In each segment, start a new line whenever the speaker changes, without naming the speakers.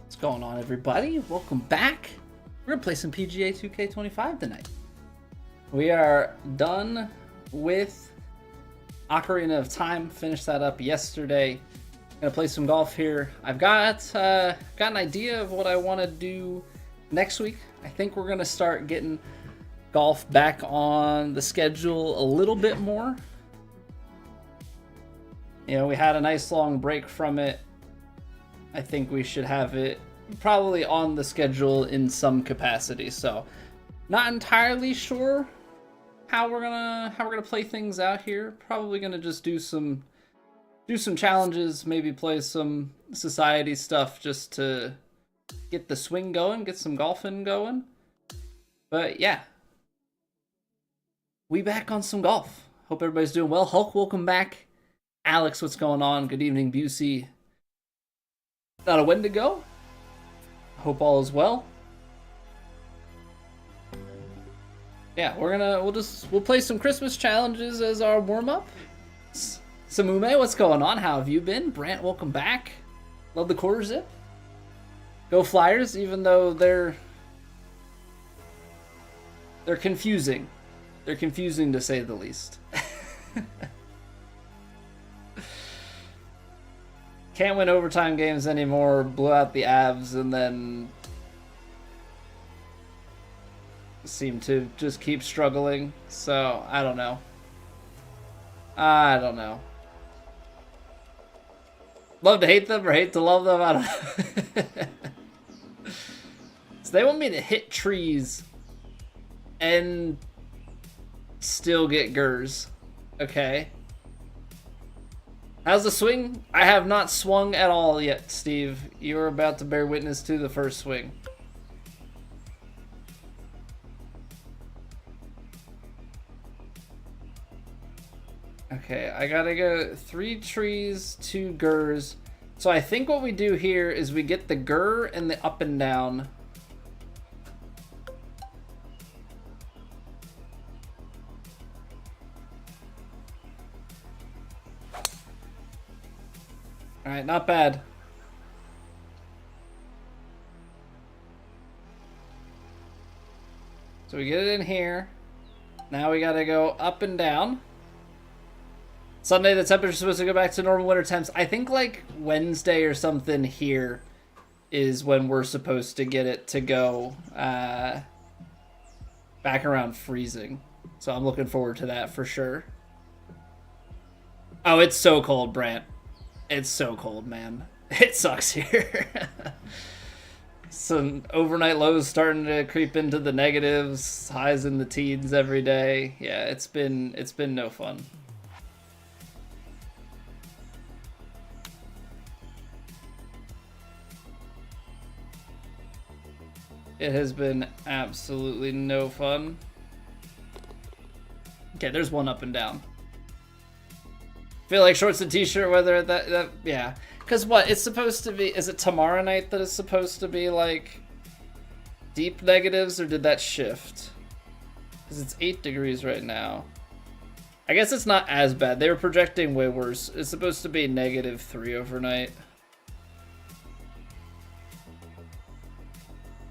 What's going on, everybody? Welcome back. We're gonna play some PGA 2K25 tonight. We are done with Ocarina of Time. Finished that up yesterday. Gonna play some golf here. I've got an idea of what I want to do next week. I think we're gonna start getting golf back on the schedule a little bit more. You know, we had a nice long break from it. I think we should have it probably on the schedule in some capacity. So, not entirely sure how we're gonna play things out here. Probably gonna just do some challenges, maybe play some society stuff just to get the swing going, get some golfing going. But yeah, we back on some golf. Hope everybody's doing well. Hulk, welcome back. Alex, what's going on? Good evening, Busey. Not a Wendigo. Hope all is well. Yeah, we'll play some Christmas challenges as our warm-up. Samume, what's going on? How have you been? Brant, welcome back. Love the quarter zip. Go Flyers, even though they're confusing. They're confusing to say the least. Can't win overtime games anymore, blew out the Avs, and then seem to just keep struggling. So, I don't know. Love to hate them or hate to love them, I don't know. So they want me to hit trees and still get gers. Okay. How's the swing? I have not swung at all yet, Steve. You are about to bear witness to the first swing. Okay, I gotta go 3 trees, 2 gers. So I think what we do here is we get the ger and the up and down. Alright, not bad. So we get it in here. Now we gotta go up and down. Sunday, the temperature's supposed to go back to normal winter temps. I think like Wednesday or something here is when we're supposed to get it to go back around freezing. So I'm looking forward to that for sure. Oh, it's so cold, Brant. It's so cold, man. It sucks here. Some overnight lows starting to creep into the negatives, highs in the teens every day. Yeah, it's been no fun. It has been absolutely no fun. Okay, there's one up and down. Feel like shorts and t-shirt weather that yeah. Cause what it's supposed to be, is it tomorrow night that it's supposed to be like deep negatives, or did that shift? Cause it's 8 degrees right now. I guess it's not as bad. They were projecting way worse. It's supposed to be -3 overnight.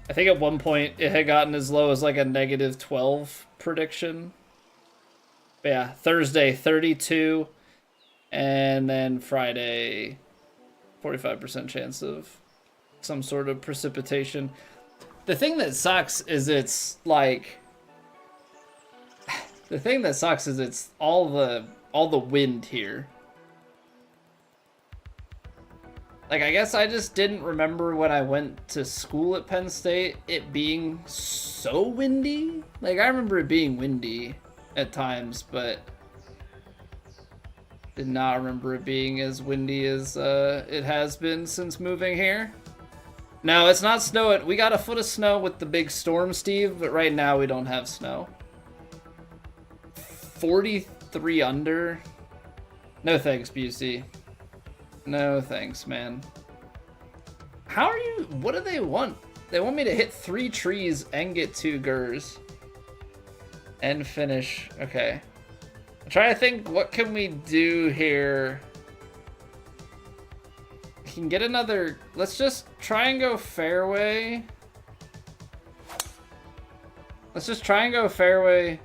I think at one point it had gotten as low as like a -12 prediction. But yeah, Thursday 32. And then Friday, 45% chance of some sort of precipitation. The thing that sucks is it's like... The thing that sucks is it's all the wind here. Like, I guess I just didn't remember when I went to school at Penn State it being so windy. Like, I remember it being windy at times, but... did not remember it being as windy as it has been since moving here. No, it's not snowing. We got a foot of snow with the big storm, Steve, but right now we don't have snow. 43 under. No thanks, Busey. No thanks, man. How are you? What do they want? They want me to hit 3 trees and get 2 gers. And finish. Okay. I'm trying to think, what can we do here? can get another... Let's just try and go fairway. Let's just try and go fairway.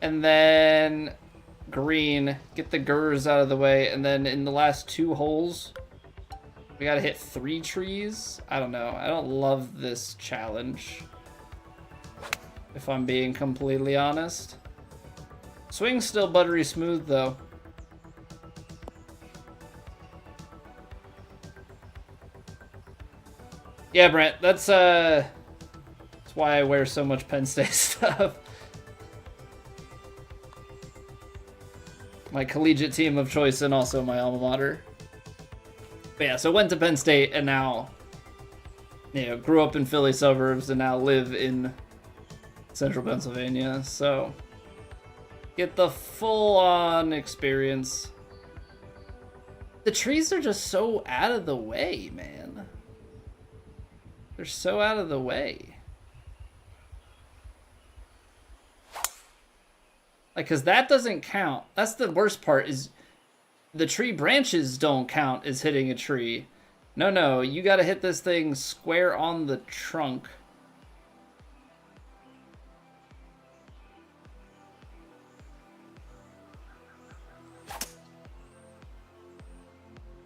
And then green. Get the gurs out of the way. And then in the last 2 holes, we gotta hit 3 trees. I don't know. I don't love this challenge, if I'm being completely honest. Swing's still buttery smooth, though. Yeah, Brent, that's why I wear so much Penn State stuff. My collegiate team of choice and also my alma mater. But yeah, so went to Penn State and now, you know, grew up in Philly suburbs and now live in central Pennsylvania. So get the full-on experience. The trees are just so out of the way, man. They're so out of the way. Like, because that doesn't count. That's the worst part, is the tree branches don't count as hitting a tree. No, you got to hit this thing square on the trunk.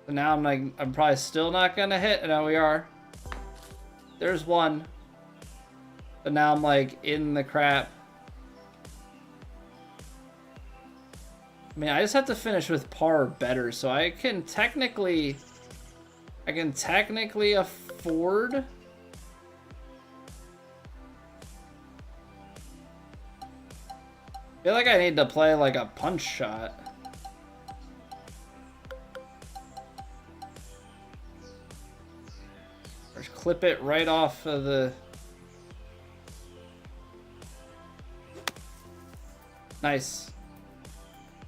So now I'm probably still not going to hit. No, we are. There's one. But now I'm like in the crap. I mean, I just have to finish with par or better, so I can technically afford. I feel like I need to play like a punch shot. Or clip it right off of the... Nice.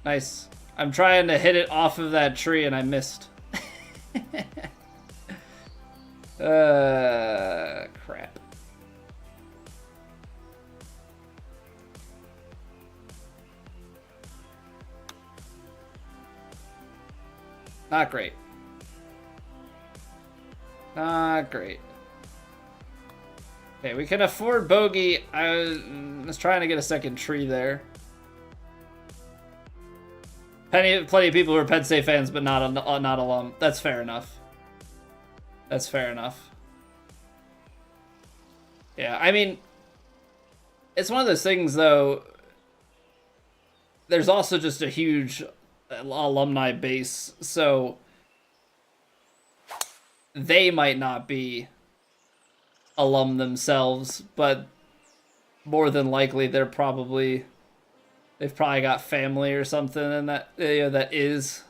Nice. I'm trying to hit it off of that tree and I missed. Crap. Not great. Not great. Okay, we can afford bogey. I was trying to get a second tree there. Plenty of people who are Penn State fans, but not alum. That's fair enough. That's fair enough. Yeah, I mean, it's one of those things, though. There's also just a huge alumni base, so they might not be alum themselves, but more than likely they've probably got family or something, and that, you know, that is.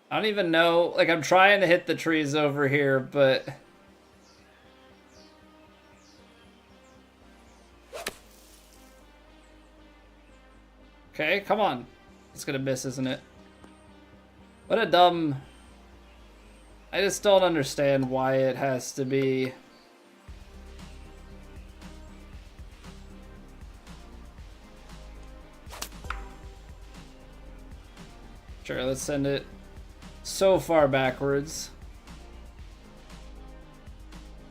I don't even know. Like, I'm trying to hit the trees over here, but okay, come on. It's gonna miss, isn't it? What a dumb... I just don't understand why it has to be... Sure, let's send it so far backwards.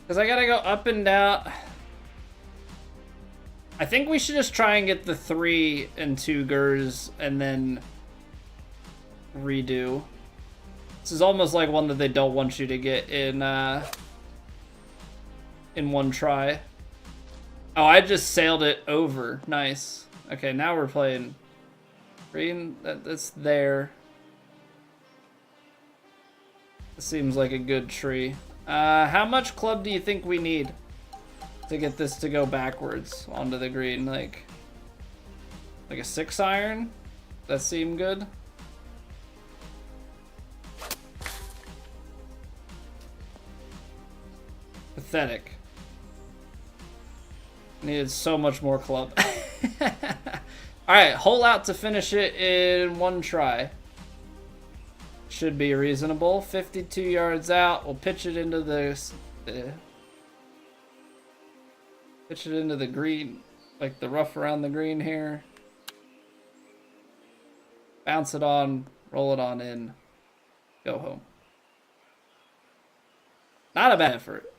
Because I gotta go up and down. I think we should just try and get the 3 and 2 gurs and then redo. This is almost like one that they don't want you to get in one try. Oh, I just sailed it over. Nice. Okay, now we're playing green. That's there. This seems like a good tree. How much club do you think we need to get this to go backwards onto the green? Like a 6-iron? That seem good? Pathetic. Needed so much more club. Alright, hole out to finish it in 1 try. Should be reasonable. 52 yards out. We'll pitch it into the green, like the rough around the green here. bounce it on, roll it on in, go home. Not a bad effort.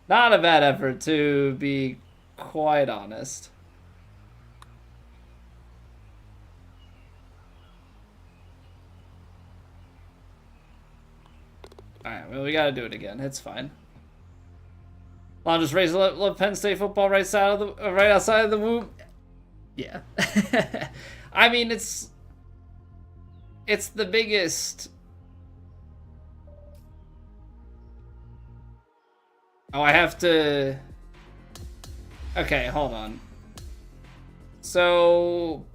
Not a bad effort, to be quite honest. Alright, well, we gotta do it again. It's fine. I'll just raise love Penn State football right outside of the womb. Yeah. I mean, it's the biggest. Oh, I have to. Okay, hold on. So.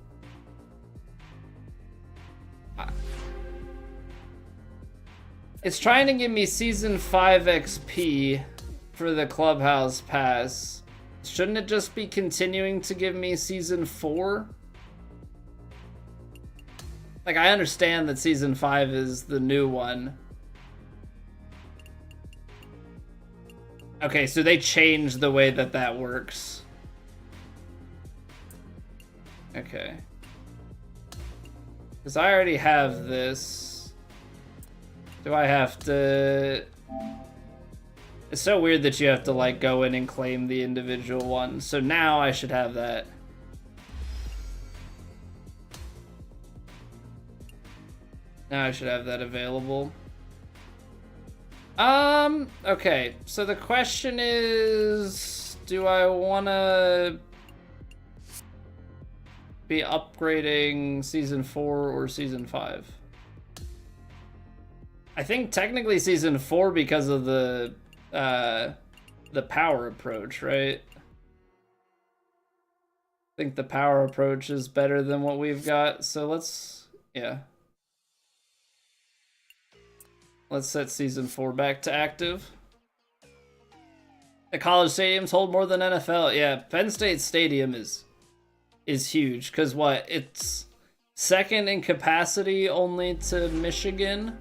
It's trying to give me Season 5 XP for the Clubhouse Pass. Shouldn't it just be continuing to give me Season 4? Like, I understand that Season 5 is the new one. Okay, so they changed the way that works. Okay. Because I already have this. Do I have to... It's so weird that you have to, like, go in and claim the individual one. So now I should have that. Now I should have that available. Okay. So the question is, do I want to be upgrading Season 4 or Season 5? I think technically Season 4 because of the power approach, right? I think the power approach is better than what we've got, so let's set Season 4 back to active. The college stadiums hold more than NFL. Yeah, Penn State Stadium is huge, because what? It's second in capacity only to Michigan,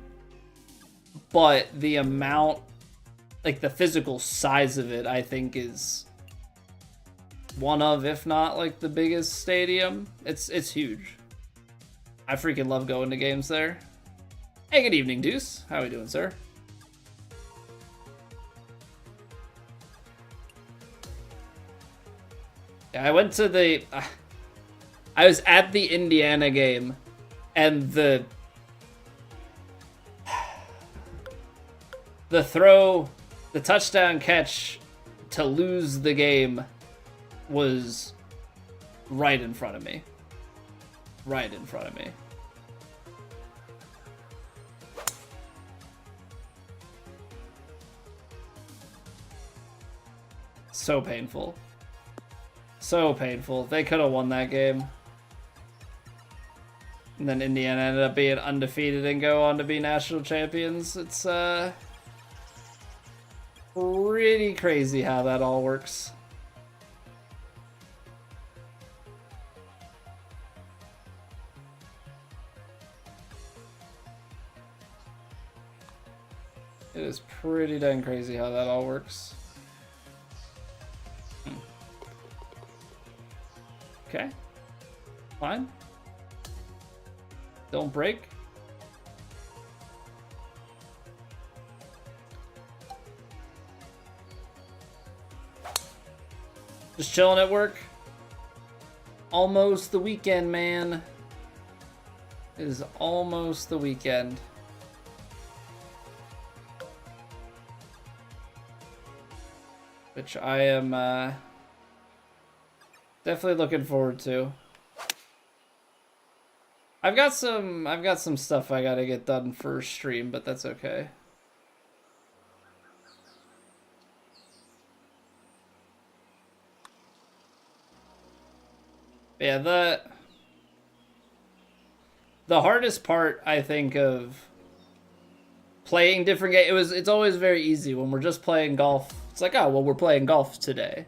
but the amount, like the physical size of it, I think is one of, if not like the biggest stadium. It's huge. I freaking love going to games there. Hey, good evening, Deuce. How are we doing, sir? Yeah, I went to the... I was at the Indiana game, and the touchdown catch to lose the game was right in front of me. Right in front of me. So painful. So painful. They could have won that game. And then Indiana ended up being undefeated and go on to be national champions. It's pretty crazy how that all works. It is pretty dang crazy how that all works. Okay. Fine. Don't break. Just chilling at work. Almost the weekend, man. It is almost the weekend. Which I am definitely looking forward to. I've got some stuff I gotta get done for stream, but that's okay. Yeah, the hardest part, I think, of playing different games, it's always very easy when we're just playing golf. It's like, oh, well, we're playing golf today.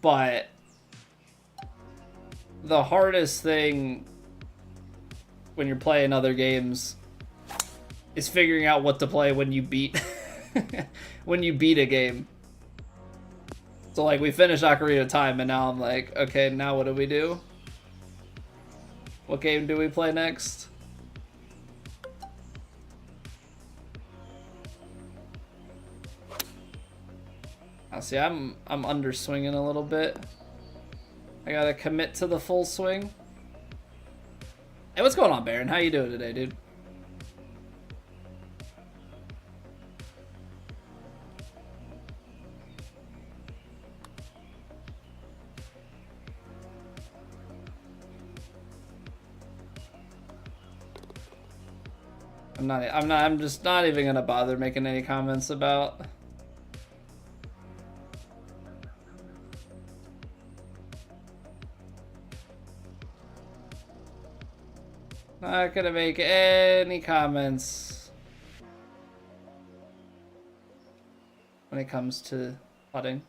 But the hardest thing when you're playing other games is figuring out what to play when you beat when you beat a game. So like we finished Ocarina of Time and now I'm like, okay, now what do we do? What game do we play next? I see. I'm underswinging a little bit. I gotta commit to the full swing. Hey, what's going on, Baron? How you doing today, dude? I'm just not even gonna bother making any comments about. Not gonna make any comments when it comes to putting.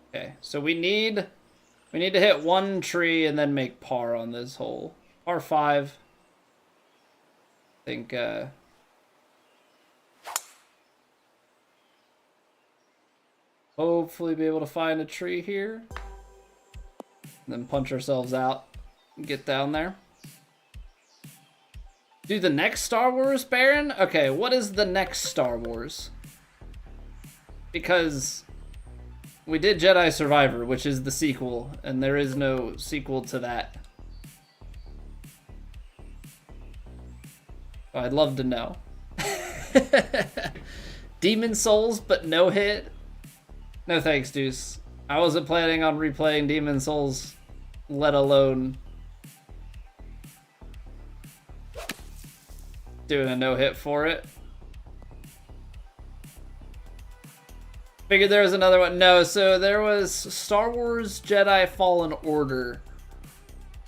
Okay, so we need to hit one tree and then make par on this hole. Par 5. I think hopefully be able to find a tree here. And then punch ourselves out and get down there. Do the next Star Wars, Baron? Okay, what is the next Star Wars? Because we did Jedi Survivor, which is the sequel, and there is no sequel to that. I'd love to know. Demon Souls, but no hit? No thanks, Deuce. I wasn't planning on replaying Demon Souls, let alone doing a no-hit for it. Figured there was another one. No, so there was Star Wars Jedi Fallen Order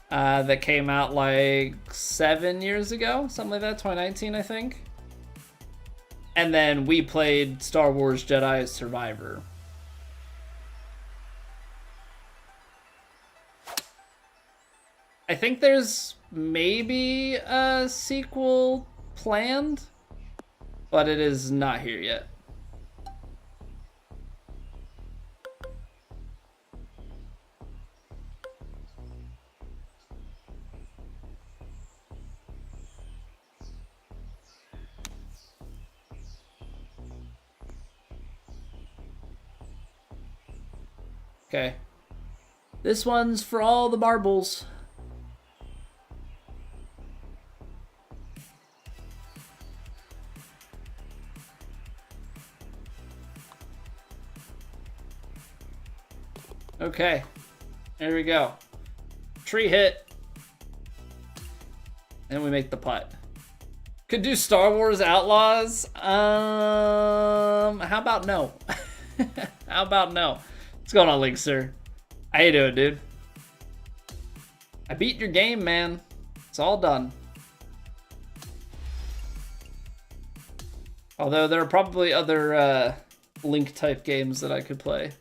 that came out like 7 years ago, something like that, 2019, I think. And then we played Star Wars Jedi Survivor. I think there's maybe a sequel planned, but it is not here yet. Okay. This one's for all the marbles. Okay. There we go. Tree hit. And we make the putt. Could do Star Wars Outlaws. How about no? How about no? What's going on, Link, sir? How you doing, dude? I beat your game, man. It's all done. Although there are probably other Link-type games that I could play.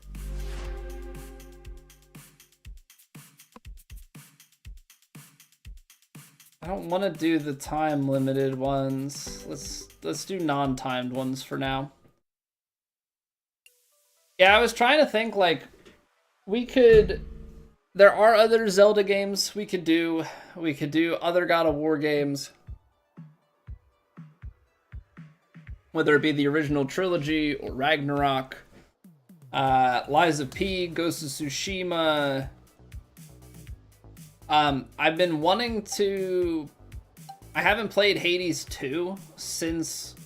I don't want to do the time-limited ones. Let's do non-timed ones for now. Yeah, I was trying to think, like, there are other Zelda games we could do. We could do other God of War games. Whether it be the original trilogy or Ragnarok. Lies of P, Ghost of Tsushima. I've been wanting to... I haven't played Hades 2 since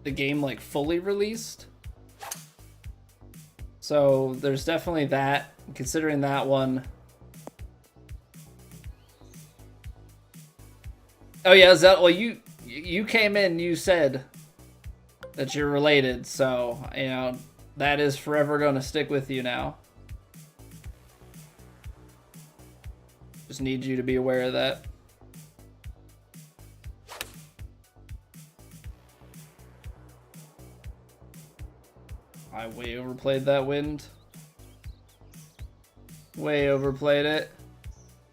the game, like, fully released. So there's definitely that, considering that one. Oh yeah, Zelda, well you came in, you said that you're related, so, you know, that is forever going to stick with you now. Just need you to be aware of that. I way overplayed that wind. Way overplayed it.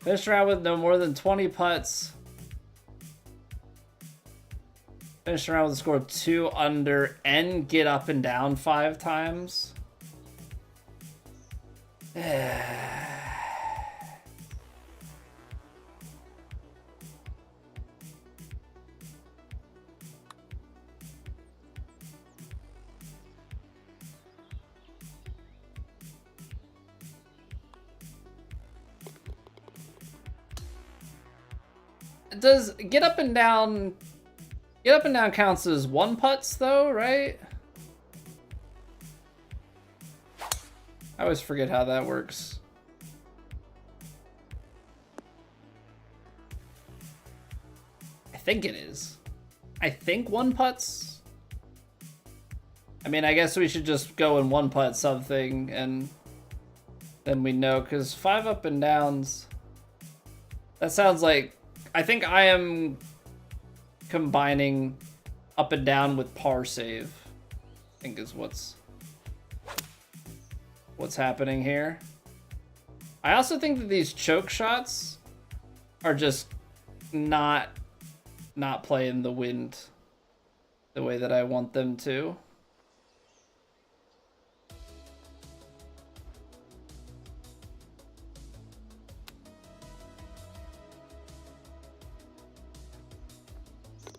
Finished around with no more than 20 putts. Finished around with a score of 2 under and get up and down 5 times. Does get up and down counts as one putts though, right? I always forget how that works. I think it is. I think one putts. I mean, I guess we should just go and one putt something and then we know, because 5 up and downs, that sounds like, I think I am combining up and down with par save, I think is what's happening here. I also think that these choke shots are just not playing the wind the way that I want them to.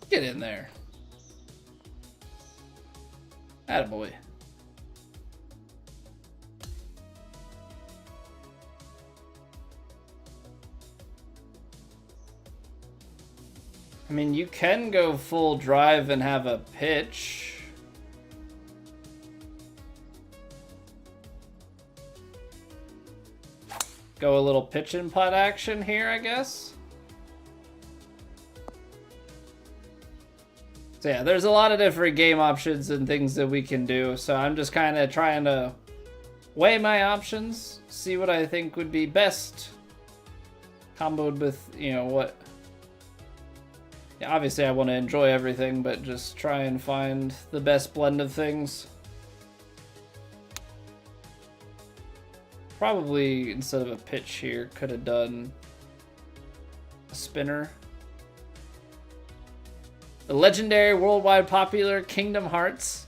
Get in there. Attaboy. I mean, you can go full drive and have a pitch. Go a little pitch and putt action here, I guess. So yeah, there's a lot of different game options and things that we can do. So I'm just kind of trying to weigh my options, see what I think would be best comboed with, you know, what. Yeah, obviously I want to enjoy everything, but just try and find the best blend of things. Probably, instead of a pitch here, could have done a spinner. The legendary, worldwide popular Kingdom Hearts.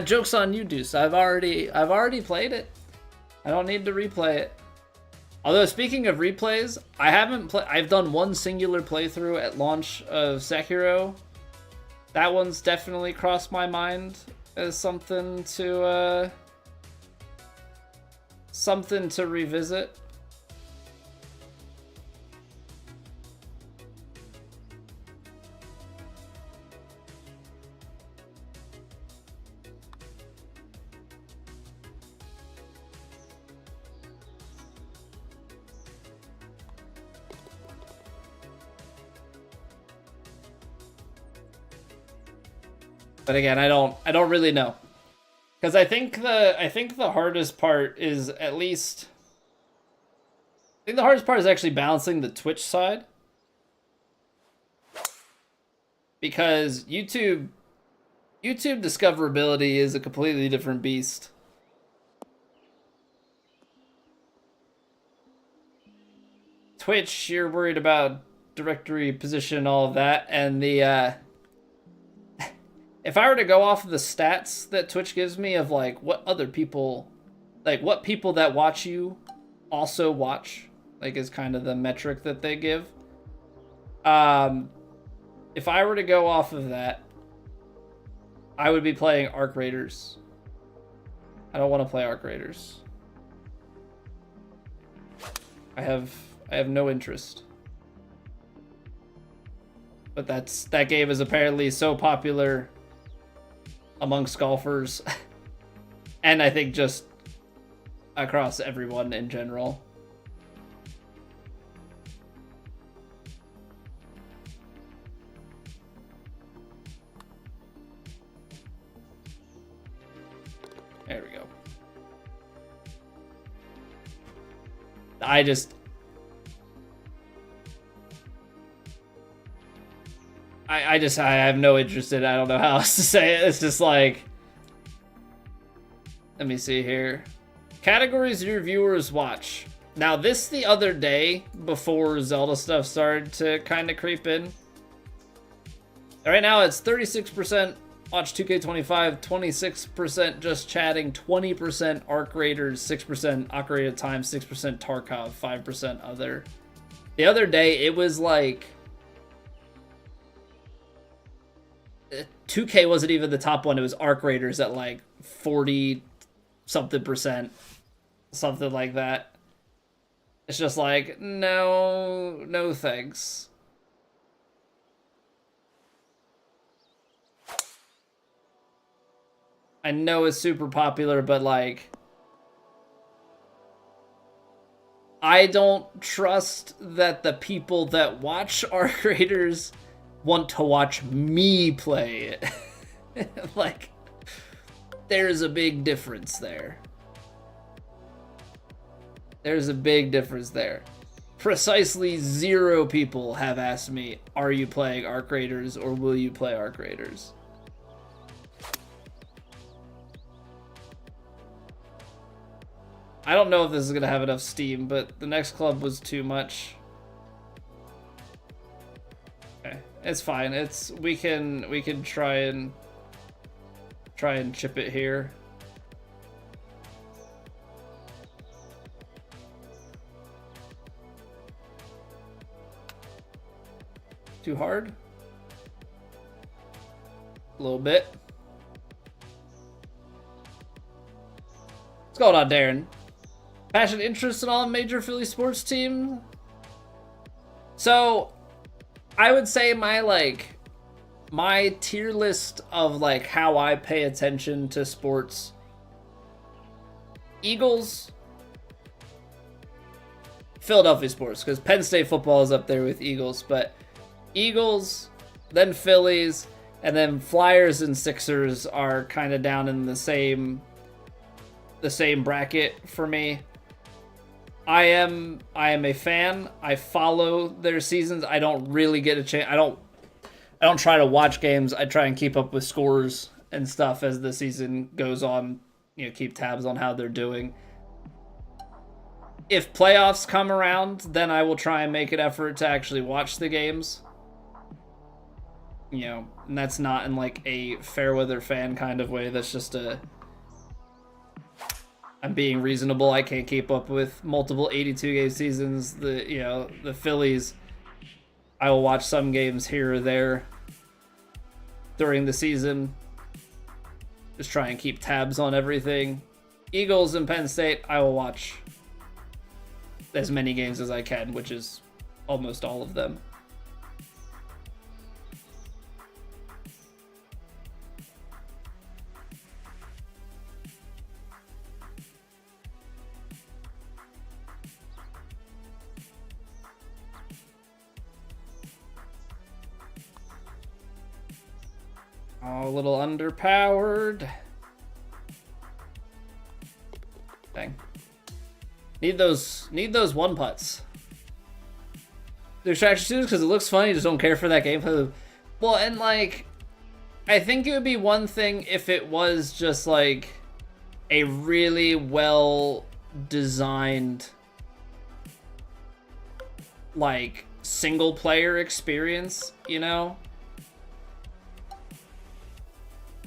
Joke's on you, Deuce. I've already played it. I don't need to replay it. Although, speaking of replays, I've done one singular playthrough at launch of Sekiro. That one's definitely crossed my mind as something to revisit. But again, I don't really know, because I think the hardest part is actually balancing the Twitch side, because YouTube discoverability is a completely different beast. Twitch, you're worried about directory position, all of that, and the if I were to go off of the stats that Twitch gives me of like what other people, like what people that watch you also watch, like is kind of the metric that they give. If I were to go off of that, I would be playing Arc Raiders. I don't want to play Arc Raiders. I have no interest. But that game is apparently so popular amongst golfers, and I think just across everyone in general. There we go. I have no interest in it. I don't know how else to say it. It's just like, let me see here. Categories your viewers watch. Now this the other day, before Zelda stuff started to kind of creep in. Right now it's 36% watch 2K25, 26% just chatting, 20% Arc Raiders, 6% Ocarina of Time, 6% Tarkov, 5% other. The other day it was like 2K wasn't even the top one. It was Arc Raiders at like 40 something percent, something like that. It's just like, no thanks. I know it's super popular, but like, I don't trust that the people that watch our creators want to watch me play it. Like, there's a big difference there. There's a big difference there. Precisely 0 people have asked me, are you playing Arc Raiders or will you play Arc Raiders? I don't know if this is going to have enough steam, but the next club was too much. Okay, it's fine. We can try and chip it here. Too hard? A little bit. What's going on, Darren? Passion, interest in all major Philly sports team? So, I would say my tier list of like how I pay attention to sports. Eagles, Philadelphia sports, because Penn State football is up there with Eagles, but Eagles, then Phillies, and then Flyers and Sixers are kind of down in the same bracket for me. I am a fan. I follow their seasons. I don't really get a chance. I don't try to watch games. I try and keep up with scores and stuff as the season goes on. You know, keep tabs on how they're doing. If playoffs come around, then I will try and make an effort to actually watch the games. You know, and that's not in like a fair weather fan kind of way. That's just I'm being reasonable. I can't keep up with multiple 82 game seasons. The Phillies, I will watch some games here or there during the season. Just try and keep tabs on everything. Eagles and Penn State, I will watch as many games as I can, which is almost all of them. Oh, a little underpowered. Dang. Need those one putts. They're strategy shooters because it looks funny. Just don't care for that gameplay. Well, and like, I think it would be one thing if it was just like a really well designed like single player experience, you know?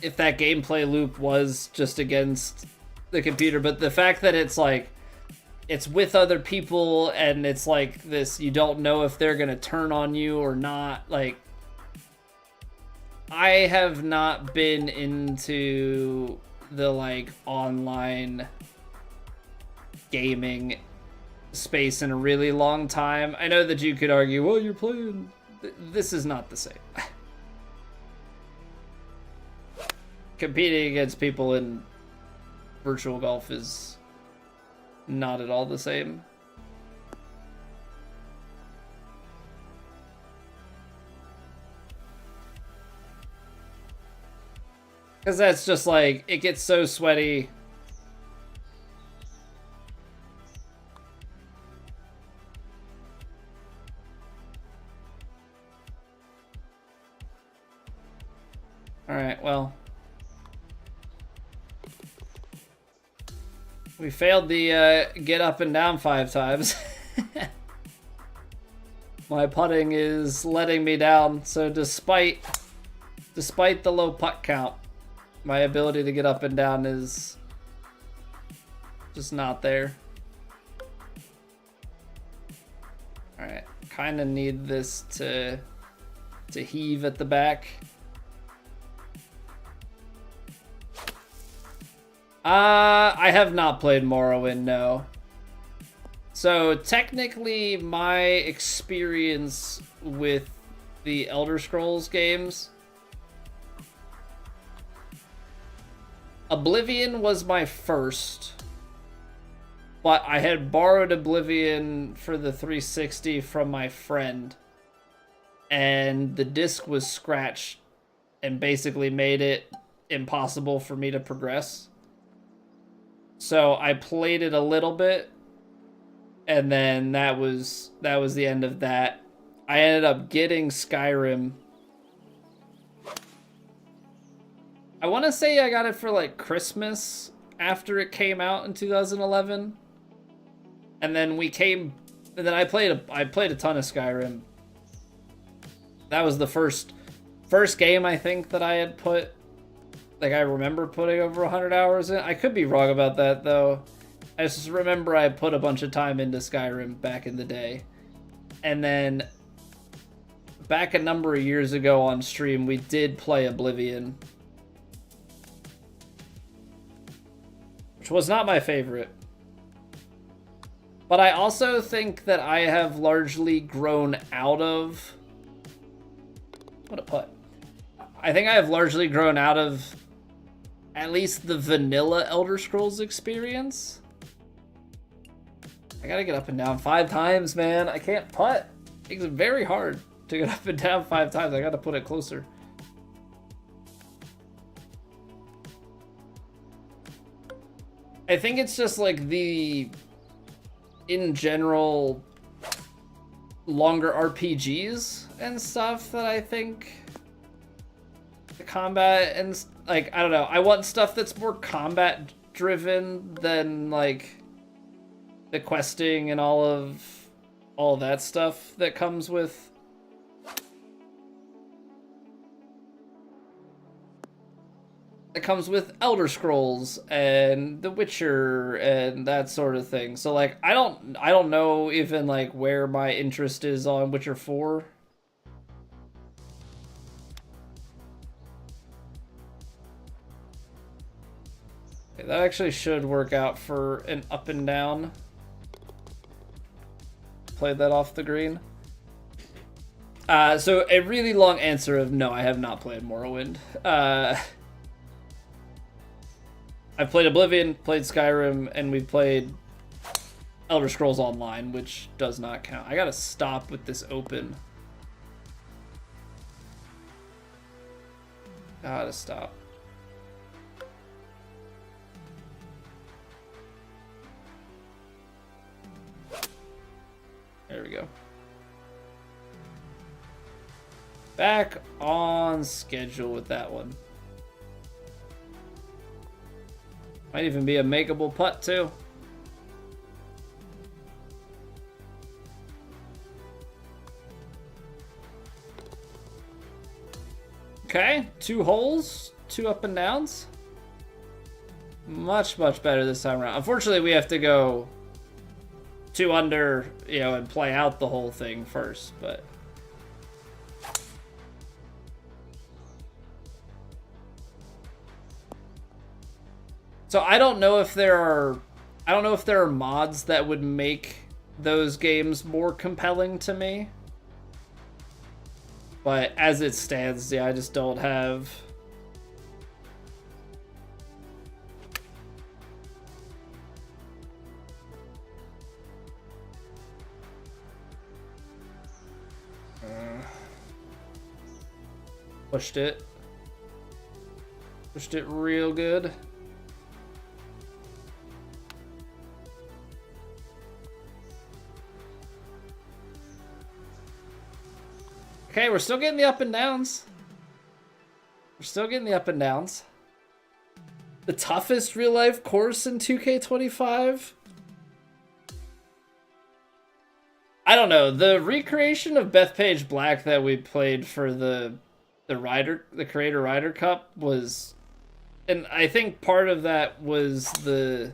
If that gameplay loop was just against the computer, but the fact that it's like it's with other people and it's like this, you don't know if they're gonna turn on you or not. Like, I have not been into the like online gaming space in a really long time. I know that you could argue, well, you're playing. This is not the same. Competing against people in virtual golf is not at all the same. Because that's just like, it gets so sweaty. Alright, well. We failed the get up and down 5 times. My putting is letting me down, so despite the low putt count, my ability to get up and down is just not there. Alright, kind of need this to heave at the back. I have not played Morrowind, no. So technically my experience with the Elder Scrolls games Oblivion was my first, but I had borrowed Oblivion for the 360 from my friend, and the disc was scratched and basically made it impossible for me to progress. So I played it a little bit, and then that was the end of that. I ended up getting Skyrim. I want to say I got it for like Christmas after it came out in 2011. And then I played a ton of Skyrim. That was the first game I think that I had put, like, I remember putting over 100 hours in. I could be wrong about that though. I just remember I put a bunch of time into Skyrim back in the day. And then back a number of years ago on stream, we did play Oblivion, which was not my favorite. But I also think that I have largely grown out of... What a putt. I think I have largely grown out of at least the vanilla Elder Scrolls experience. I gotta get up and down 5 times, man. I can't putt. It's very hard to get up and down 5 times. I gotta put it closer. I think it's just like the, in general, longer RPGs and stuff that I think the combat and, like, I don't know. I want stuff that's more combat driven than like the questing and all that stuff that comes with Elder Scrolls and The Witcher and that sort of thing. So like I don't know even like where my interest is on Witcher 4. Okay, that actually should work out for an up and down. Played that off the green. So a really long answer of no, I have not played Morrowind. I've played Oblivion, played Skyrim, and we've played Elder Scrolls Online, which does not count. I gotta stop with this open. Gotta stop. There we go. Back on schedule with that one. Might even be a makeable putt too. Okay, 2 holes, 2 up and downs. Much better this time around. Unfortunately, we have to go 2 under, you know, and play out the whole thing first, but so I don't know if there are mods that would make those games more compelling to me. But as it stands, yeah, I just don't have pushed it real good. Okay, we're still getting the up and downs. The toughest real life course in 2K25? I don't know. The recreation of Bethpage Black that we played for the Creator Ryder Cup was, and I think part of that was the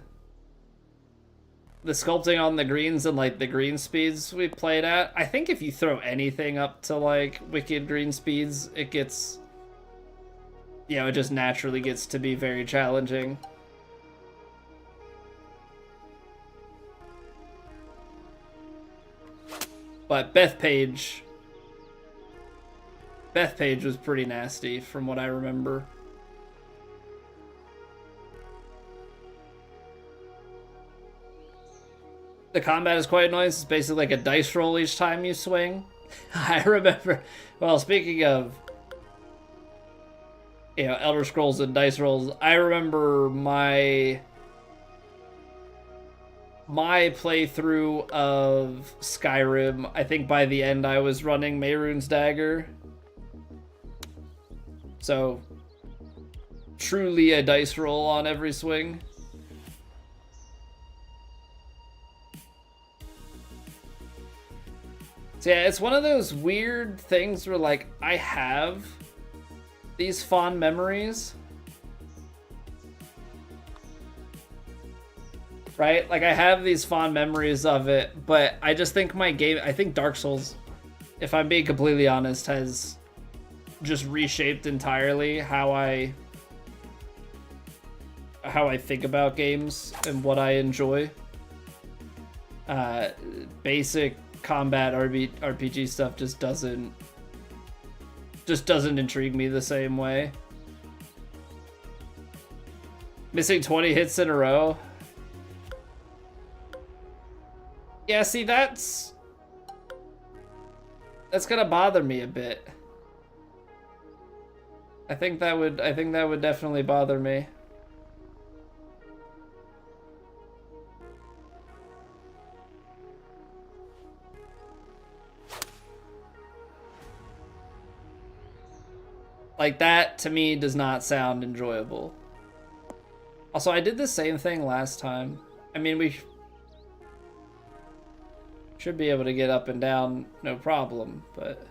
sculpting on the greens and like the green speeds we played at. I think if you throw anything up to like wicked green speeds, it gets, you know, it just naturally gets to be very challenging. But Bethpage was pretty nasty from what I remember. The combat is quite annoying. It's basically like a dice roll each time you swing. I remember, well, speaking of, you know, Elder Scrolls and dice rolls, I remember my playthrough of Skyrim, I think by the end I was running Mehrunes Dagger. So, truly a dice roll on every swing. So yeah, it's one of those weird things where, like, I have these fond memories, right? Like, I have these fond memories of it, but I just think I think Dark Souls, if I'm being completely honest, has just reshaped entirely how I think about games and what I enjoy. Basic combat RPG stuff just doesn't intrigue me the same way. Missing 20 hits in a row. Yeah, see, that's gonna bother me a bit. I think that would definitely bother me. Like, that to me does not sound enjoyable. Also, I did the same thing last time. I mean, we should be able to get up and down no problem, but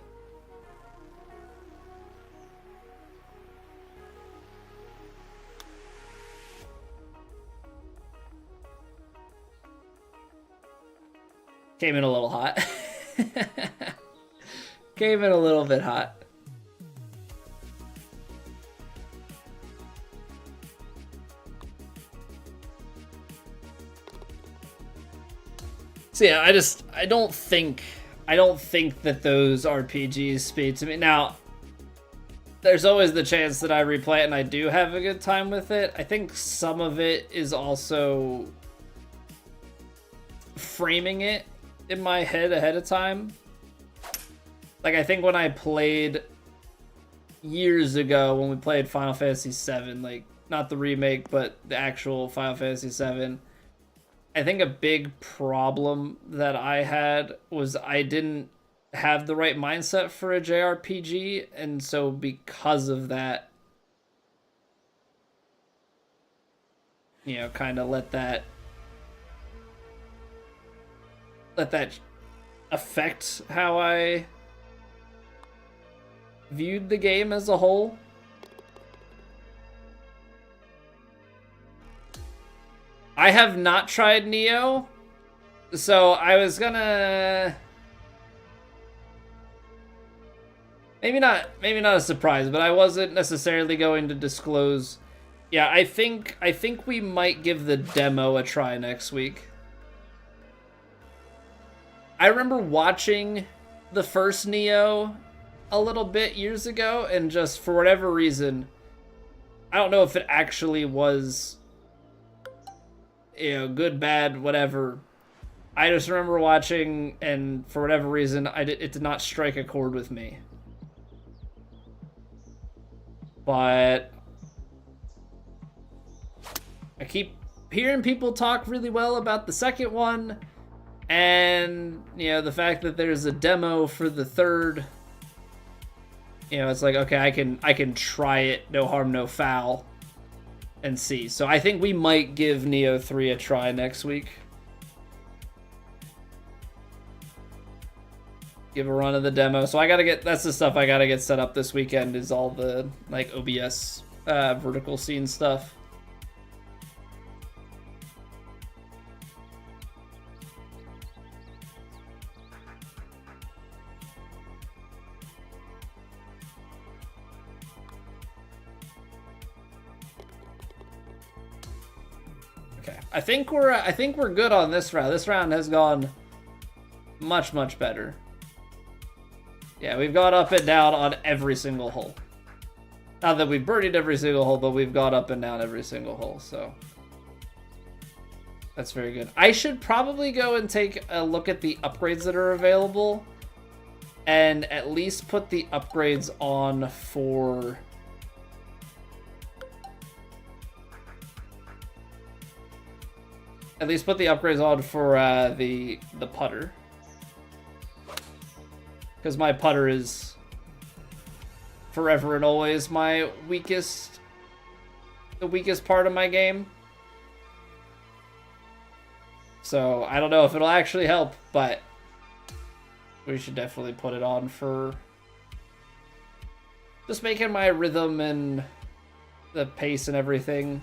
came in a little hot. Came in a little bit hot. So yeah, I don't think that those RPGs speak to me. Now, there's always the chance that I replay it and I do have a good time with it. I think some of it is also framing it in my head ahead of time. Like, I think when I played years ago, when we played Final Fantasy VII, like, not the remake, but the actual Final Fantasy VII, I think a big problem that I had was I didn't have the right mindset for a JRPG, and so because of that, you know, kind of let that affect how I viewed the game as a whole. I have not tried Neo, so I was gonna maybe not a surprise, but I wasn't necessarily going to disclose. Yeah, I think we might give the demo a try next week. I remember watching the first Neo a little bit years ago, and just for whatever reason, I don't know if it actually was, you know, good, bad, whatever. I just remember watching, and for whatever reason, it did not strike a chord with me. But I keep hearing people talk really well about the second one, and, you know, the fact that there's a demo for the third. You know, it's like, okay, I can try it, no harm, no foul, and see. So I think we might give Neo 3 a try next week. Give a run of the demo. So that's the stuff I gotta get set up this weekend, is all the, like, OBS vertical scene stuff. I think we're good on this round. This round has gone much, much better. Yeah, we've gone up and down on every single hole. Not that we've birdied every single hole, but we've gone up and down every single hole, so. That's very good. I should probably go and take a look at the upgrades that are available and at least put the upgrades on for... At least put the upgrades on for the putter. Because my putter is forever and always my weakest... the weakest part of my game. So, I don't know if it'll actually help, but we should definitely put it on for just making my rhythm and the pace and everything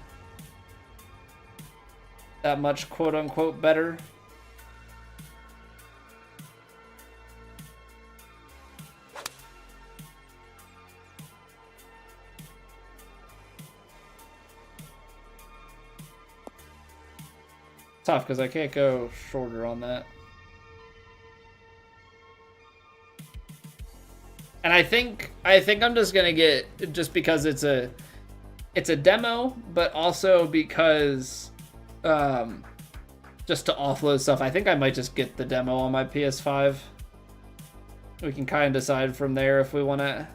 that much quote-unquote better. Tough because I can't go shorter on that. And I think I'm just gonna get, just because it's a demo, but also because just to offload stuff, I think I might just get the demo on my PS5. We can kind of decide from there if we want to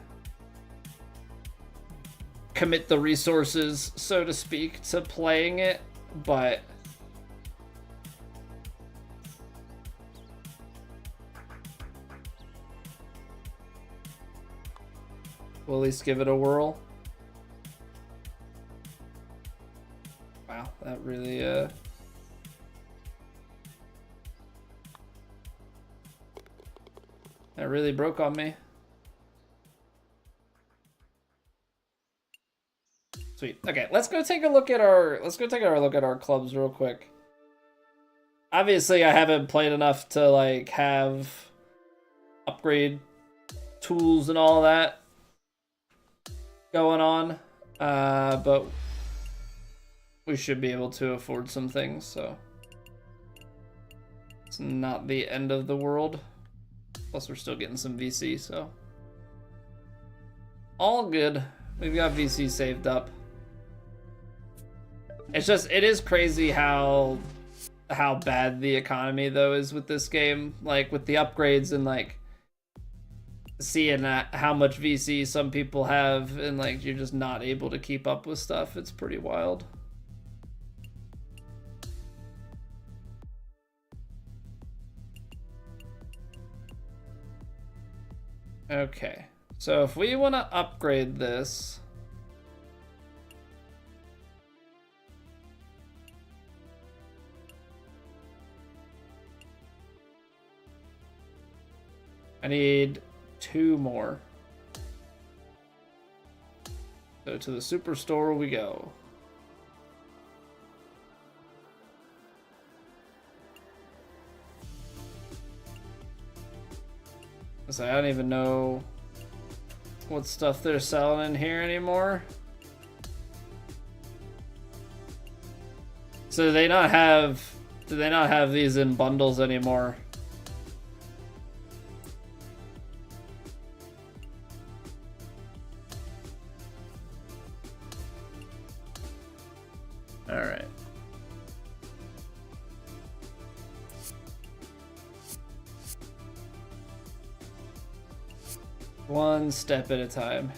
commit the resources, so to speak, to playing it, but we'll at least give it a whirl. Wow, that really that really broke on me. Sweet. Okay, let's go take a look at our clubs real quick. Obviously, I haven't played enough to like have upgrade tools and all that going on, but we should be able to afford some things, so it's not the end of the world. Plus, we're still getting some VC, so all good. We've got VC saved up. It's just, it is crazy how bad the economy though is with this game, like with the upgrades and like seeing how much VC some people have and like you're just not able to keep up with stuff. It's pretty wild. Okay, so if we want to upgrade this, I need 2 more. So to the superstore we go. So I don't even know what stuff they're selling in here anymore. So do they not have these in bundles anymore? All right. One step at a time.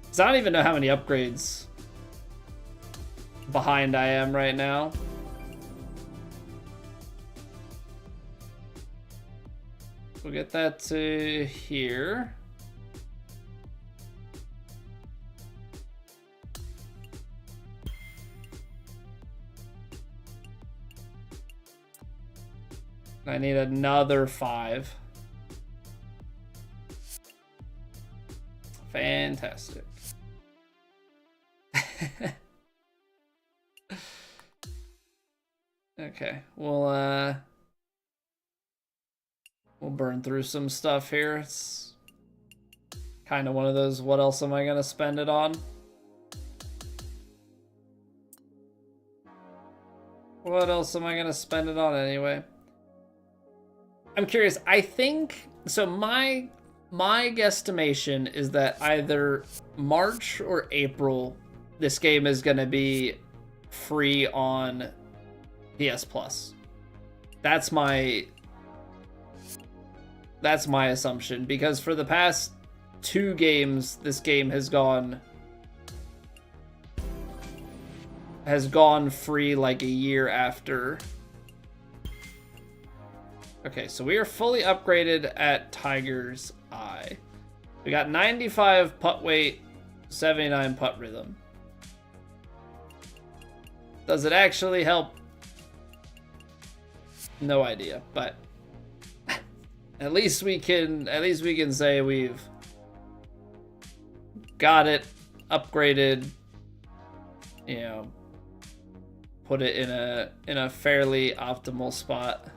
'Cause I don't even know how many upgrades behind I am right now. We'll get that to here. I need another 5. Fantastic. Okay, we'll burn through some stuff here. It's kind of one of those, what else am I gonna spend it on? What else am I gonna spend it on anyway? I'm curious. I think so. My guesstimation is that either March or April, this game is going to be free on PS Plus. That's my assumption, because for the past 2 games, this game has gone free like a year after. Okay, so we are fully upgraded at Tiger's Eye. We got 95 putt weight, 79 putt rhythm. Does it actually help? No idea, but at least we can say we've got it upgraded, you know, put it in a fairly optimal spot.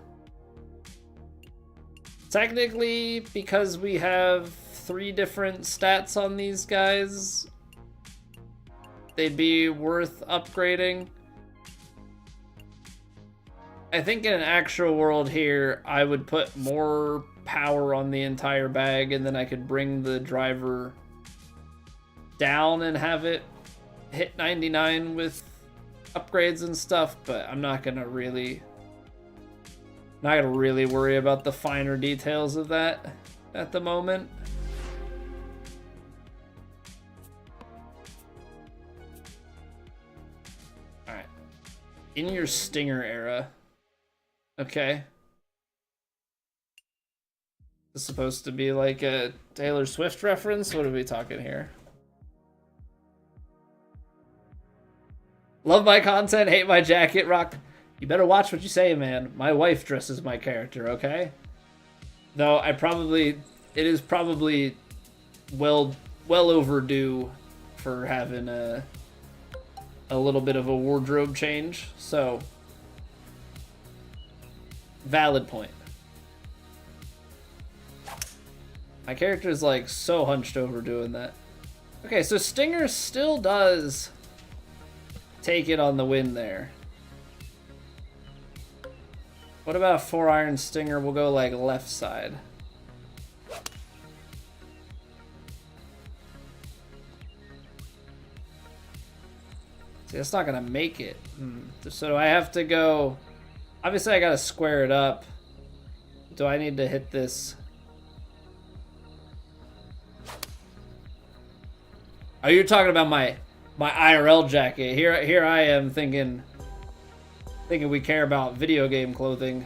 Technically, because we have 3 different stats on these guys, they'd be worth upgrading. I think in an actual world here, I would put more power on the entire bag, and then I could bring the driver down and have it hit 99 with upgrades and stuff, but I'm not gonna really worry about the finer details of that at the moment. All right, in your Stinger era. Okay. This is supposed to be like a Taylor Swift reference? What are we talking here? Love my content, hate my jacket, Rock. You better watch what you say, man. My wife dresses my character, okay? Though it is probably well overdue for having a little bit of a wardrobe change, so valid point. My character is like so hunched over doing that. Okay, so Stinger still does take it on the win there. What about 4-iron Stinger? We'll go like left side. See, that's not gonna make it. So do I have to go? Obviously, I gotta square it up. Do I need to hit this? Oh, you're talking about my IRL jacket. Here I am thinking we care about video game clothing.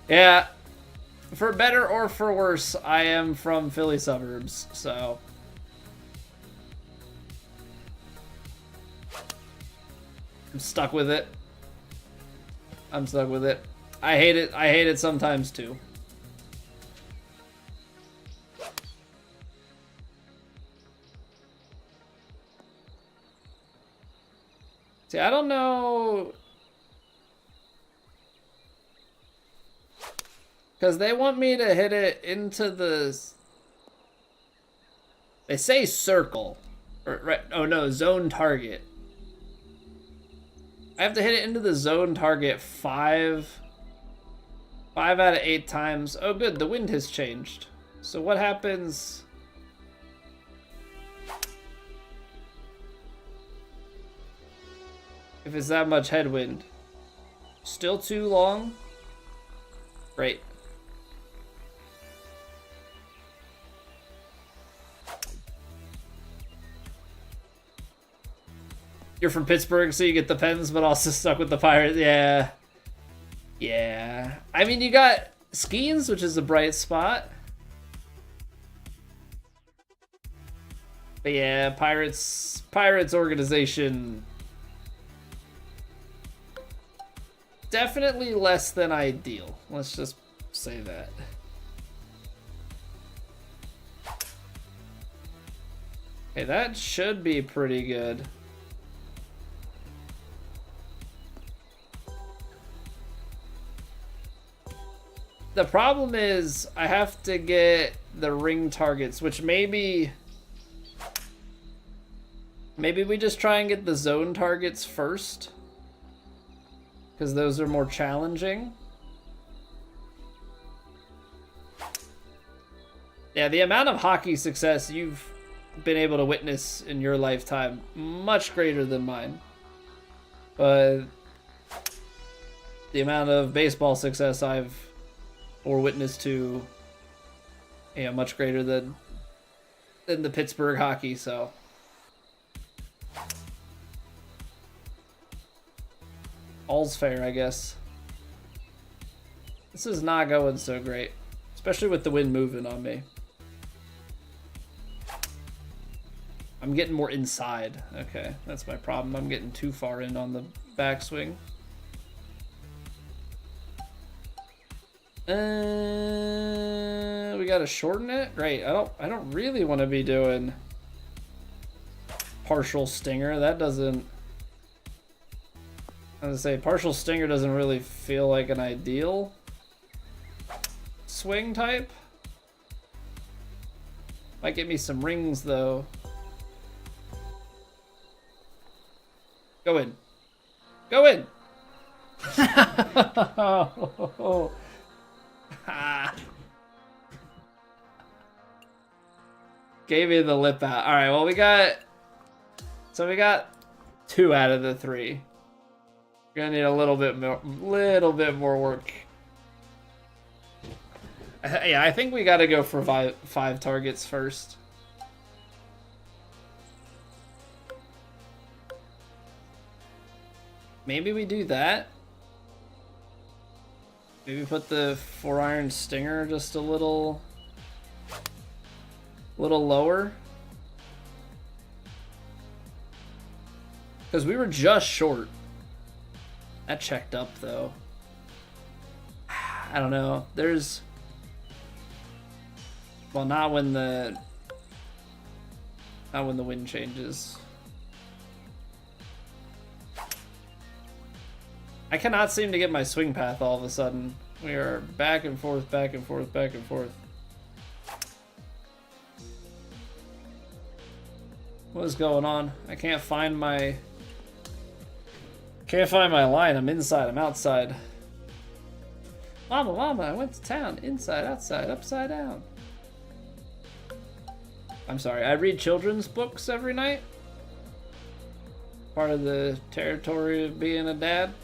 Yeah, for better or for worse, I am from Philly suburbs, so I'm stuck with it. I hate it sometimes too. See, I don't know, because they want me to hit it into the, they say circle, or right? Oh no, zone target. I have to hit it into the zone target 5 out of 8 times. Oh good, the wind has changed. So what happens? If it's that much headwind. Still too long? Great. You're from Pittsburgh, so you get the Pens, but also stuck with the Pirates. Yeah. Yeah. I mean, you got Skeens, which is a bright spot. But yeah, Pirates organization, definitely less than ideal. Let's just say that. Okay, that should be pretty good. The problem is I have to get the ring targets, which maybe we just try and get the zone targets first, because those are more challenging. Yeah, the amount of hockey success you've been able to witness in your lifetime, much greater than mine. But the amount of baseball success I've or witnessed to, much greater than the Pittsburgh hockey, so. All's fair, I guess. This is not going so great, especially with the wind moving on me. I'm getting more inside. Okay, that's my problem. I'm getting too far in on the backswing. We gotta shorten it. Great. I don't really want to be doing partial stinger. That doesn't. I was gonna say partial stinger doesn't really feel like an ideal swing type. Might get me some rings though. Go in. Go in. Gave me the lip out. All right, well we got 2 out of the 3. We're gonna need a little bit more work. Yeah, I think we gotta go for five targets first. Maybe we do that. Maybe put the 4-iron stinger just a little lower. Because we were just short. That checked up though. I don't know. There's, well, not when the wind changes. I cannot seem to get my swing path all of a sudden. We are back and forth, back and forth, back and forth. What is going on? I can't find my line. I'm inside, I'm outside. Mama, I went to town. Inside, outside, upside down. I'm sorry, I read children's books every night. Part of the territory of being a dad.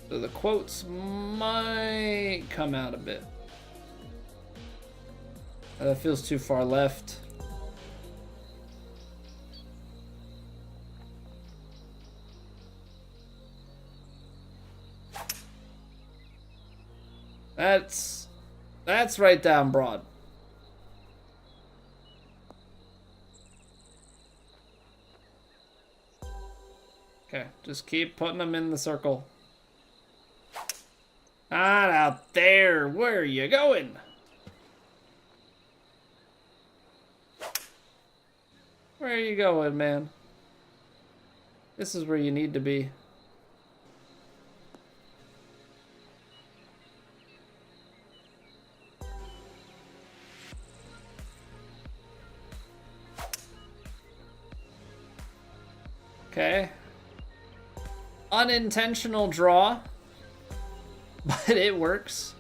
So the quotes might come out a bit. That feels too far left. That's right down broad. Okay, just keep putting them in the circle. Not out there. Where are you going? Where are you going, man? This is where you need to be. Okay. Unintentional draw. But it works.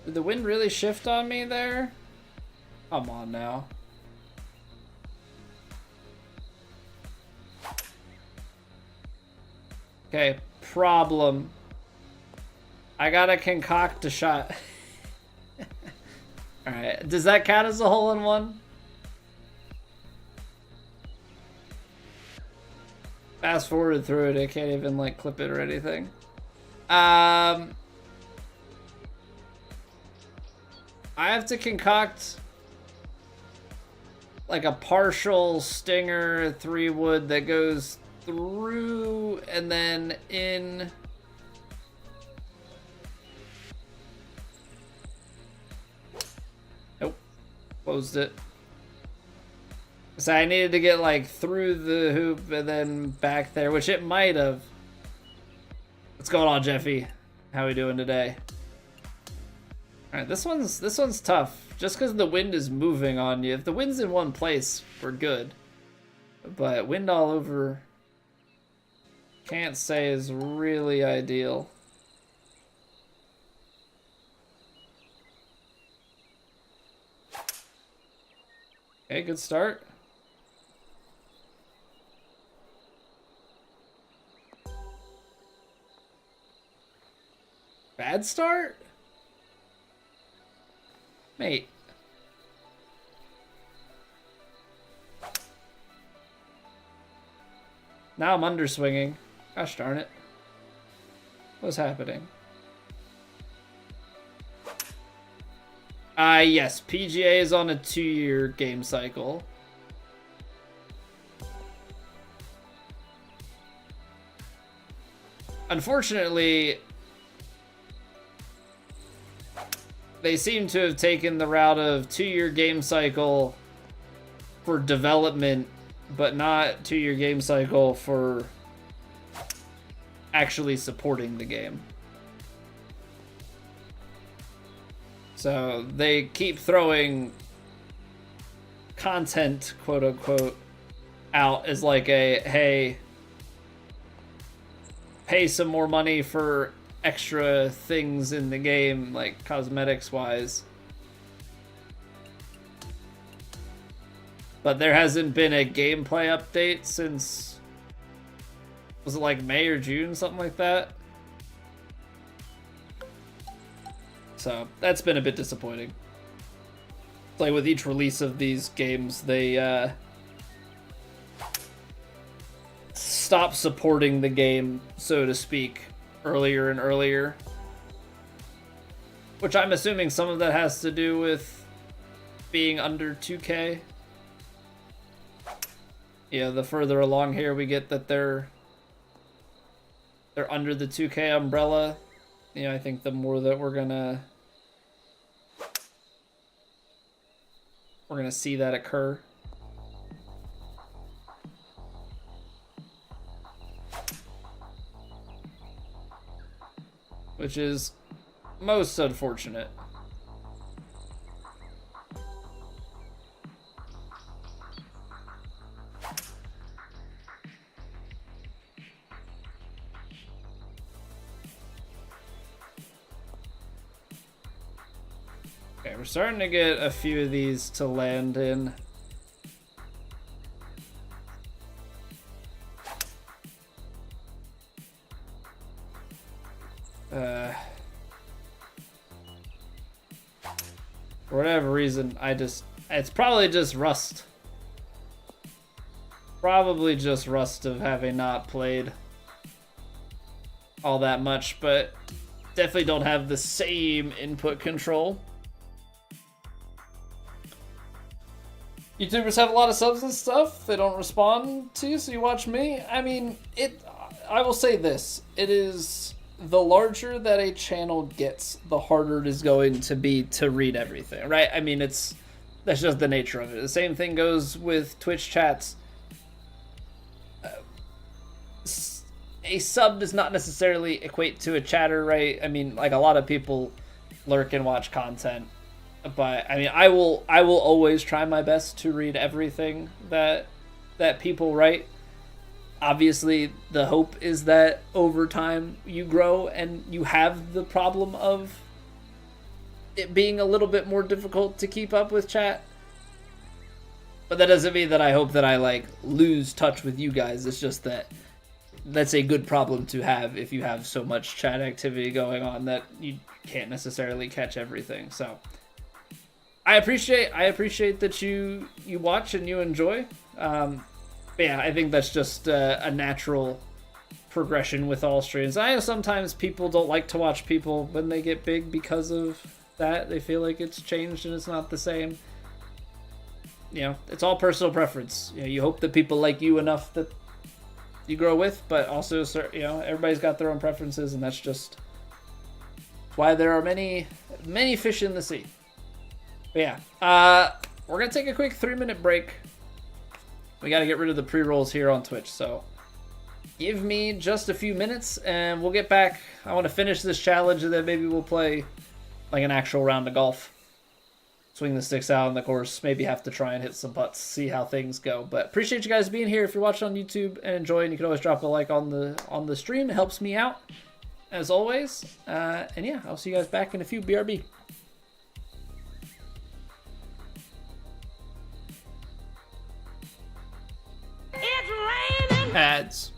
Did the wind really shift on me there? Come on now. Okay, problem. I gotta concoct a shot. Alright, does that count as a hole-in-one? Fast forward through it, I can't even like clip it or anything. I have to concoct like a partial stinger 3-wood that goes through and then in. Nope, closed it. So I needed to get like through the hoop and then back there, which it might have. What's going on, Jeffy? How we doing today? All right, this one's tough. Just because the wind is moving on you. If the wind's in one place, we're good. But wind all over, can't say is really ideal. Okay, good start. Bad start? Mate. Now I'm underswinging. Gosh darn it. What's happening? Yes, PGA is on a 2-year game cycle. Unfortunately, they seem to have taken the route of 2-year game cycle for development, but not 2-year game cycle for actually supporting the game. So they keep throwing content, quote unquote, out as like a, hey, pay some more money for extra things in the game, like cosmetics wise. But there hasn't been a gameplay update since, was it like May or June, something like that? So that's been a bit disappointing. Like with each release of these games, they stop supporting the game, so to speak, earlier and earlier. Which I'm assuming some of that has to do with being under 2K. Yeah, the further along here we get that they're under the 2K umbrella, you know, I think the more that we're gonna see that occur. Which is most unfortunate. Okay, we're starting to get a few of these to land in. For whatever reason, it's probably just rust. Probably just rust of having not played all that much, but definitely don't have the same input control. YouTubers have a lot of subs and stuff. They don't respond to you, so you watch me. I mean, I will say this. It is, the larger that a channel gets, the harder it is going to be to read everything, right? I mean, that's just the nature of it. The same thing goes with Twitch chats. A sub does not necessarily equate to a chatter, right? I mean, like, a lot of people lurk and watch content. But I mean, I will always try my best to read everything that people write. Obviously, the hope is that over time you grow and you have the problem of it being a little bit more difficult to keep up with chat. But that doesn't mean that I hope that I like lose touch with you guys. It's just that that's a good problem to have if you have so much chat activity going on that you can't necessarily catch everything. So I appreciate that you watch and you enjoy. But yeah, I think that's just a natural progression with all streams. I know sometimes people don't like to watch people when they get big because of that. They feel like it's changed and it's not the same. You know, it's all personal preference. You know, you hope that people like you enough that you grow with, but also, you know, everybody's got their own preferences, and that's just why there are many fish in the sea. But yeah, we're gonna take a quick 3-minute break. We got to get rid of the pre-rolls here on Twitch, so give me just a few minutes and we'll get back. I want to finish this challenge and then maybe we'll play like an actual round of golf. Swing the sticks out on the course, maybe have to try and hit some putts, see how things go. But appreciate you guys being here. If you're watching on YouTube and enjoying, you can always drop a like on the stream. It helps me out, as always. And yeah, I'll see you guys back in a few. BRB. pads.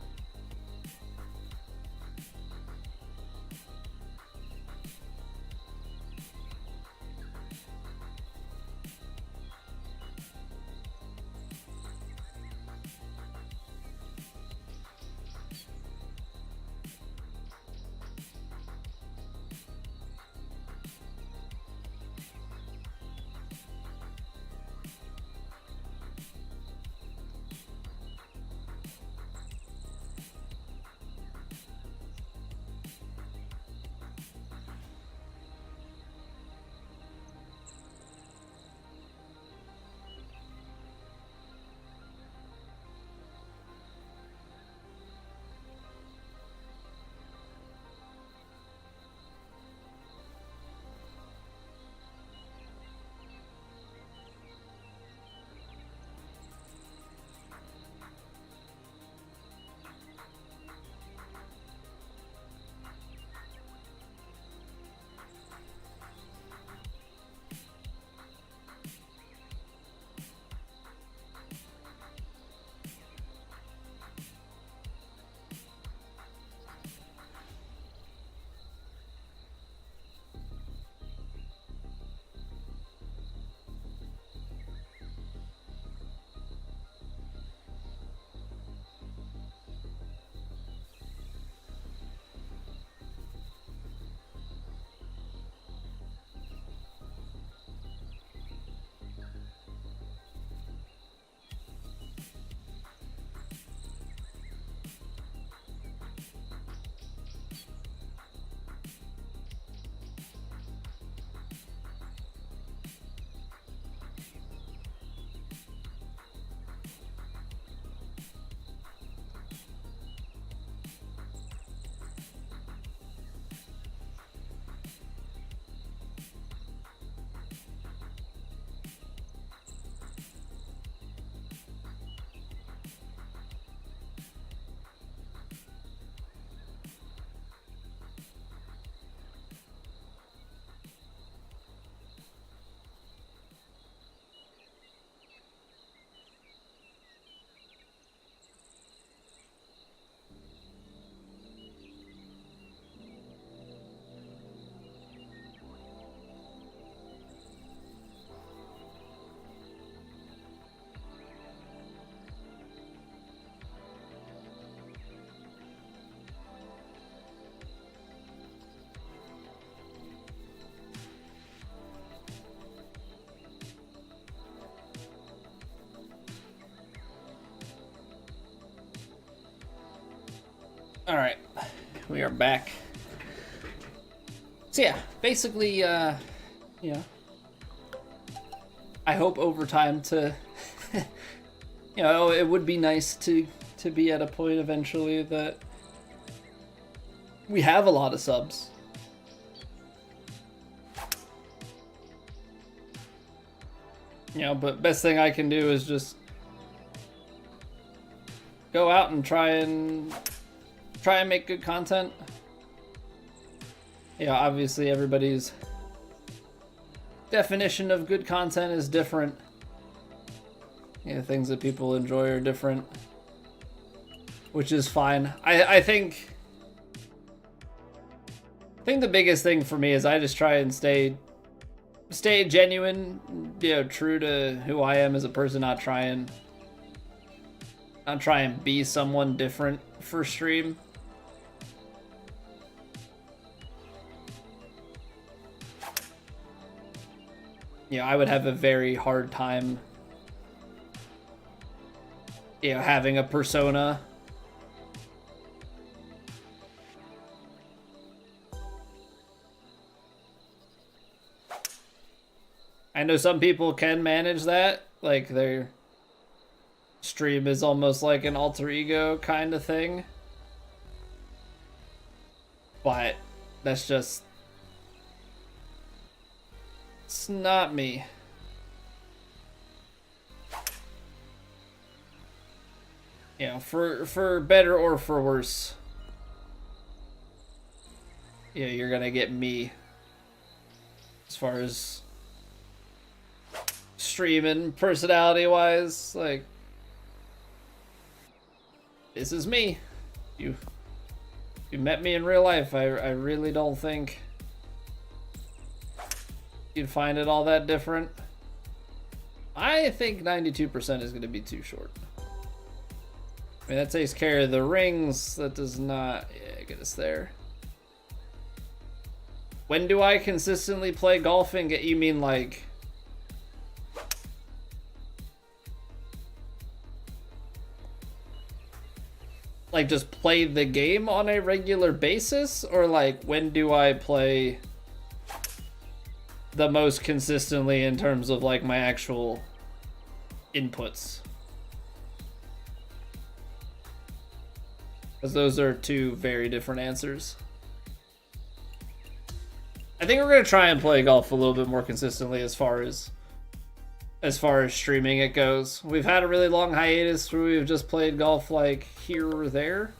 All right, we are back. So yeah, basically, I hope over time to, it would be nice to be at a point eventually that we have a lot of subs. But best thing I can do is just go out and try and make good content. Obviously everybody's definition of good content is different. Things that people enjoy are different, which is fine. I think the biggest thing for me is I just try and stay genuine, true to who I am as a person, not try and be someone different for stream. I would have a very hard time, having a persona. I know some people can manage that, like their stream is almost like an alter ego kind of thing. But that's just, it's not me. For better or for worse. You're gonna get me as far as streaming personality wise. Like, this is me. You met me in real life. I really don't think you'd find it all that different. I think 92% is going to be too short. I mean, that takes care of the rings. That does not get us there. When do I consistently play golfing? You mean like... like just play the game on a regular basis? Or like when do I play the most consistently in terms of like my actual inputs? Because those are two very different answers. I think we're gonna try and play golf a little bit more consistently as far as streaming it goes. We've had a really long hiatus where we've just played golf like here or there.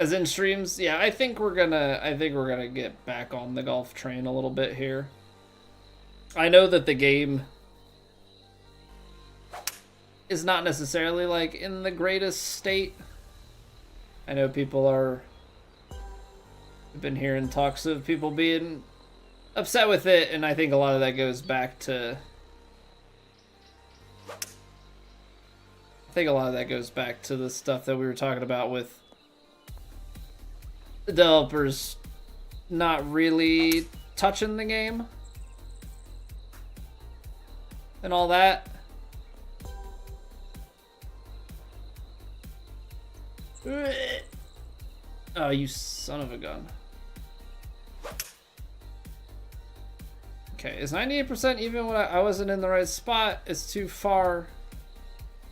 As in streams, yeah, I think we're gonna get back on the golf train a little bit here. I know that the game is not necessarily like in the greatest state. I know people are... I've been hearing talks of people being upset with it, and I think a lot of that goes back to... the stuff that we were talking about with the developers not really touching the game and all that. Oh, you son of a gun. Okay, is 98% even when I wasn't in the right spot? It's too far.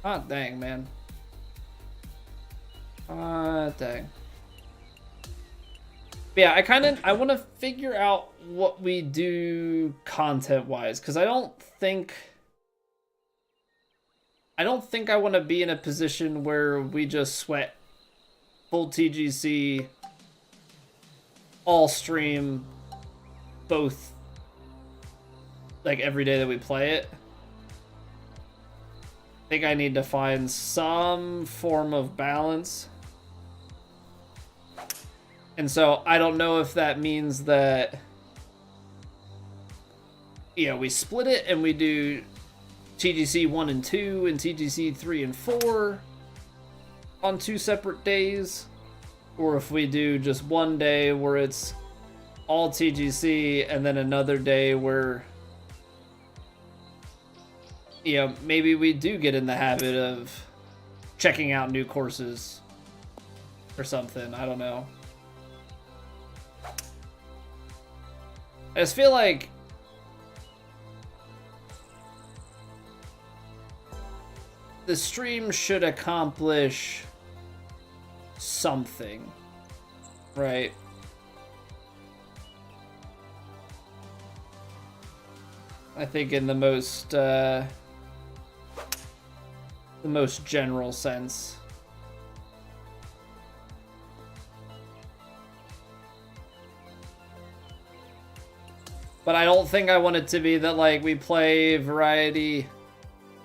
Ah, dang, man. Ah, dang. But yeah, I want to figure out what we do content-wise, because I don't think I want to be in a position where we just sweat full TGC, all stream, both, like every day that we play it. I think I need to find some form of balance. And so I don't know if that means that, you know, we split it and we do TGC 1 and 2 and TGC 3 and 4 on 2 separate days, or if we do just one day where it's all TGC and then another day where, you know, maybe we do get in the habit of checking out new courses or something. I don't know. I just feel like the stream should accomplish something, right? I think in the most general sense. But I don't think I want it to be that, like, we play variety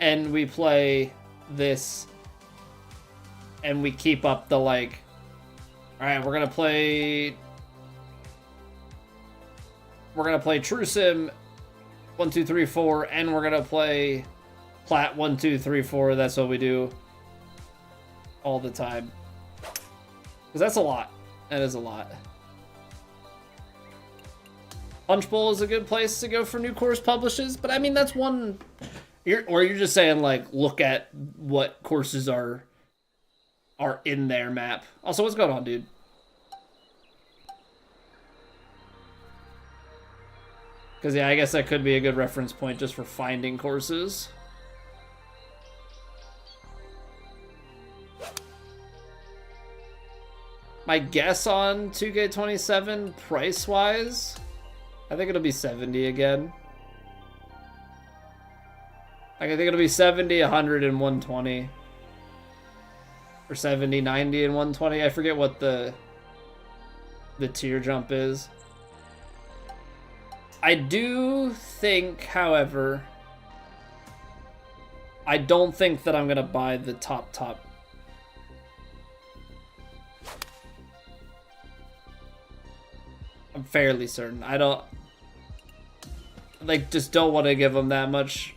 and we play this and we keep up the, like, alright, we're gonna play True Sim 1, 2, 3, 4, and we're gonna play Plat 1, 2, 3, 4. That's what we do all the time. Because that's a lot. That is a lot. Punch Bowl is a good place to go for new course publishes, but I mean, that's one... Or you're just saying, like, look at what courses are in their map. Also, what's going on, dude? Because, yeah, I guess that could be a good reference point just for finding courses. My guess on 2K27 price-wise, I think it'll be 70 again. Like, I think it'll be 70, 100, and 120. Or 70, 90, and 120. I forget what the tier jump is. I do think, however, I don't think that I'm going to buy the top I'm fairly certain. I don't like just don't want to give them that much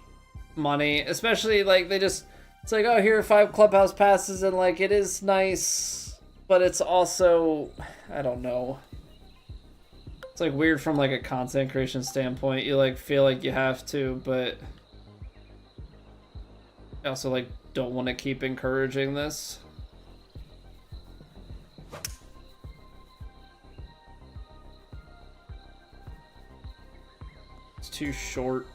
money, especially like they just it's like, oh, here are 5 clubhouse passes, and like it is nice, but it's also I don't know. It's like weird from like a content creation standpoint. You like feel like you have to, but I also like don't want to keep encouraging this. It's too short.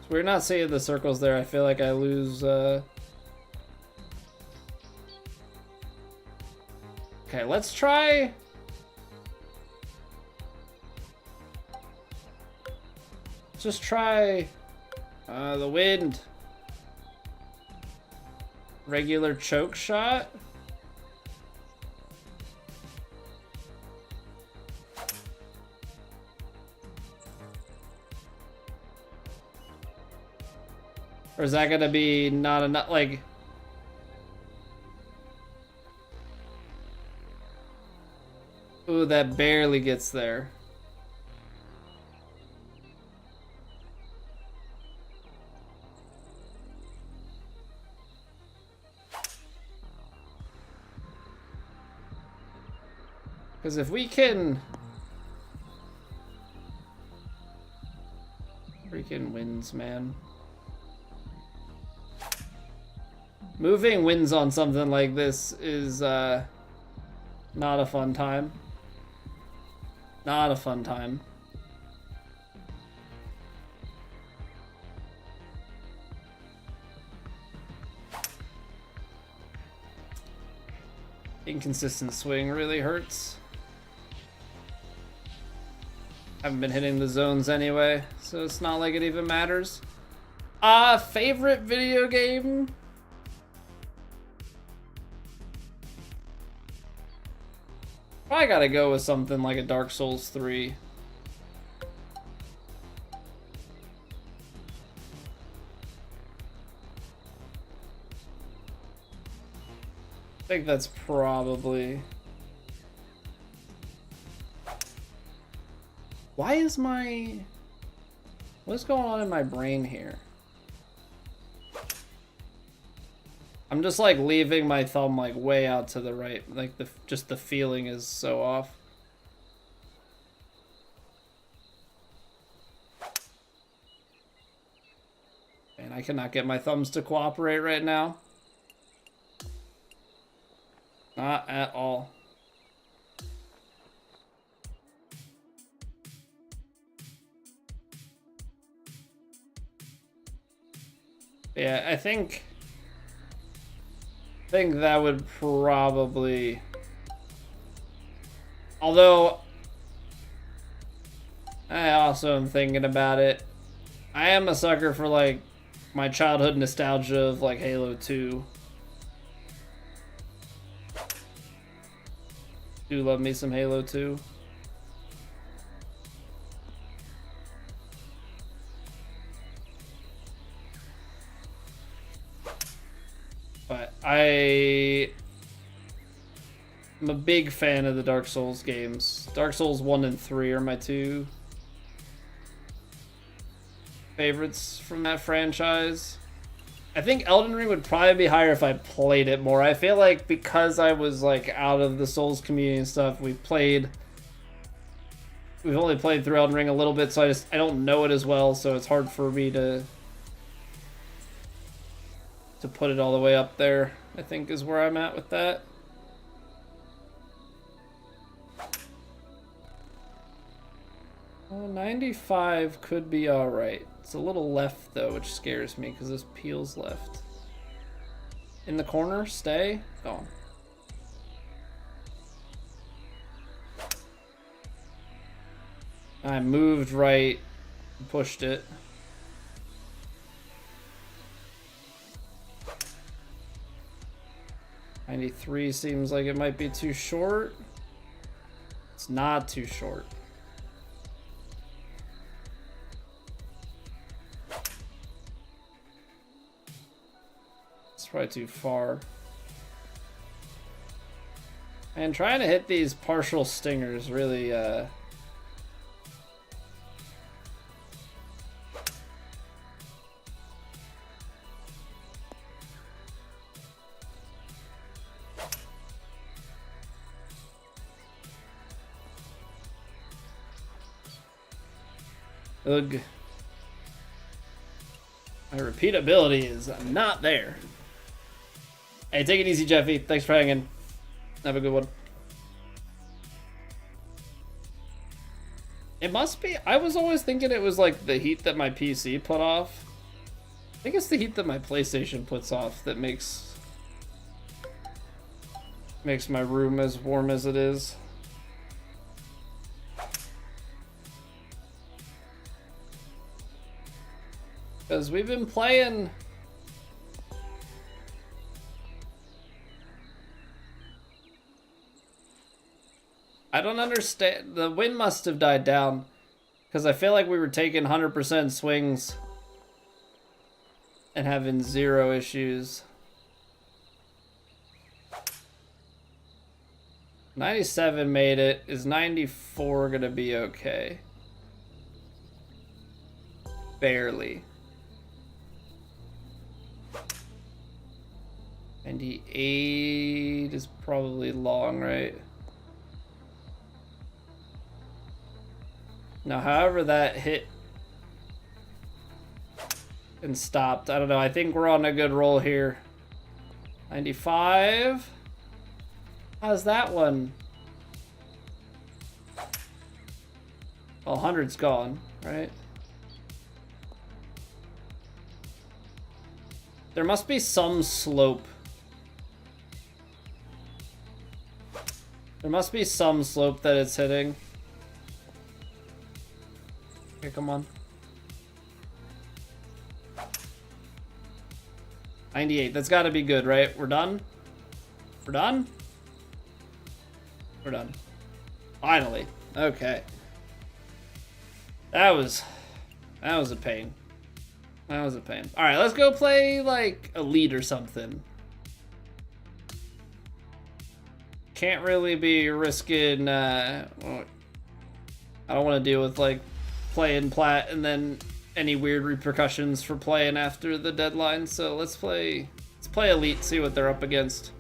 We're not seeing the circles there. I feel like I lose. Okay, let's try. Let's just try the wind. Regular choke shot. Or is that gonna be not enough? Like, ooh, that barely gets there. Because if we can... Freaking wins, man. Moving wins on something like this is not a fun time. Not a fun time. Inconsistent swing really hurts. Haven't been hitting the zones anyway, so it's not like it even matters. Favorite video game? Probably gotta go with something like a Dark Souls 3. I think that's probably... Why is my... What's going on in my brain here? I'm just like leaving my thumb like way out to the right. Like just the feeling is so off. And I cannot get my thumbs to cooperate right now. Not at all. Yeah, I think that would probably, although I also am thinking about it, I am a sucker for like my childhood nostalgia of like Halo 2. Do love me some Halo 2. But I'm a big fan of the Dark Souls games. Dark Souls 1 and 3 are my 2 favorites from that franchise. I think Elden Ring would probably be higher if I played it more. I feel like because I was like out of the Souls community and stuff, we've only played through Elden Ring a little bit, so I don't know it as well, so it's hard for me to put it all the way up there, I think is where I'm at with that. Well, 95 could be alright. It's a little left though, which scares me because this peel's left. In the corner, stay, go. I moved right, pushed it. .93 seems like it might be too short. It's not too short. It's probably too far. And trying to hit these partial stingers really, ugh. My repeatability is not there. Hey, take it easy, Jeffy. Thanks for hanging. Have a good one. It must be. I was always thinking it was like the heat that my PC put off. I think it's the heat that my PlayStation puts off that makes my room as warm as it is. Because we've been playing... I don't understand. The wind must have died down. Because I feel like we were taking 100% swings and having zero issues. 97 made it. Is 94 gonna be okay? Barely. 98 is probably long, right? Now, however that hit and stopped, I don't know. I think we're on a good roll here. 95. How's that one? Well, 100's gone, right? There must be some slope. There must be some slope that it's hitting. Okay, come on. 98. That's got to be good, right? We're done? We're done? We're done. Finally. Okay. That was a pain. That was a pain. All right, let's go play like Elite or something. Can't really be risking. I don't want to deal with like playing plat and then any weird repercussions for playing after the deadline. So let's play Elite, see what they're up against.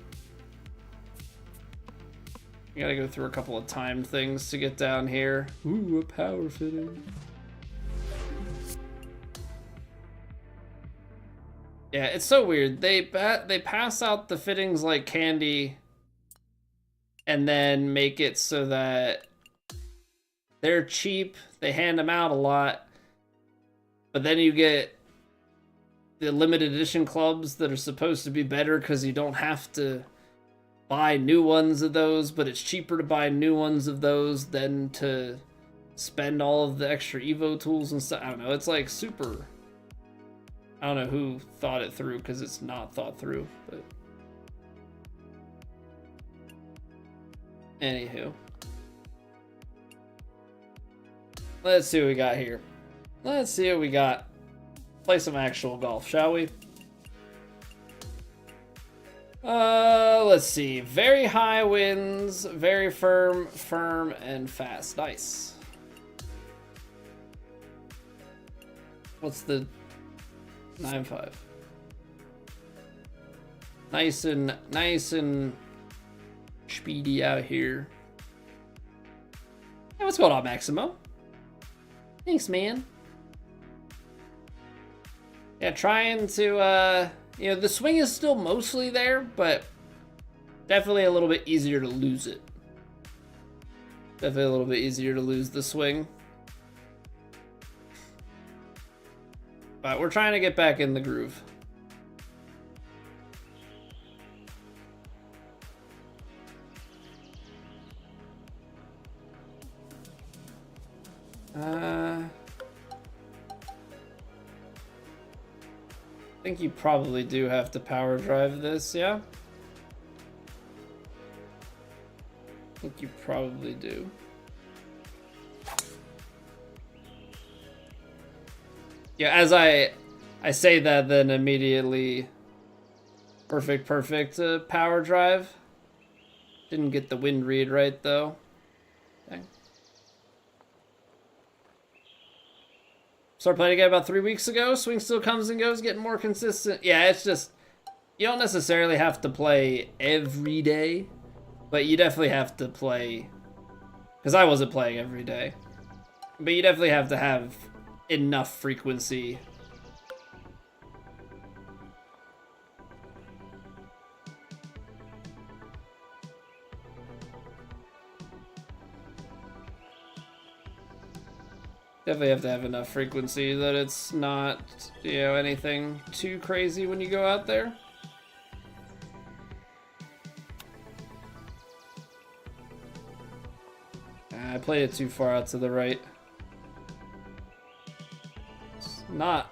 You gotta go through a couple of time things to get down here. Ooh, a power fitting. Yeah, it's so weird. They pass out the fittings like candy and then make it so that they're cheap. They hand them out a lot. But then you get the limited edition clubs that are supposed to be better because you don't have to buy new ones of those, but it's cheaper to buy new ones of those than to spend all of the extra Evo tools and stuff. I don't know. It's like super... I don't know who thought it through because it's not thought through, but... Anywho. Let's see what we got here. Let's see what we got. Play some actual golf, shall we? Let's see. Very high winds, very firm, and fast. Nice. What's the 9.5? Nice and speedy out here. Hey, what's going on, Maximo? Thanks, man. Yeah, trying to, you know, the swing is still mostly there, but definitely a little bit easier to lose it. Definitely a little bit easier to lose the swing. But we're trying to get back in the groove. I think you probably do have to power drive this, yeah? I think you probably do. Yeah, as I say that, then immediately perfect power drive. Didn't get the wind read right though. Dang. Started playing again about 3 weeks ago. Swing still comes and goes, getting more consistent. Yeah, it's just, you don't necessarily have to play every day, but you definitely have to play, because I wasn't playing every day, but you definitely have to have enough frequency. Definitely have to have enough frequency that it's not, you know, anything too crazy when you go out there. I played it too far out to the right. It's not,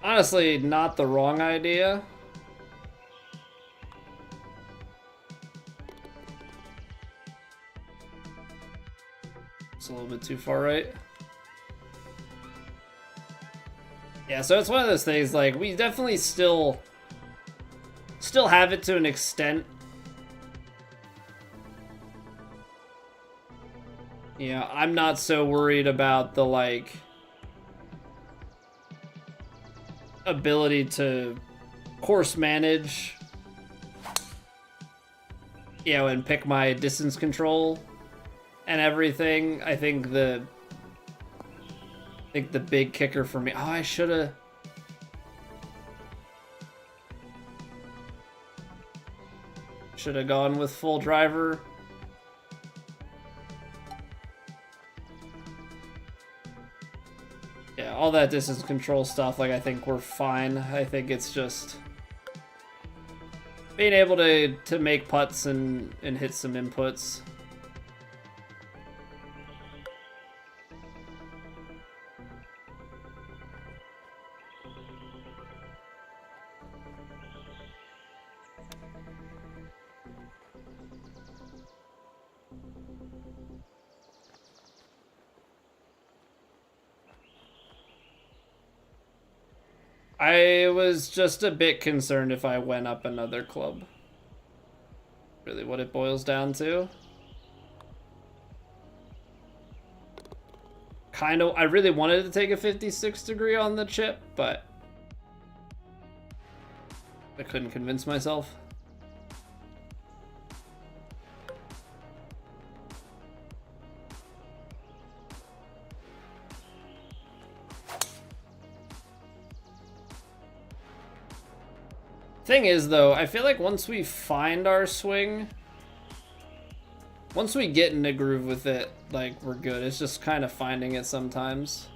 honestly, not the wrong idea. It's a little bit too far right. Yeah, so it's one of those things, like, we definitely still have it to an extent. Yeah, I'm not so worried about the, like, ability to course manage, you know, and pick my distance control and everything. I think the big kicker for me, oh, I should have gone with full driver. Yeah, all that distance control stuff, like, I think we're fine. I think it's just being able to make putts and hit some inputs. I was just a bit concerned if I went up another club. Really what it boils down to. Kind of, I really wanted to take a 56 degree on the chip, but I couldn't convince myself. Thing is, though, I feel like once we find our swing, once we get in a groove with it, like, we're good. It's just kind of finding it sometimes.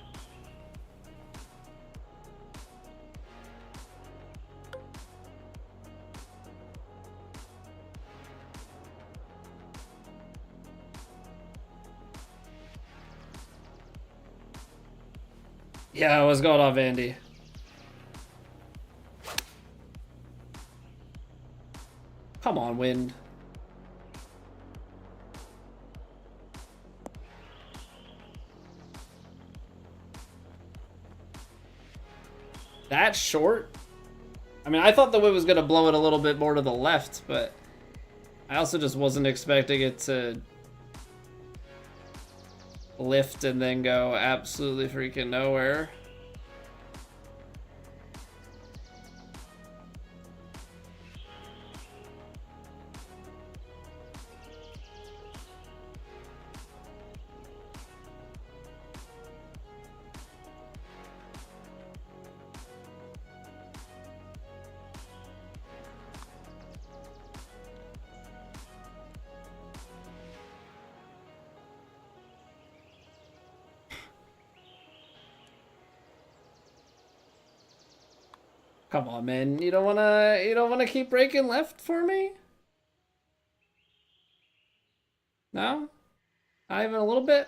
Yeah, what's going on, Vandy? Come on, wind. That short? I mean, I thought the wind was going to blow it a little bit more to the left, but I also just wasn't expecting it to lift and then go absolutely freaking nowhere. Come on, man. You don't wanna keep breaking left for me? No? Not even a little bit?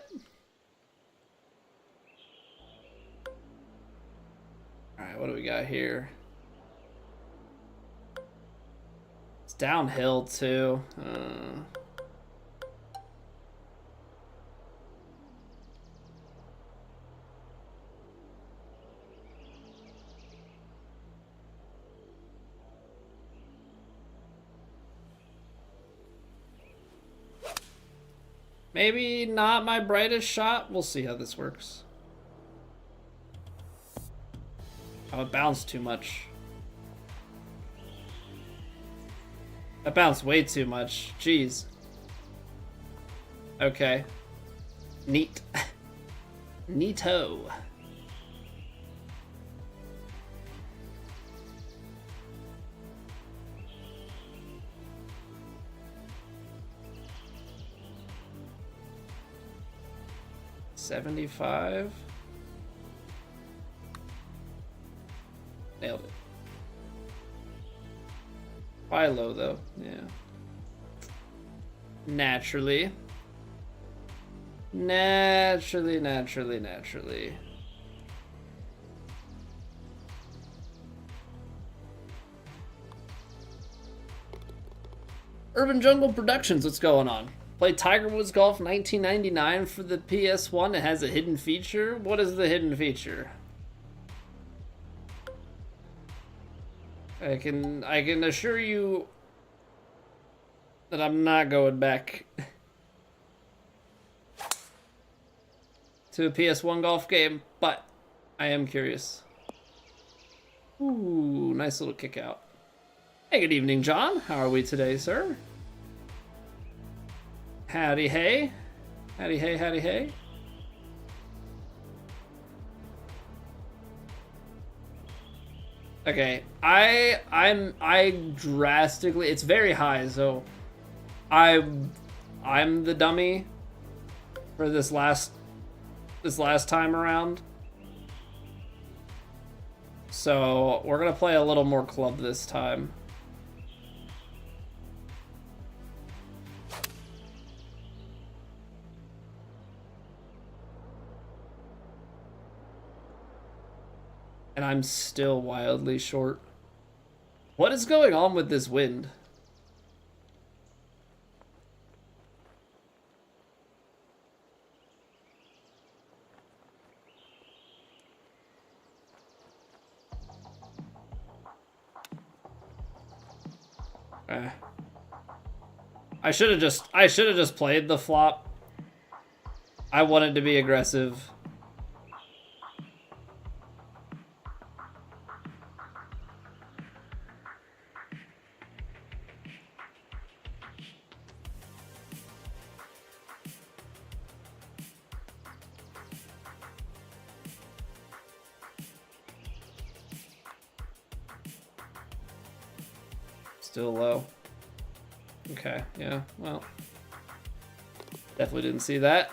Alright, what do we got here? It's downhill too. Maybe not my brightest shot. We'll see how this works. Oh, it bounced too much. That bounced way too much. Jeez. Okay. Neat. Neato. $75. Nailed it. Probably low though. Yeah. Naturally. Naturally. Urban Jungle Productions, what's going on? Played Tiger Woods Golf 1999 for the PS1. It has a hidden feature. What is the hidden feature? I can assure you that I'm not going back to a PS1 golf game, but I am curious. Ooh, nice little kick out. Hey, good evening, John. How are we today, sir? Howdy, hey. Howdy, hey, howdy, hey. Okay, I drastically, it's very high, so I'm the dummy for this last time around. So we're gonna play a little more club this time. And I'm still wildly short. What is going on with this wind? I should have just played the flop. I wanted to be aggressive. Still low. Okay, yeah, well. Definitely didn't see that.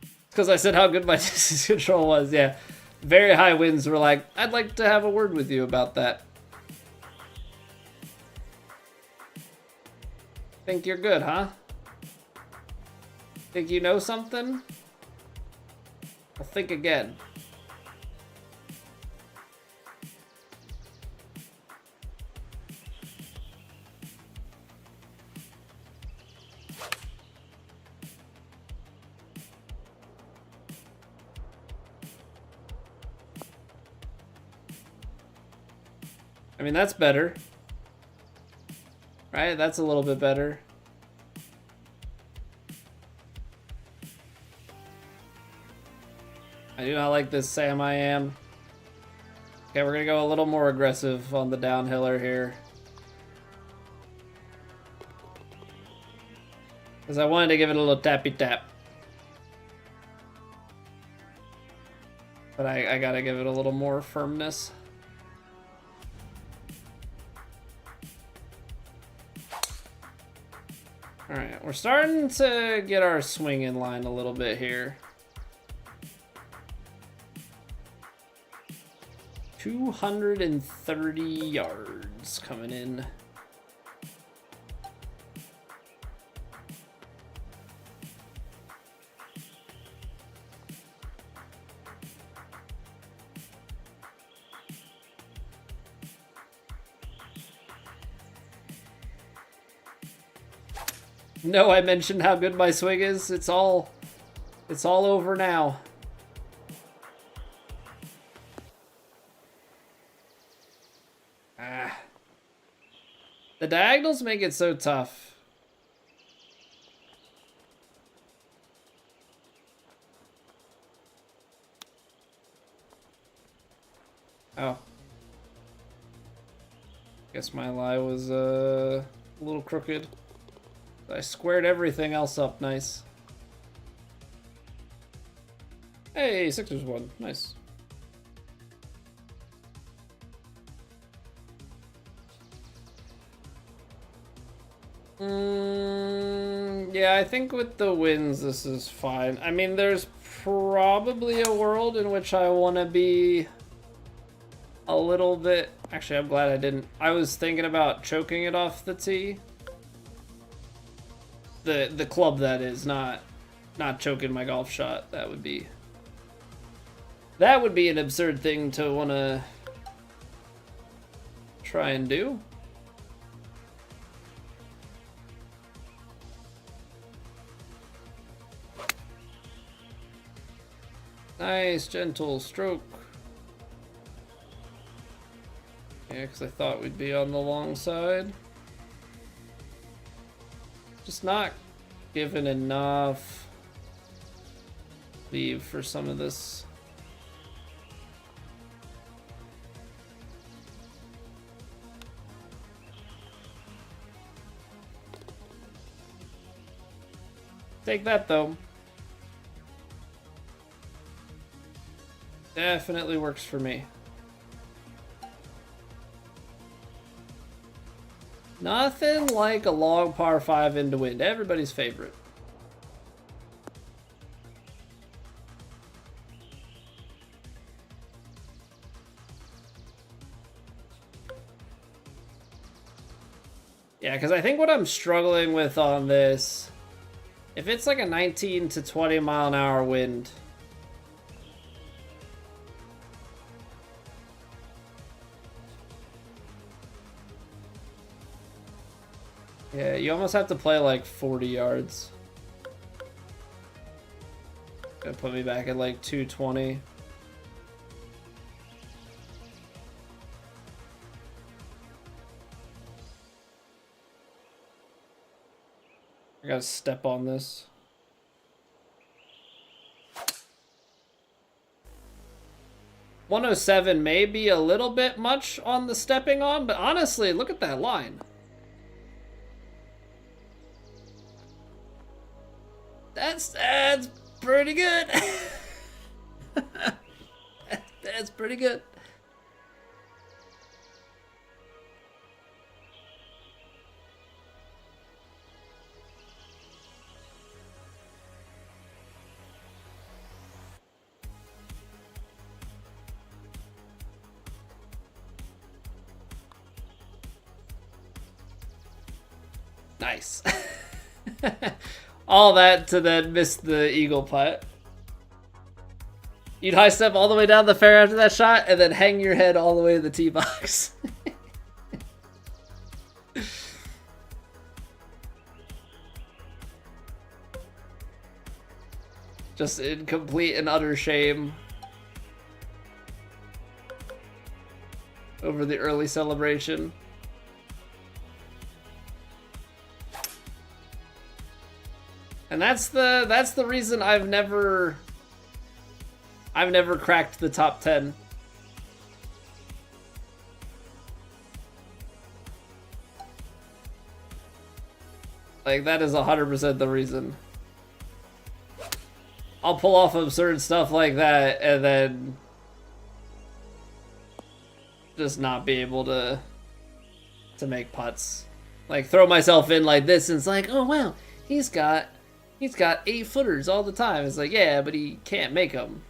It's because I said how good my distance control was, yeah. Very high winds were like, I'd like to have a word with you about that. Think you're good, huh? Think you know something? Well, think again. I mean, that's better. Right? That's a little bit better. I do not like this Sam I am. Okay, we're gonna go a little more aggressive on the downhiller here. Because I wanted to give it a little tappy tap. But I gotta give it a little more firmness. Alright, we're starting to get our swing in line a little bit here. 230 yards coming in. No, I mentioned how good my swing is. It's all over now. The diagonals make it so tough. Oh. Guess my lie was a little crooked. I squared everything else up nice. Hey, Sixers won. Nice. Yeah, I think with the wins, this is fine. I mean, there's probably a world in which I want to be a little bit... Actually, I'm glad I didn't. I was thinking about choking it off the tee. The club, that is, not choking my golf shot. That would be an absurd thing to want to try and do. Nice, gentle stroke. Yeah, because I thought we'd be on the long side. Just not given enough leave for some of this. Take that, though. Definitely works for me. Nothing like a long par 5 into wind. Everybody's favorite. Yeah, because I think what I'm struggling with on this, if it's like a 19 to 20 mile an hour wind, yeah, you almost have to play like 40 yards. Gonna put me back at like 220. I gotta step on this. .107 may be a little bit much on the stepping on, but honestly, look at that line. That's pretty good. That's pretty good. Nice. All that to then miss the eagle putt. You'd high step all the way down the fairway after that shot and then hang your head all the way to the tee box. Just in complete and utter shame over the early celebration. And that's the reason I've never cracked the top 10. Like, that is 100% the reason. I'll pull off absurd stuff like that and then just not be able to make putts. Like, throw myself in like this and it's like, oh wow, he's got 8-footers all the time. It's like, yeah, but he can't make them.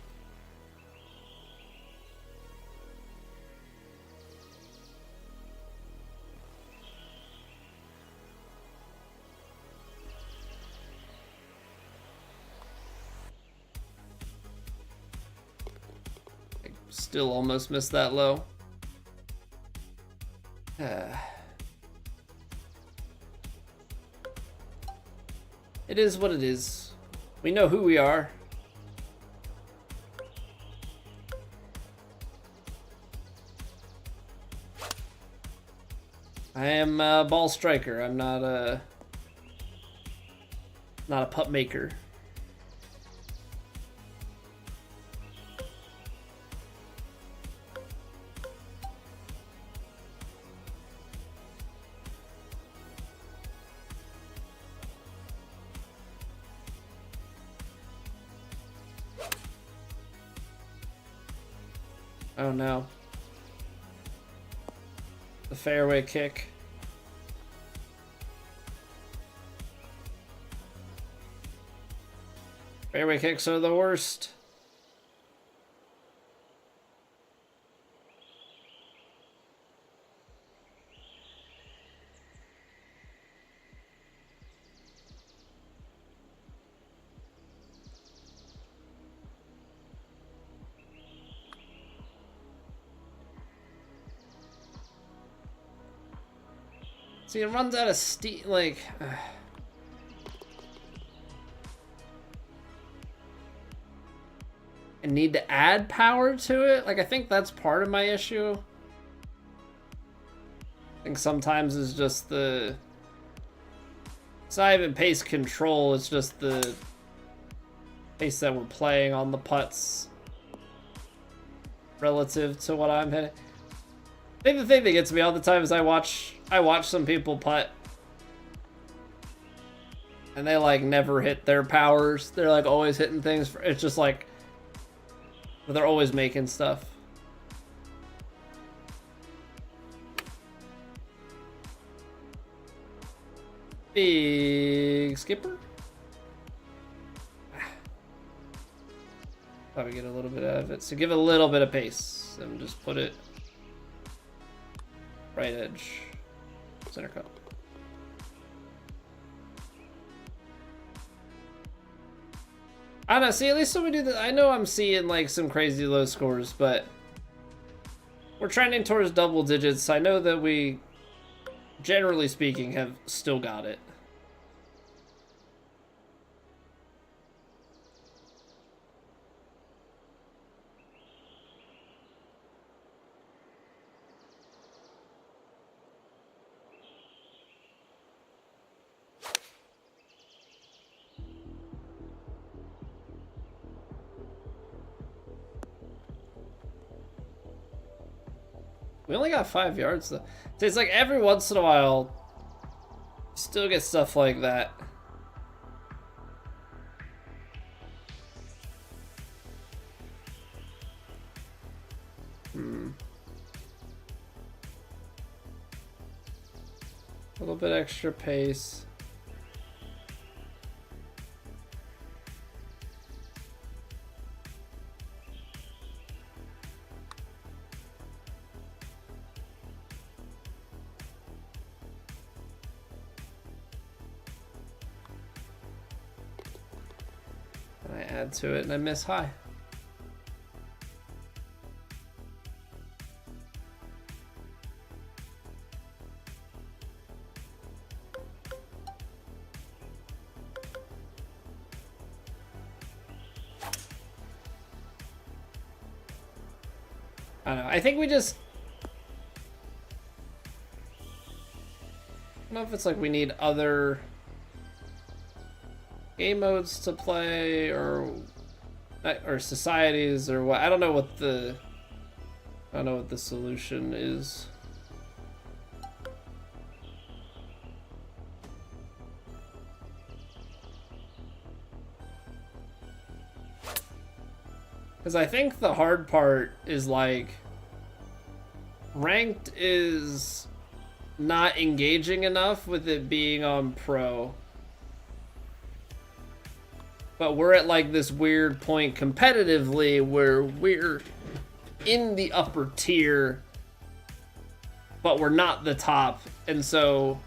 I still almost missed that low. It is what it is. We know who we are. I am a ball striker. I'm not a putt maker. Oh no. The fairway kick. Fairway kicks are the worst. See, it runs out of steam, like... I need to add power to it? Like, I think that's part of my issue. I think sometimes it's just the... It's not even pace control, it's just the pace that we're playing on the putts relative to what I'm hitting. I think the thing that gets me all the time is I watch some people putt and they like never hit their powers. They're like always hitting things. It's just like, but they're always making stuff. Big skipper. Probably get a little bit out of it. So give it a little bit of pace and just put it right edge, center cup. I don't know, see, at least when we do that, I know I'm seeing like some crazy low scores, but we're trending towards double digits. I know that we, generally speaking, have still got it. We only got 5 yards though. So it's like every once in a while, you still get stuff like that. A little bit extra pace. I add to it and I miss high. I don't know. I think we just... I don't know if it's like we need other game modes to play or societies or what. I don't know what the solution is. Because I think the hard part is like ranked is not engaging enough with it being on pro. But we're at like this weird point competitively where we're in the upper tier, but we're not the top. And so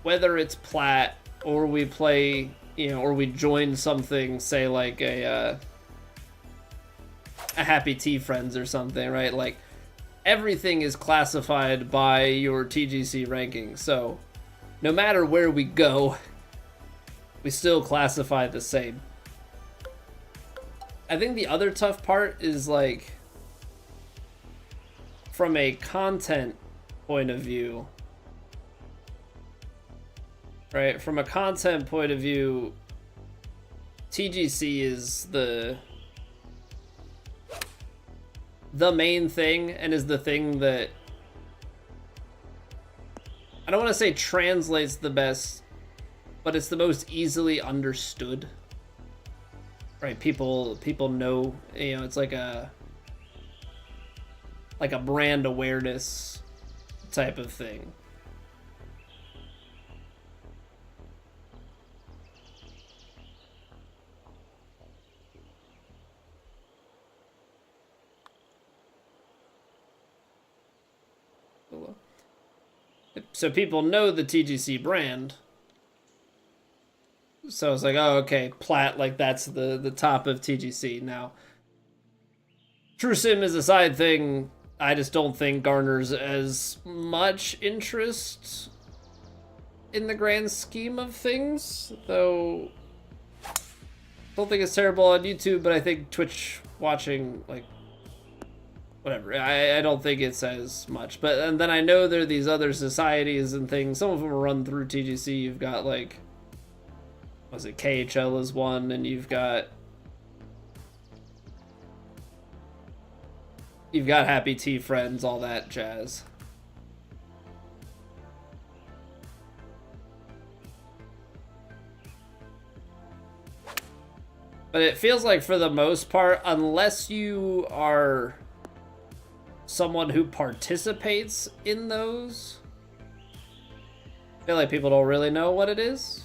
whether it's plat or we play, you know, or we join something, say like a Happy Tea Friends or something, right? Like everything is classified by your TGC ranking. So no matter where we go, we still classify the same. I think the other tough part is like from a content point of view, right? From a content point of view, TGC is the main thing and is the thing that I don't want to say translates the best, but it's the most easily understood. Right, people know, you know, it's like like a brand awareness type of thing. So people know the TGC brand. So it's like, oh, okay, Plat, like that's the top of TGC. Now, True Sim is a side thing. I just don't think garners as much interest in the grand scheme of things. Though, don't think it's terrible on YouTube, but I think Twitch watching, like, whatever. I don't think it's as much. But and then I know there are these other societies and things. Some of them are run through TGC. You've got, like, was it KHL is one, and you've got Happy Tea Friends, all that jazz. But it feels like for the most part, unless you are someone who participates in those, I feel like people don't really know what it is.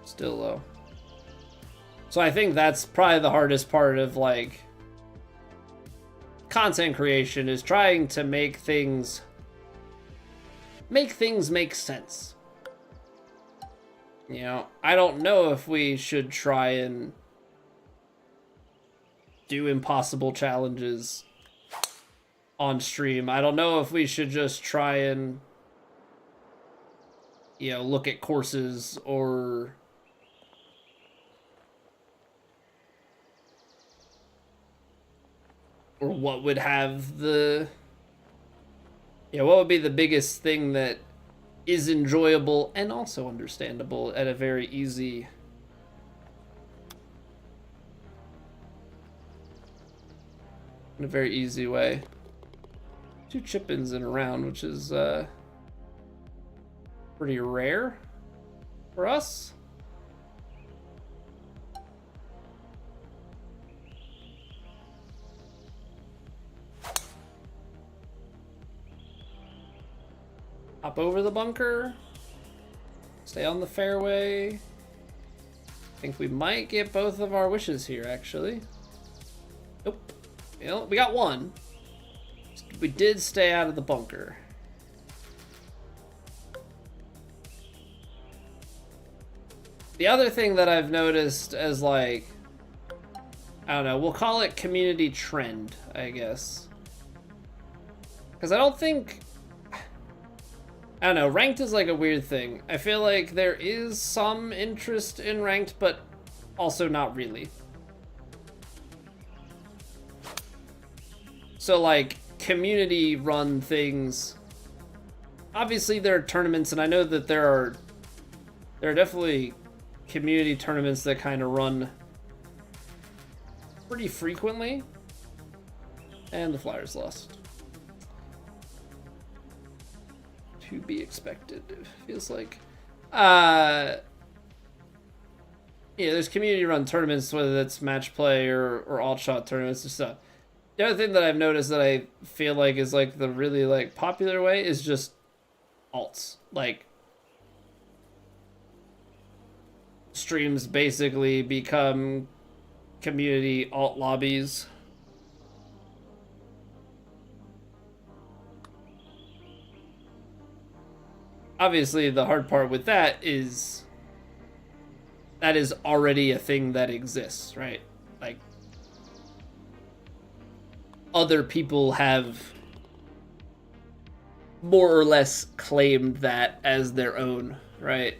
Still low. So I think that's probably the hardest part of, like, content creation, is trying to make things make sense. You know, I don't know if we should try and do impossible challenges on stream. I don't know if we should just try and, you know, look at courses or what would have the, what would be the biggest thing that is enjoyable and also understandable at a very easy way. 2 chip-ins in a round, which is pretty rare for us. Hop over the bunker. Stay on the fairway. I think we might get both of our wishes here, actually. Nope. You know, we got one. We did stay out of the bunker. The other thing that I've noticed as, like, I don't know, we'll call it community trend, I guess. Because I don't think, I don't know, ranked is like a weird thing. I feel like there is some interest in ranked, but also not really. So, like, community run things, obviously there are tournaments, and I know that there are definitely community tournaments that kind of run pretty frequently. And the Flyers lost. To be expected, it feels like. Yeah, there's community run tournaments, whether that's match play or alt shot tournaments and stuff. The other thing that I've noticed that I feel like is, like, the really, like, popular way is just alts. Like, streams basically become community alt lobbies. Obviously, the hard part with that is already a thing that exists, right? Like, other people have more or less claimed that as their own, right?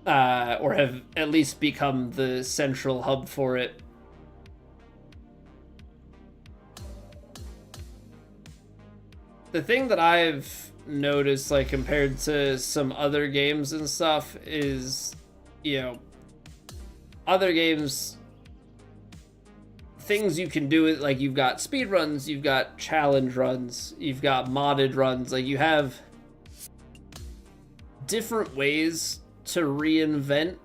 Or have at least become the central hub for it. The thing that I've noticed, like, compared to some other games and stuff, is, you know, other games, things you can do it, like you've got speed runs, you've got challenge runs, you've got modded runs, like you have different ways to reinvent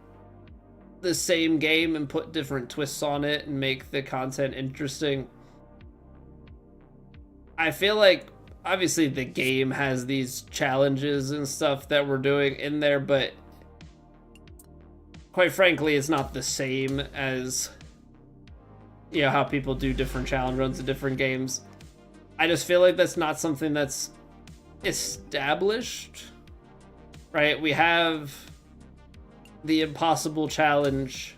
the same game and put different twists on it and make the content interesting. I feel like obviously the game has these challenges and stuff that we're doing in there, but quite frankly, it's not the same as, you know, how people do different challenge runs in different games. I just feel like that's not something that's established, right? We have the impossible challenge,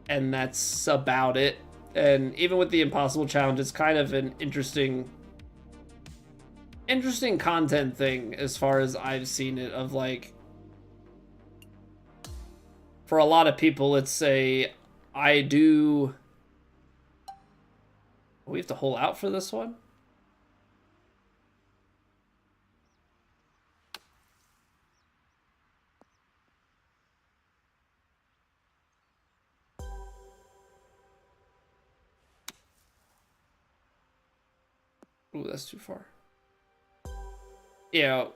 and that's about it. And even with the impossible challenge, it's kind of an interesting content thing as far as I've seen it, of like, for a lot of people, it's a, we have to hold out for this one? Ooh, that's too far. Yeah,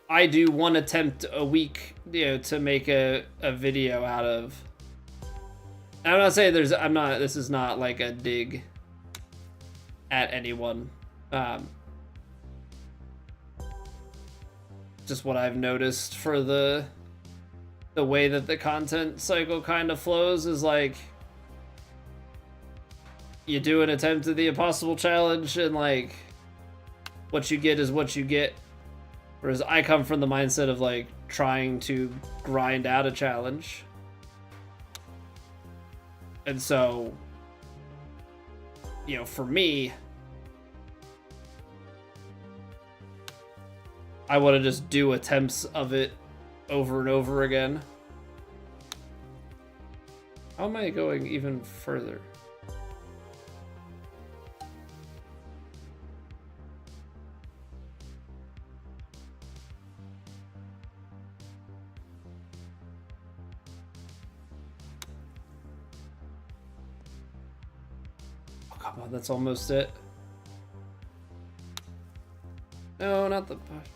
I do one attempt a week, you know, to make a video out of. I'm not saying this is not like a dig at anyone. Just what I've noticed for the way that the content cycle kind of flows is like, you do an attempt at the impossible challenge and like what you get is what you get. Whereas I come from the mindset of like trying to grind out a challenge. And so, you know, for me, I want to just do attempts of it over and over again. How am I going even further? Come on, that's almost it. No, not the push.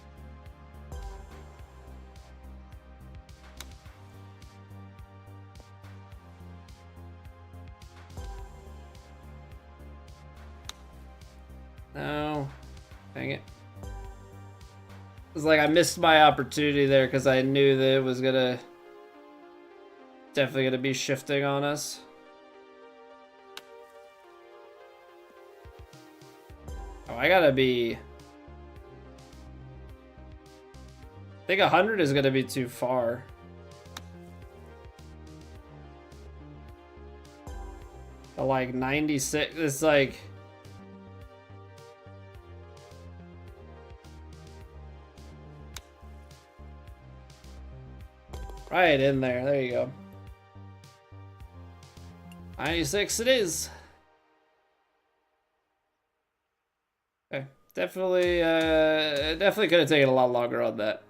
No. Dang it. It's like I missed my opportunity there because I knew that it was definitely gonna be shifting on us. Oh, I gotta be... I think 100 is gonna be too far. But like 96, it's like... right in there, there you go. 96 it is. Okay, definitely could have taken a lot longer on that.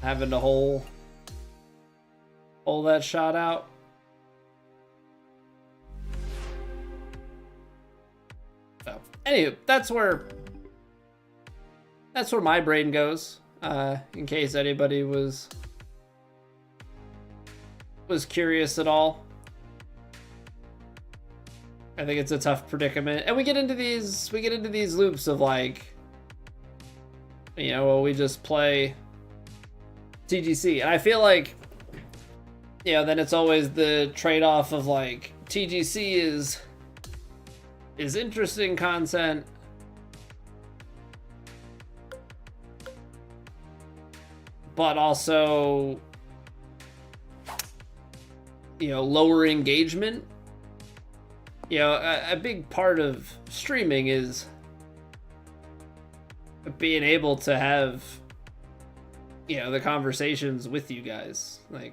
Having to hold that shot out. So, anywho, that's where my brain goes. In case anybody was curious at all. I think it's a tough predicament, and we get into these loops of like, you know, well, we just play TGC, and I feel like, you know, then it's always the trade-off of like, TGC is interesting content, but also, you know, lower engagement. You know, a big part of streaming is being able to have, you know, the conversations with you guys. Like,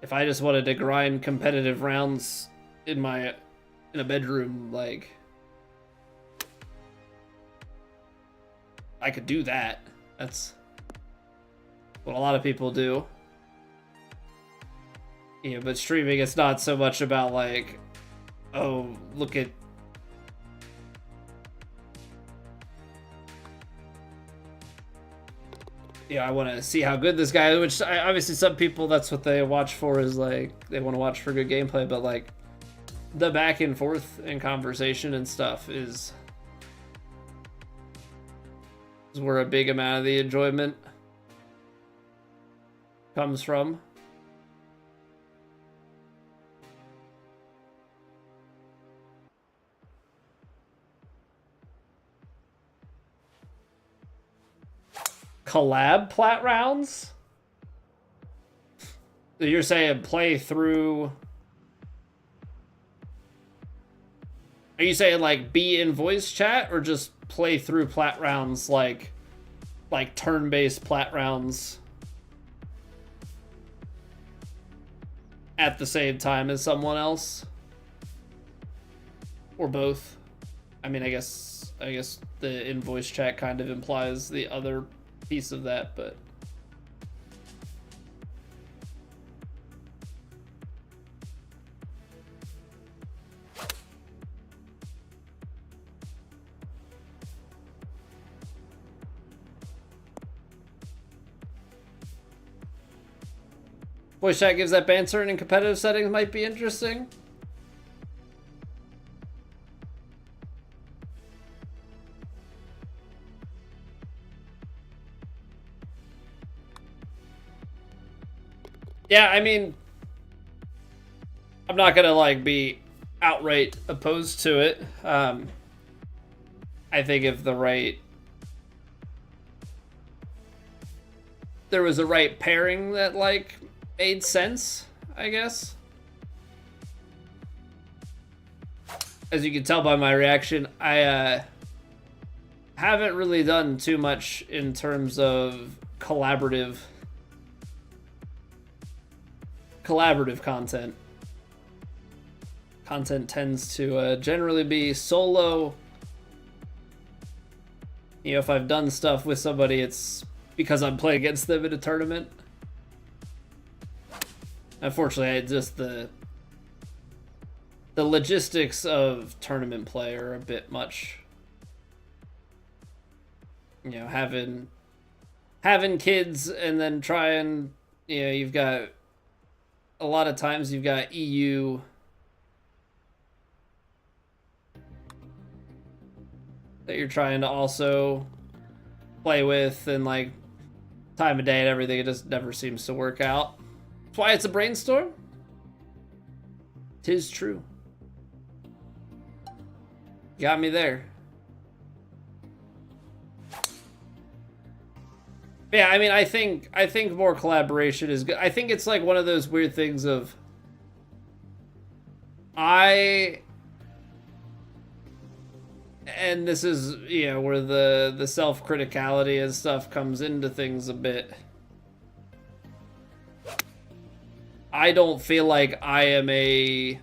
if I just wanted to grind competitive rounds in a bedroom, like, I could do that. That's what a lot of people do. Yeah, but streaming, it's not so much about like, oh, look at. Yeah, I want to see how good this guy is, which obviously some people, that's what they watch for, is like, they want to watch for good gameplay, but like, the back and forth and conversation and stuff is where a big amount of the enjoyment comes from. Collab plat rounds? You're saying play through... Are you saying like be in voice chat or just play through plat rounds like turn-based plat rounds at the same time as someone else? Or both? I mean, I guess the in voice chat kind of implies the other piece of that, but voice chat gives that banter and in competitive settings might be interesting. Yeah, I mean, I'm not gonna like be outright opposed to it. I think if there was a right pairing that like made sense, I guess. As you can tell by my reaction, I haven't really done too much in terms of collaborative content. Content tends to generally be solo. You know, if I've done stuff with somebody, it's because I'm playing against them in a tournament. Unfortunately, the logistics of tournament play are a bit much. You know, having kids and then trying, you know, you've got a lot of times you've got EU that you're trying to also play with, and like time of day and everything, it just never seems to work out. That's why it's a brainstorm. 'Tis true. Got me there. Yeah, I mean, I think more collaboration is good. I think it's like one of those weird things of and this is, you know, where the self-criticality and stuff comes into things a bit. I don't feel like I am a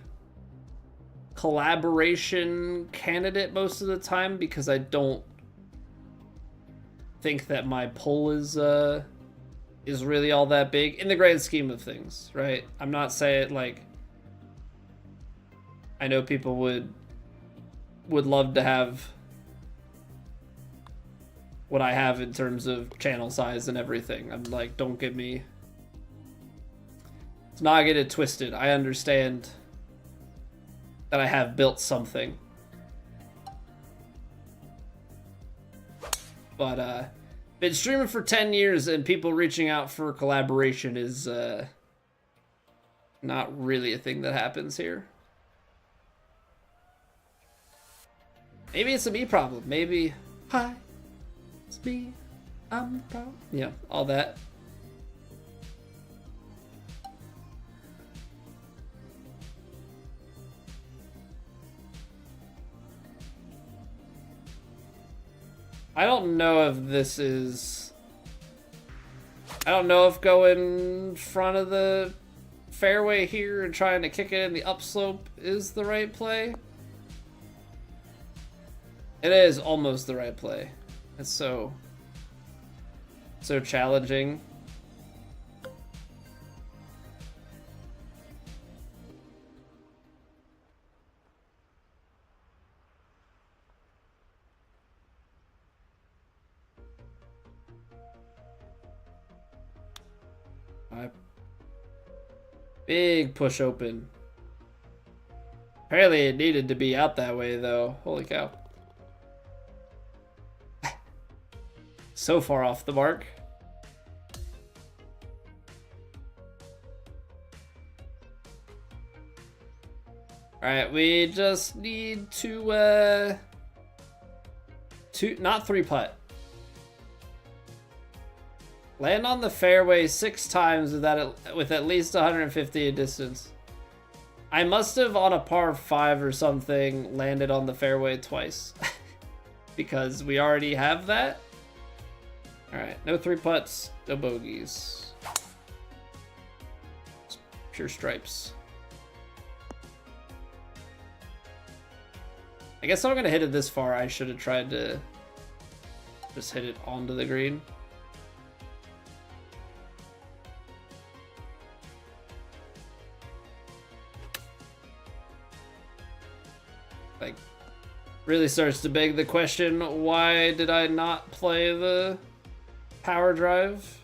collaboration candidate most of the time because I don't think that my pull is really all that big in the grand scheme of things, right? I'm not saying like, I know people would love to have what I have in terms of channel size and everything. I'm like, don't get me, let's not get it twisted. I understand that I have built something, but been streaming for 10 years and people reaching out for collaboration is not really a thing that happens here. Maybe it's a me problem. Maybe, hi, it's me, I'm the problem. Yeah, all that. I don't know if this is... I don't know if going in front of the fairway here and trying to kick it in the upslope is the right play. It is almost the right play. It's so challenging. Big push open. Apparently it needed to be out that way though. Holy cow. So far off the mark. Alright, we just need to not 3-putt. Land on the fairway 6 times with at least 150 in distance. I must have, on a par 5 or something, landed on the fairway twice. Because we already have that. Alright, no 3-putts, no bogeys. Just pure stripes. I guess if I'm gonna hit it this far, I should have tried to just hit it onto the green. Like, really starts to beg the question, why did I not play the power drive?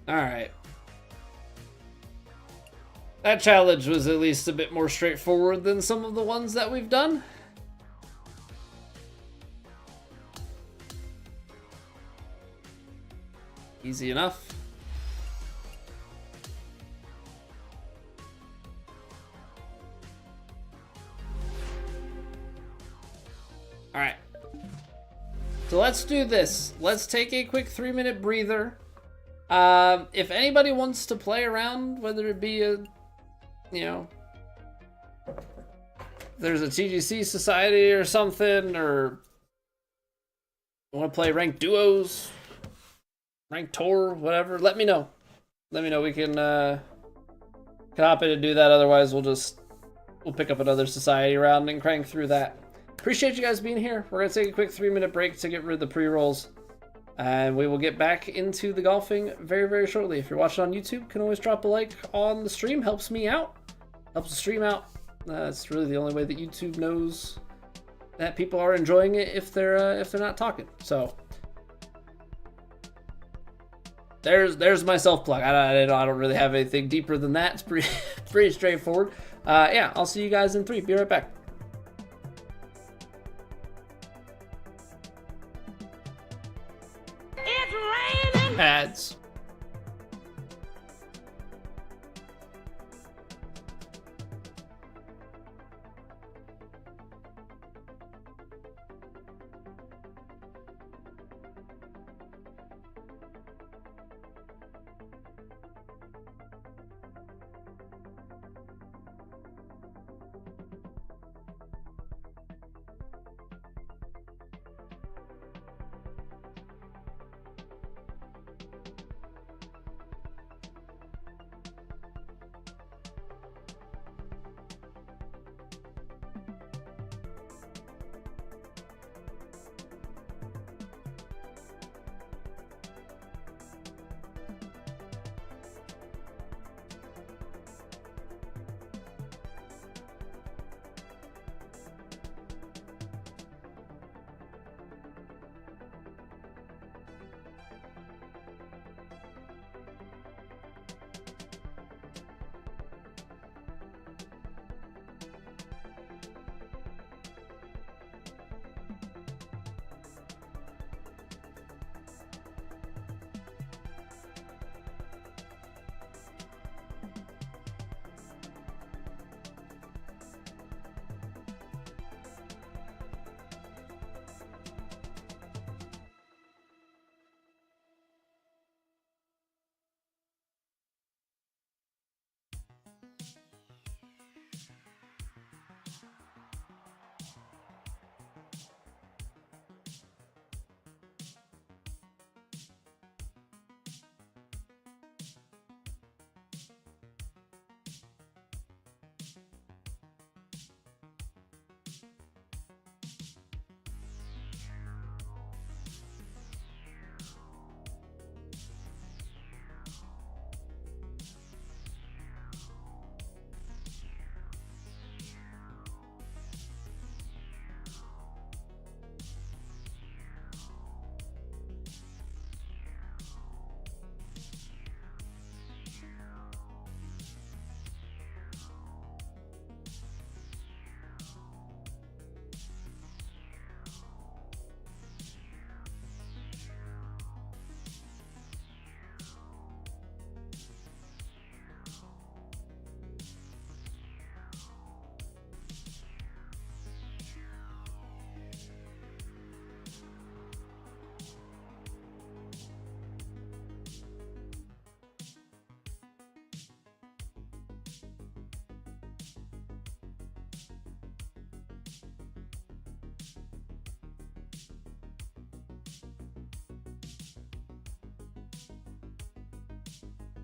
All right. That challenge was at least a bit more straightforward than some of the ones that we've done. Easy enough. All right. So let's do this. Let's take a quick 3-minute breather. If anybody wants to play around, whether it be there's a TGC society or something, or want to play ranked duos, ranked tour, whatever, let me know. Let me know. We can hop in and do that. Otherwise, we'll pick up another society round and crank through that. Appreciate you guys being here. We're gonna take a quick 3-minute break to get rid of the pre-rolls. And we will get back into the golfing very, very shortly. If you're watching on YouTube, you can always drop a like on the stream. Helps me out. Helps the stream out. It's really the only way that YouTube knows that people are enjoying it if they're not talking. So there's my self plug. I don't really have anything deeper than that. It's pretty straightforward. Yeah, I'll see you guys in 3. Be right back. Pads.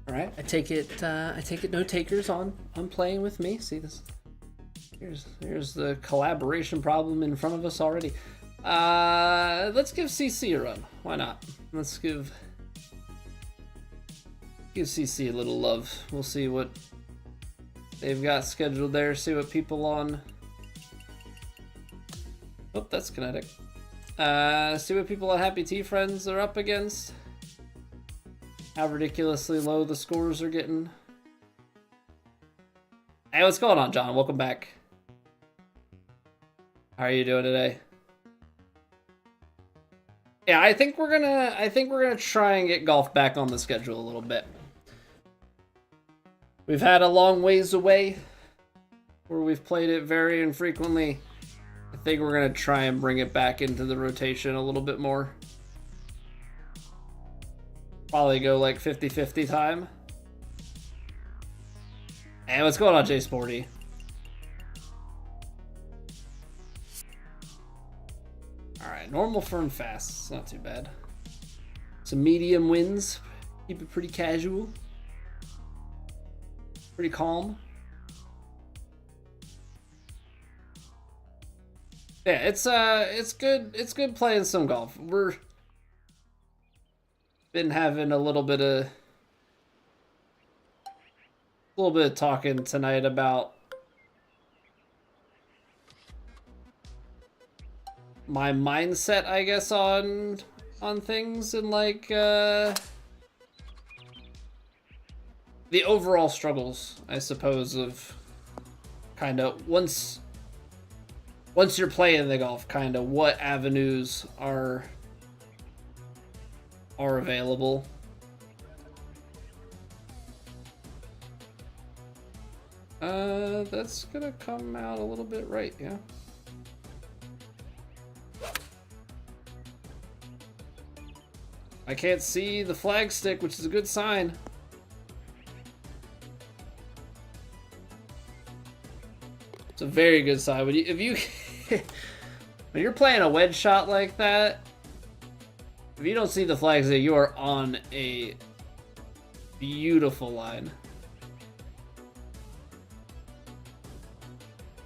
All right, I take it no takers on playing with me. See this? Here's the collaboration problem in front of us already. Let's give CC a run. Why not? Let's give CC a little love. We'll see what they've got scheduled there. See what people on. Oh, that's kinetic. See what people on Happy Tea Friends are up against. How ridiculously low the scores are getting. Hey, what's going on, John? Welcome back. How are you doing today? Yeah, I think we're gonna try and get golf back on the schedule a little bit. We've had a long ways away where we've played it very infrequently. I think we're gonna try and bring it back into the rotation a little bit more. Probably go like 50-50 time. Hey, what's going on, Jay Sporty? Alright, normal, firm, fast. It's not too bad. Some medium wins. Keep it pretty casual. Pretty calm. Yeah, it's good playing some golf. We're been having a little bit of talking tonight about my mindset, I guess, on things, and like the overall struggles, I suppose, of kind of once you're playing the golf, kind of what avenues are available. That's gonna come out a little bit right, yeah. I can't see the flag stick, which is a good sign. It's a very good sign. When you're playing a wedge shot like that, if you don't see the flags there, you are on a beautiful line.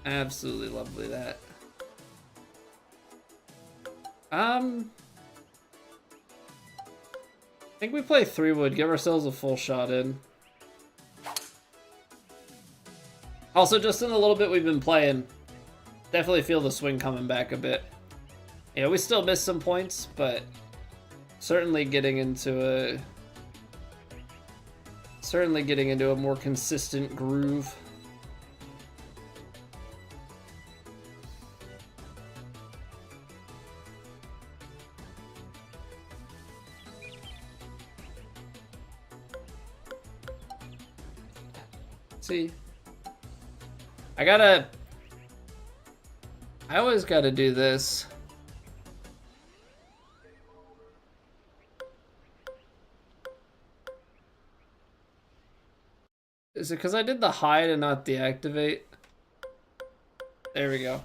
Absolutely lovely that. I think we play 3-wood, give ourselves a full shot in. Also, just in a little bit we've been playing, definitely feel the swing coming back a bit. Yeah, we still missed some points, but certainly getting into a more consistent groove. See, I always gotta do this. Is it because I did the hide and not deactivate? There we go.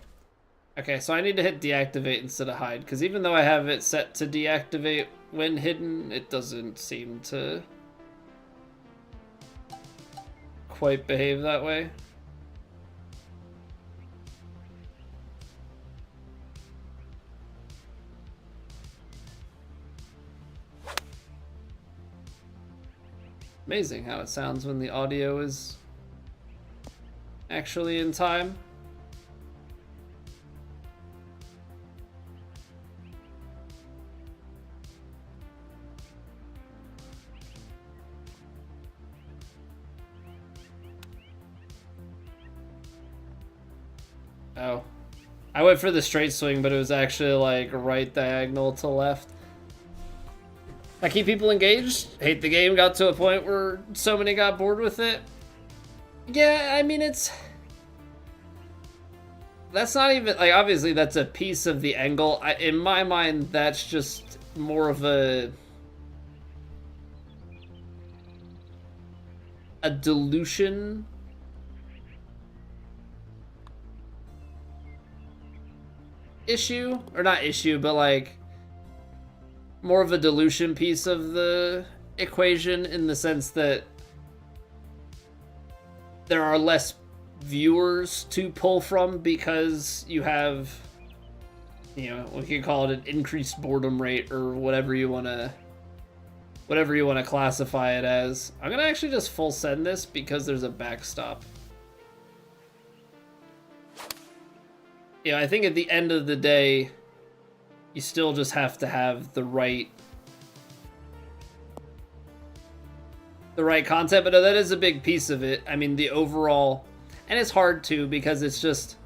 Okay, so I need to hit deactivate instead of hide, because even though I have it set to deactivate when hidden, it doesn't seem to quite behave that way. Amazing how it sounds when the audio is actually in time. Oh, I went for the straight swing, but it was actually like right diagonal to left. I keep people engaged. Hate the game. Got to a point where so many got bored with it. Yeah, I mean, that's not even, like, obviously that's a piece of the angle. In my mind, that's just more of a dilution issue, or not issue, but like more of a dilution piece of the equation, in the sense that there are less viewers to pull from because you have, you know, we can call it an increased boredom rate or whatever you want to classify it as. I'm gonna actually just full send this because there's a backstop. Yeah, I think at the end of the day, you still just have to have the right content, but that is a big piece of it. I mean, the overall, and it's hard too because it's just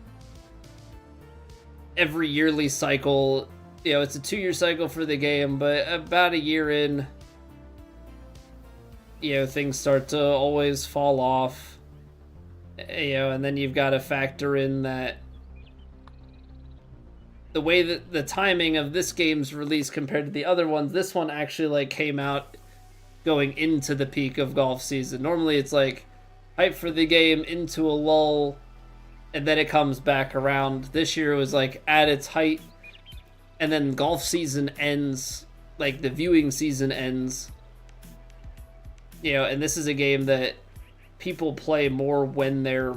every yearly cycle, you know, it's a 2-year cycle for the game, but about a year in, you know, things start to always fall off, you know, and then you've got to factor in that the way that the timing of this game's release compared to the other ones, this one actually like came out going into the peak of golf season. Normally it's like hype for the game into a lull and then it comes back around. This year it was like at its height and then golf season ends, like the viewing season ends. You know, and this is a game that people play more when they're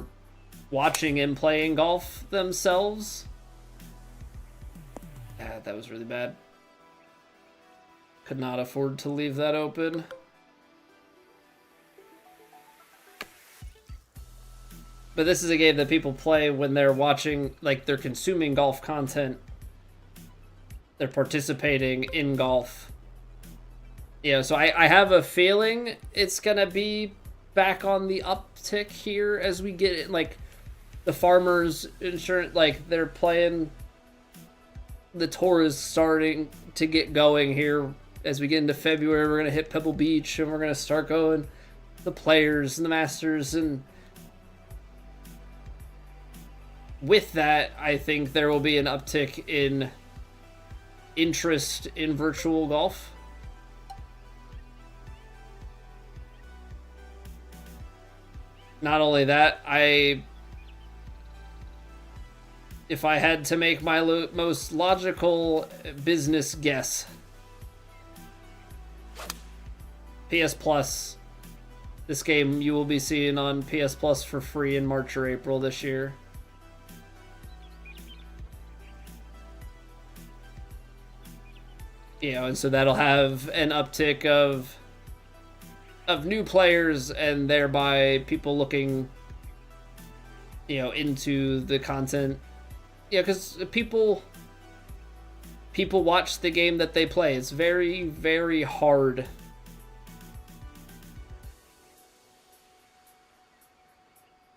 watching and playing golf themselves. Ah, that was really bad. Could not afford to leave that open. But this is a game that people play when they're watching, like they're consuming golf content. They're participating in golf. Yeah, so I have a feeling it's gonna be back on the uptick here as we get it, like the Farmers Insurance, like they're playing, the tour is starting to get going here. As we get into February, we're gonna hit Pebble Beach and we're gonna start going the Players and the Masters, and with that, I think there will be an uptick in interest in virtual golf. Not only that, if I had to make my most logical business guess, PS Plus, this game you will be seeing on PS Plus for free in March or April this year. You know, and so that'll have an uptick of new players and thereby people looking, you know, into the content. Yeah, because people watch the game that they play. It's very, very hard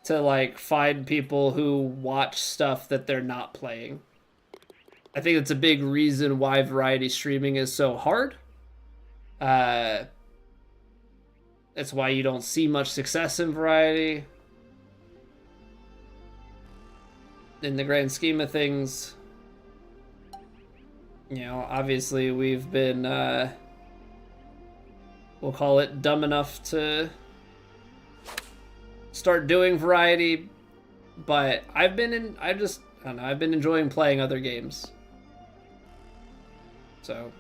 to like find people who watch stuff that they're not playing. I think that's a big reason why variety streaming is so hard. That's why you don't see much success in variety. In the grand scheme of things, you know, obviously we've been, we'll call it dumb enough to start doing variety, but I've been enjoying playing other games. So,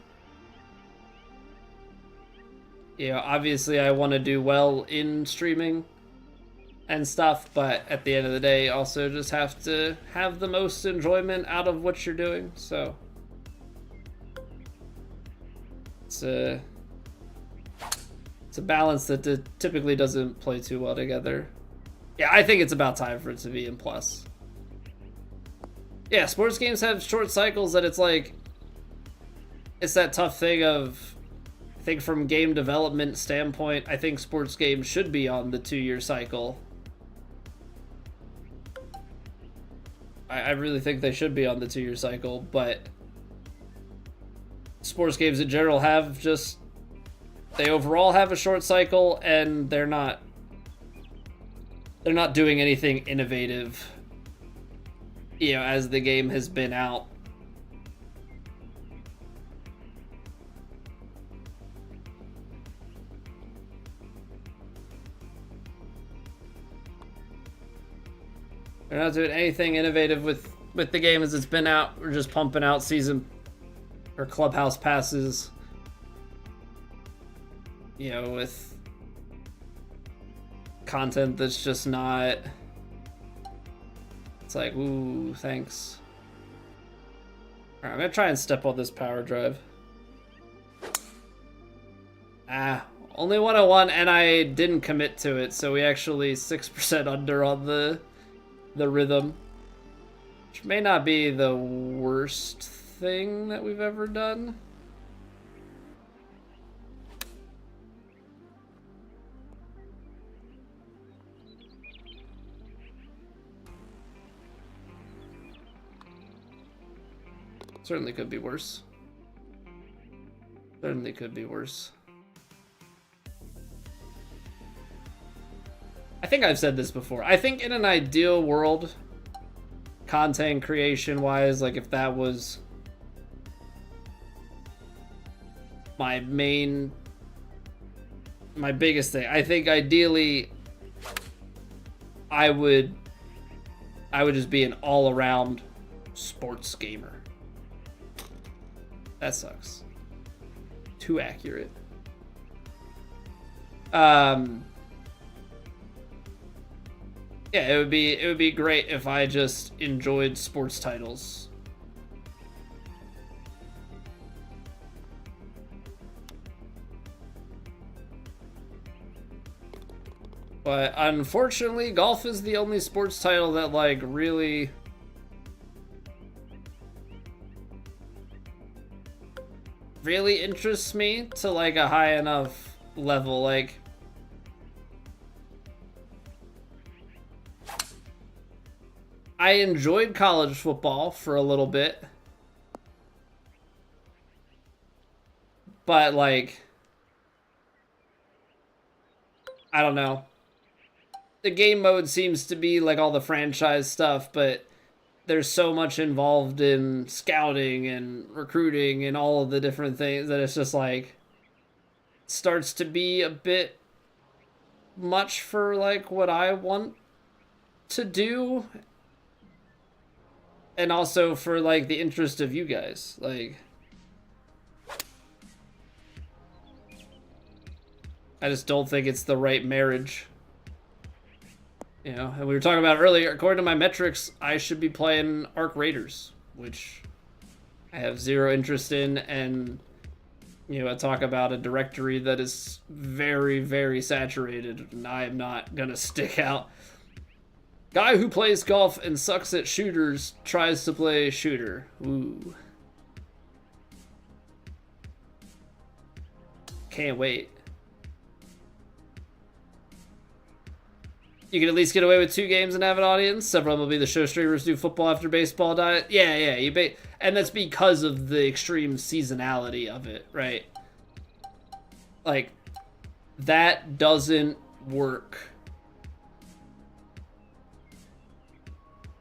you know, obviously I want to do well in streaming and stuff, but at the end of the day, also just have to have the most enjoyment out of what you're doing. So it's a balance that typically doesn't play too well together. Yeah, I think it's about time for it to be in Plus. Yeah, sports games have short cycles that it's like, it's that tough thing of, I think from game development standpoint, I think sports games should be on the 2-year cycle. I really think they should be on the 2-year cycle, but sports games in general have just, they overall have a short cycle, and they're not doing anything innovative, you know, as the game has been out. They're not doing anything innovative with the game as it's been out. We're just pumping out season or clubhouse passes, you know, with content that's just not... It's like, ooh, thanks. Alright, I'm gonna try and step on this power drive. Only 101, and I didn't commit to it, so we actually 6% under on the rhythm. Which may not be the worst thing that we've ever done. Certainly could be worse. Certainly could be worse. I think I've said this before. I think in an ideal world, content creation wise, like if that was my biggest thing, I think ideally I would just be an all-around sports gamer. That sucks. Too accurate. Yeah, it would be great if I just enjoyed sports titles. But unfortunately, golf is the only sports title that like really interests me to like a high enough level. Like, I enjoyed college football for a little bit, but like, I don't know. The game mode seems to be like all the franchise stuff, but there's so much involved in scouting and recruiting and all of the different things that it's just like starts to be a bit much for like what I want to do, and also for like the interest of you guys. Like, I just don't think it's the right marriage. You know, and we were talking about earlier, according to my metrics, I should be playing Arc Raiders, which I have zero interest in, and, you know, I talk about a directory that is very, very saturated, and I am not gonna stick out. Guy who plays golf and sucks at shooters tries to play shooter. Ooh. Can't wait. You can at least get away with 2 games and have an audience. Several of them will be the show streamers do football after baseball diet. Yeah, and that's because of the extreme seasonality of it, right? Like, that doesn't work.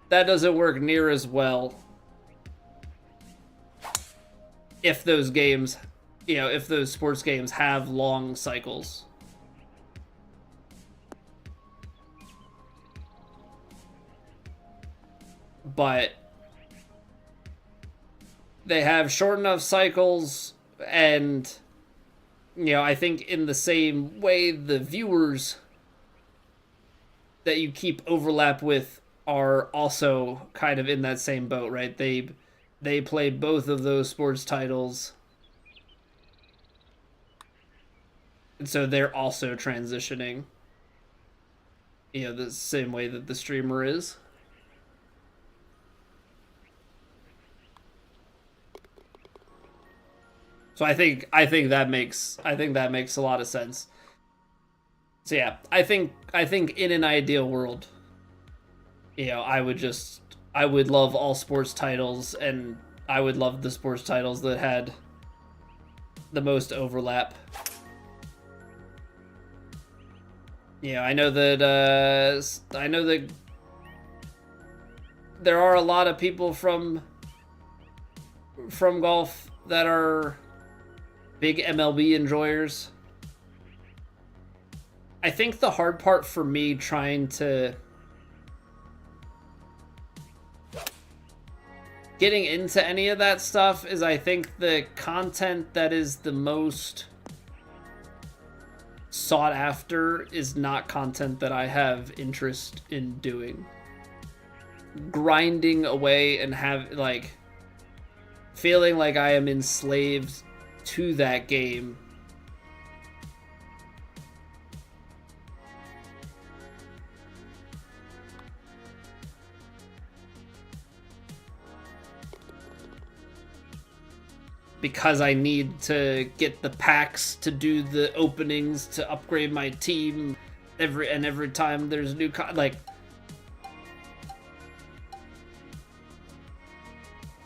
That doesn't work near as well if those games, you know, if those sports games have long cycles. But they have short enough cycles, and, you know, I think in the same way the viewers that you keep overlap with are also kind of in that same boat, right? They play both of those sports titles, and so they're also transitioning, you know, the same way that the streamer is. So I think that makes a lot of sense. So yeah, I think in an ideal world, you know, I would love all sports titles, and I would love the sports titles that had the most overlap. Yeah, I know that there are a lot of people from golf that are big MLB enjoyers. I think the hard part for me trying to getting into any of that stuff is I think the content that is the most sought after is not content that I have interest in doing. Grinding away and have like feeling like I am enslaved to that game because I need to get the packs to do the openings to upgrade my team every time there's a new like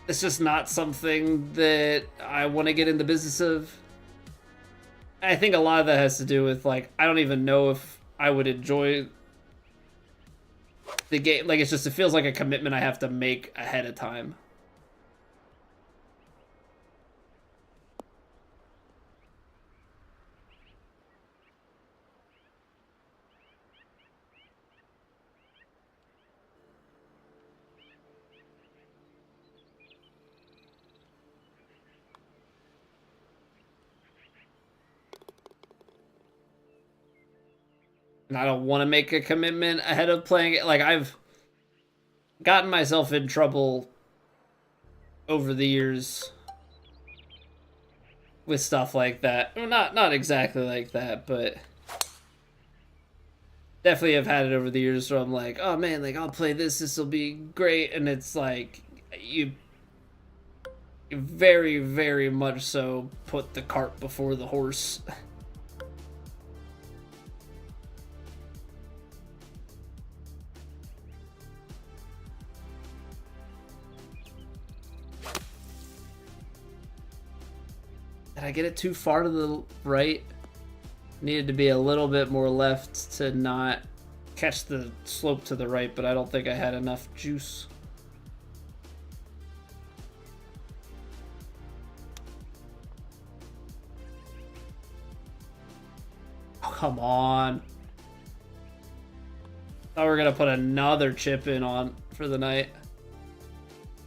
it's just not something that I want to get in the business of. I think a lot of that has to do with like I don't even know if I would enjoy the game. Like it feels like a commitment I have to make ahead of time. And I don't want to make a commitment ahead of playing it. Like, I've gotten myself in trouble over the years with stuff like that. Well, not exactly like that, but definitely have had it over the years where I'm like, oh man, like, I'll play this will be great. And it's like, you very, very much so put the cart before the horse. Did I get it too far to the right? Needed to be a little bit more left to not catch the slope to the right, but I don't think I had enough juice. Oh, come on. Thought we were going to put another chip in on for the night.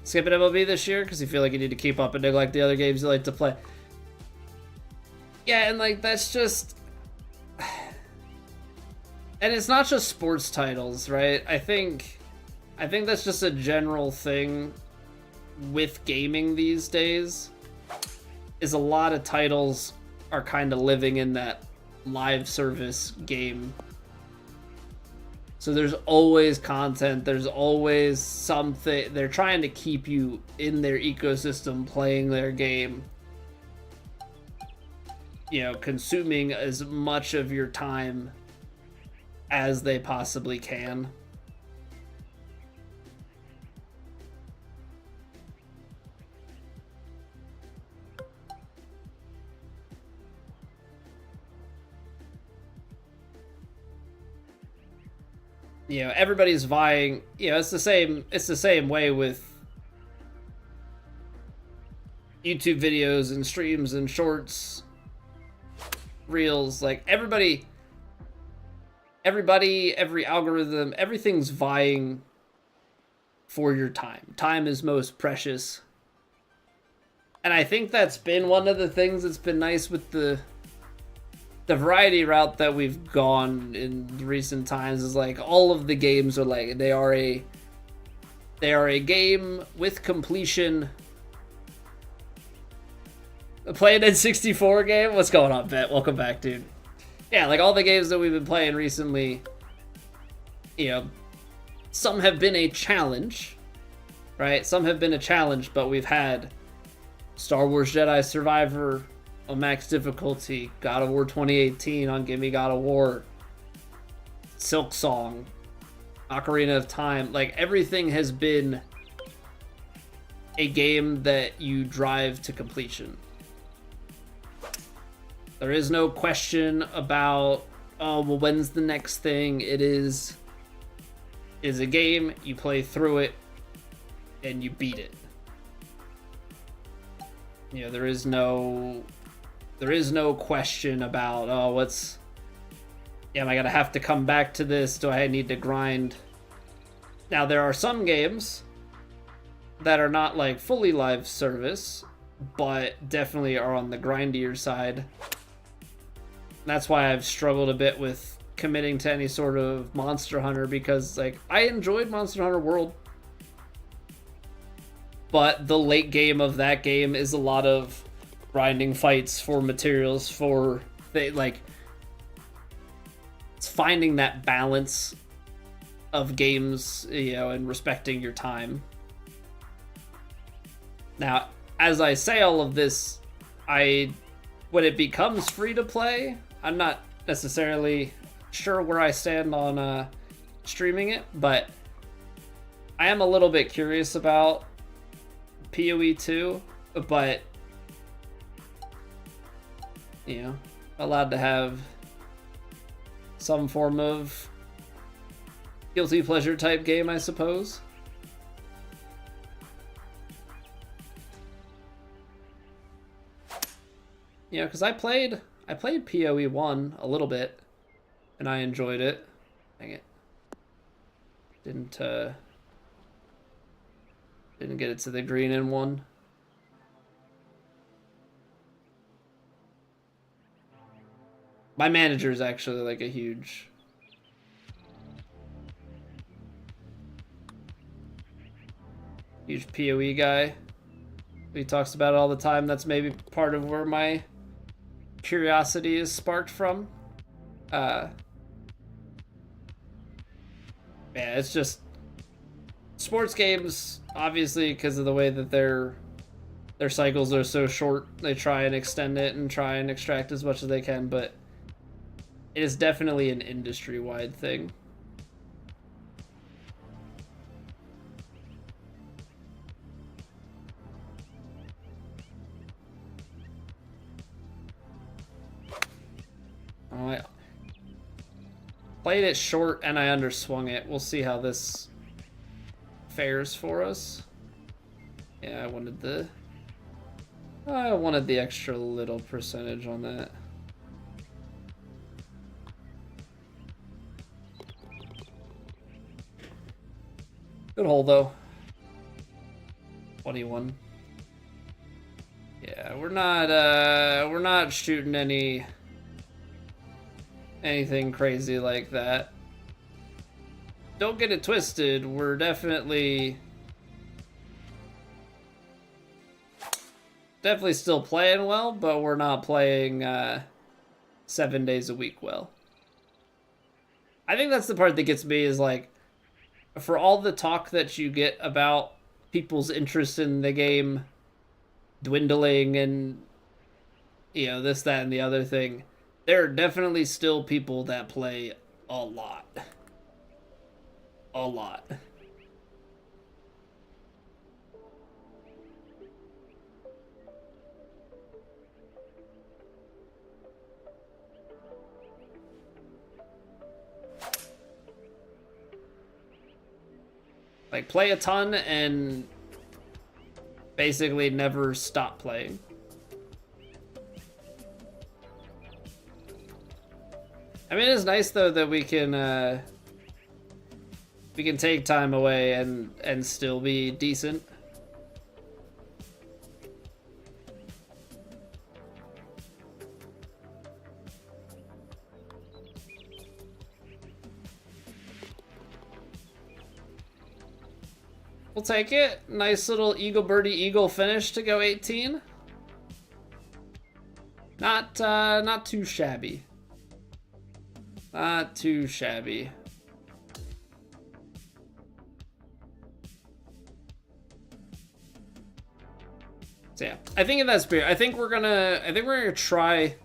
Skipping MLB this year because you feel like you need to keep up and neglect the other games you like to play. Yeah, and like that's just, and it's not just sports titles, right? I think that's just a general thing with gaming these days. Is a lot of titles are kind of living in that live service game. So there's always content, there's always something. They're trying to keep you in their ecosystem playing their game. You know, consuming as much of your time as they possibly can. You know, everybody's vying. You know, it's the same way with YouTube videos and streams and shorts, reels. Like every algorithm, everything's vying for your time. Time is most precious. And I think that's been one of the things that's been nice with the variety route that we've gone in recent times is like all of the games are like they are a game with completion. Playing N64 game? What's going on, Bet? Welcome back, dude. Yeah, like all the games that we've been playing recently, you know, some have been a challenge, right? Some have been a challenge, but we've had Star Wars Jedi Survivor on max difficulty, God of War 2018 on Gimme God of War, Silk Song, Ocarina of Time. Like everything has been a game that you drive to completion. There is no question about, oh, well, when's the next thing? It is a game, you play through it, and you beat it. You know, there is no question about, oh, am I gonna have to come back to this? Do I need to grind? Now, there are some games that are not like fully live service, but definitely are on the grindier side. That's why I've struggled a bit with committing to any sort of Monster Hunter, because like I enjoyed Monster Hunter World, but the late game of that game is a lot of grinding fights for materials for like it's finding that balance of games, you know, and respecting your time. Now, as I say all of this, when it becomes free to play, I'm not necessarily sure where I stand on streaming it, but I am a little bit curious about PoE 2, but you know, allowed to have some form of guilty pleasure type game, I suppose. You know, because I played PoE 1 a little bit, and I enjoyed it. Dang it. Didn't get it to the green in one. My manager is actually like a huge PoE guy. He talks about it all the time. That's maybe part of where my curiosity is sparked from. Yeah, it's just sports games, obviously, because of the way that their cycles are so short, they try and extend it and try and extract as much as they can, but it is definitely an industry-wide thing. Oh, I played it short and I underswung it. We'll see how this fares for us. Yeah, I wanted the extra little percentage on that. Good hole though. 21. Yeah, we're not shooting anything crazy like that. Don't get it twisted, we're definitely still playing well, but we're not playing 7 days a week well. I think that's the part that gets me, is like, for all the talk that you get about people's interest in the game dwindling and, you know, this, that, and the other thing, there are definitely still people that play a lot. A lot. Like, play a ton and basically never stop playing. I mean, it's nice though that we can take time away and still be decent. We'll take it. Nice little eagle birdie eagle finish to go 18. Not too shabby. Not too shabby. So yeah, I think in that spirit, I think we're gonna try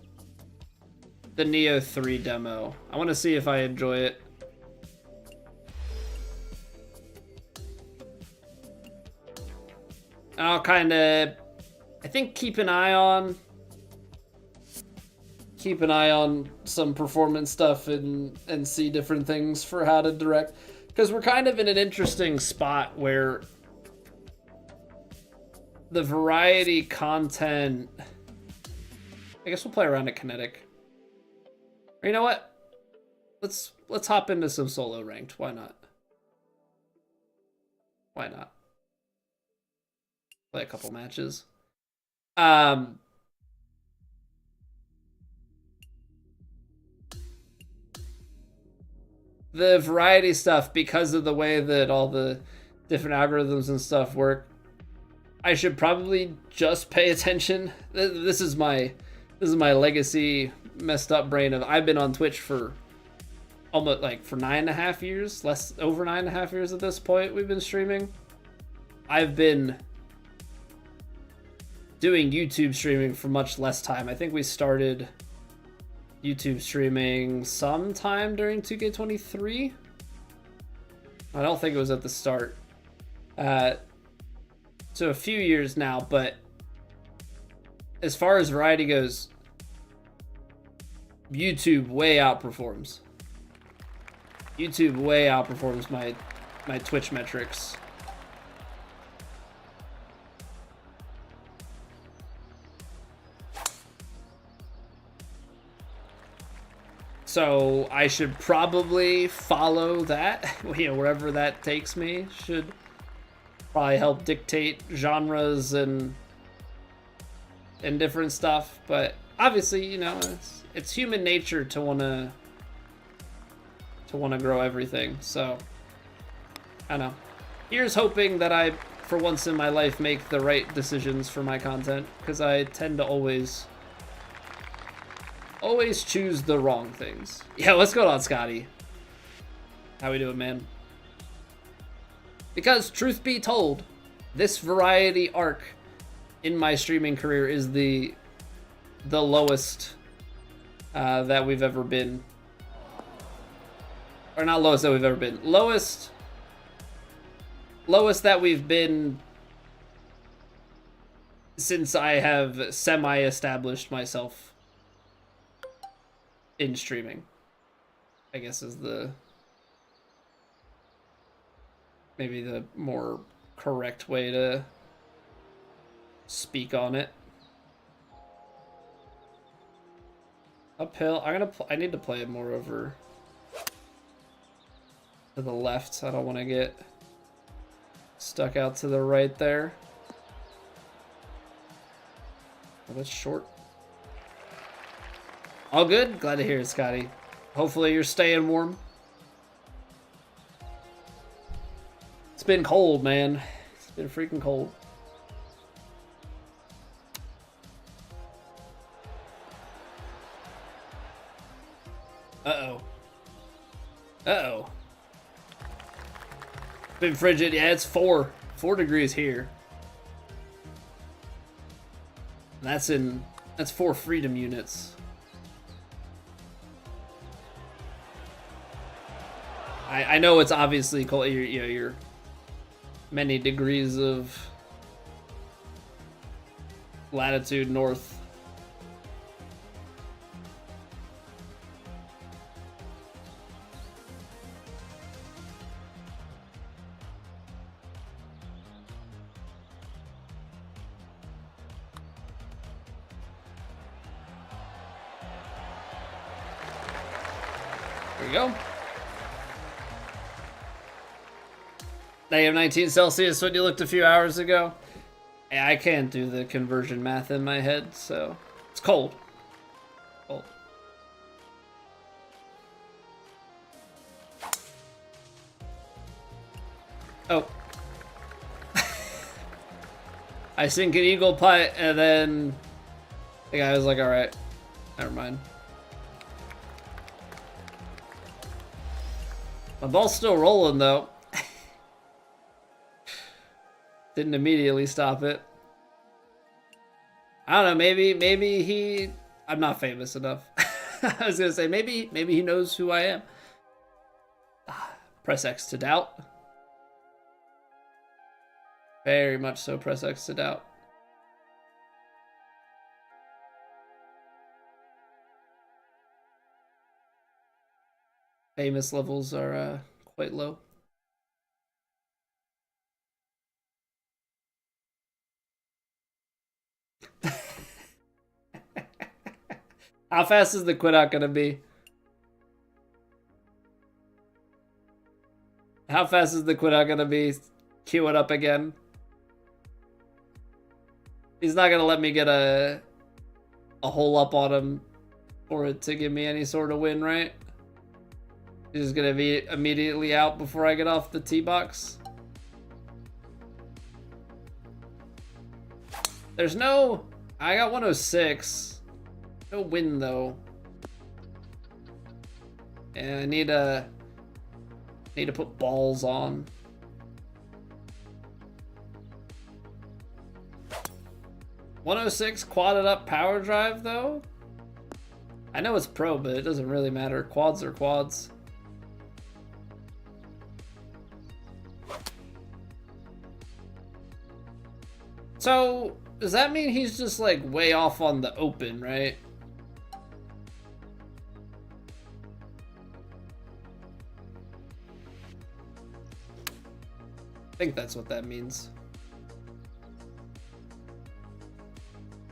the Neo 3 demo. I want to see if I enjoy it. I'll kind of, I think, keep an eye on some performance stuff and see different things for how to direct, because we're kind of in an interesting spot where the variety content, I guess we'll play around at kinetic. Or you know what? Let's hop into some solo ranked. Why not? Why not? Play a couple matches. the variety stuff, because of the way that all the different algorithms and stuff work, I should probably just pay attention. This is my legacy messed up brain of I've been on Twitch for almost like for 9.5 years, over 9.5 years at this point we've been streaming. I've been doing YouTube streaming for much less time. I think we started YouTube streaming sometime during 2K23. I don't think it was at the start. So a few years now, but as far as variety goes, YouTube way outperforms. YouTube way outperforms my Twitch metrics. So I should probably follow that, you know, wherever that takes me. Should probably help dictate genres and different stuff. But obviously, you know, it's human nature to wanna grow everything. So I don't know. Here's hoping that I, for once in my life, make the right decisions for my content, because I tend to always choose the wrong things. Yeah, what's going on, Scotty? How we doing, man? Because truth be told, this variety arc in my streaming career is the lowest that we've ever been. Or not lowest that we've ever been. Lowest that we've been since I have semi-established myself in streaming, I guess, is maybe the more correct way to speak on it. Uphill. I need to play it more over to the left. I don't want to get stuck out to the right there. Oh, that's short. All good? Glad to hear it, Scotty. Hopefully you're staying warm. It's been cold, man. It's been freaking cold. Uh-oh. Uh-oh. Been frigid. Yeah, it's 4 degrees here. That's 4 freedom units. I know it's obviously cold. You're many degrees of latitude north. There we go. -19 Celsius when you looked a few hours ago. Yeah, I can't do the conversion math in my head, so it's cold. Cold. Oh. I sink an eagle putt, and then the guy was like, alright, never mind. My ball's still rolling, though. Didn't immediately stop it. I don't know, maybe he... I'm not famous enough. I was gonna say, maybe he knows who I am. Press X to doubt. Very much so, press X to doubt. Famous levels are quite low. How fast is the quit out gonna be? How fast is the quit out gonna be? Cue it up again. He's not gonna let me get a hole up on him for it to give me any sort of win, right? He's gonna be immediately out before I get off the tee box. There's no... I got 106. No win, though. And I need to put balls on. .106 quadded up power drive, though. I know it's pro, but it doesn't really matter. Quads are quads. So, does that mean he's just like way off on the open, right? I think that's what that means.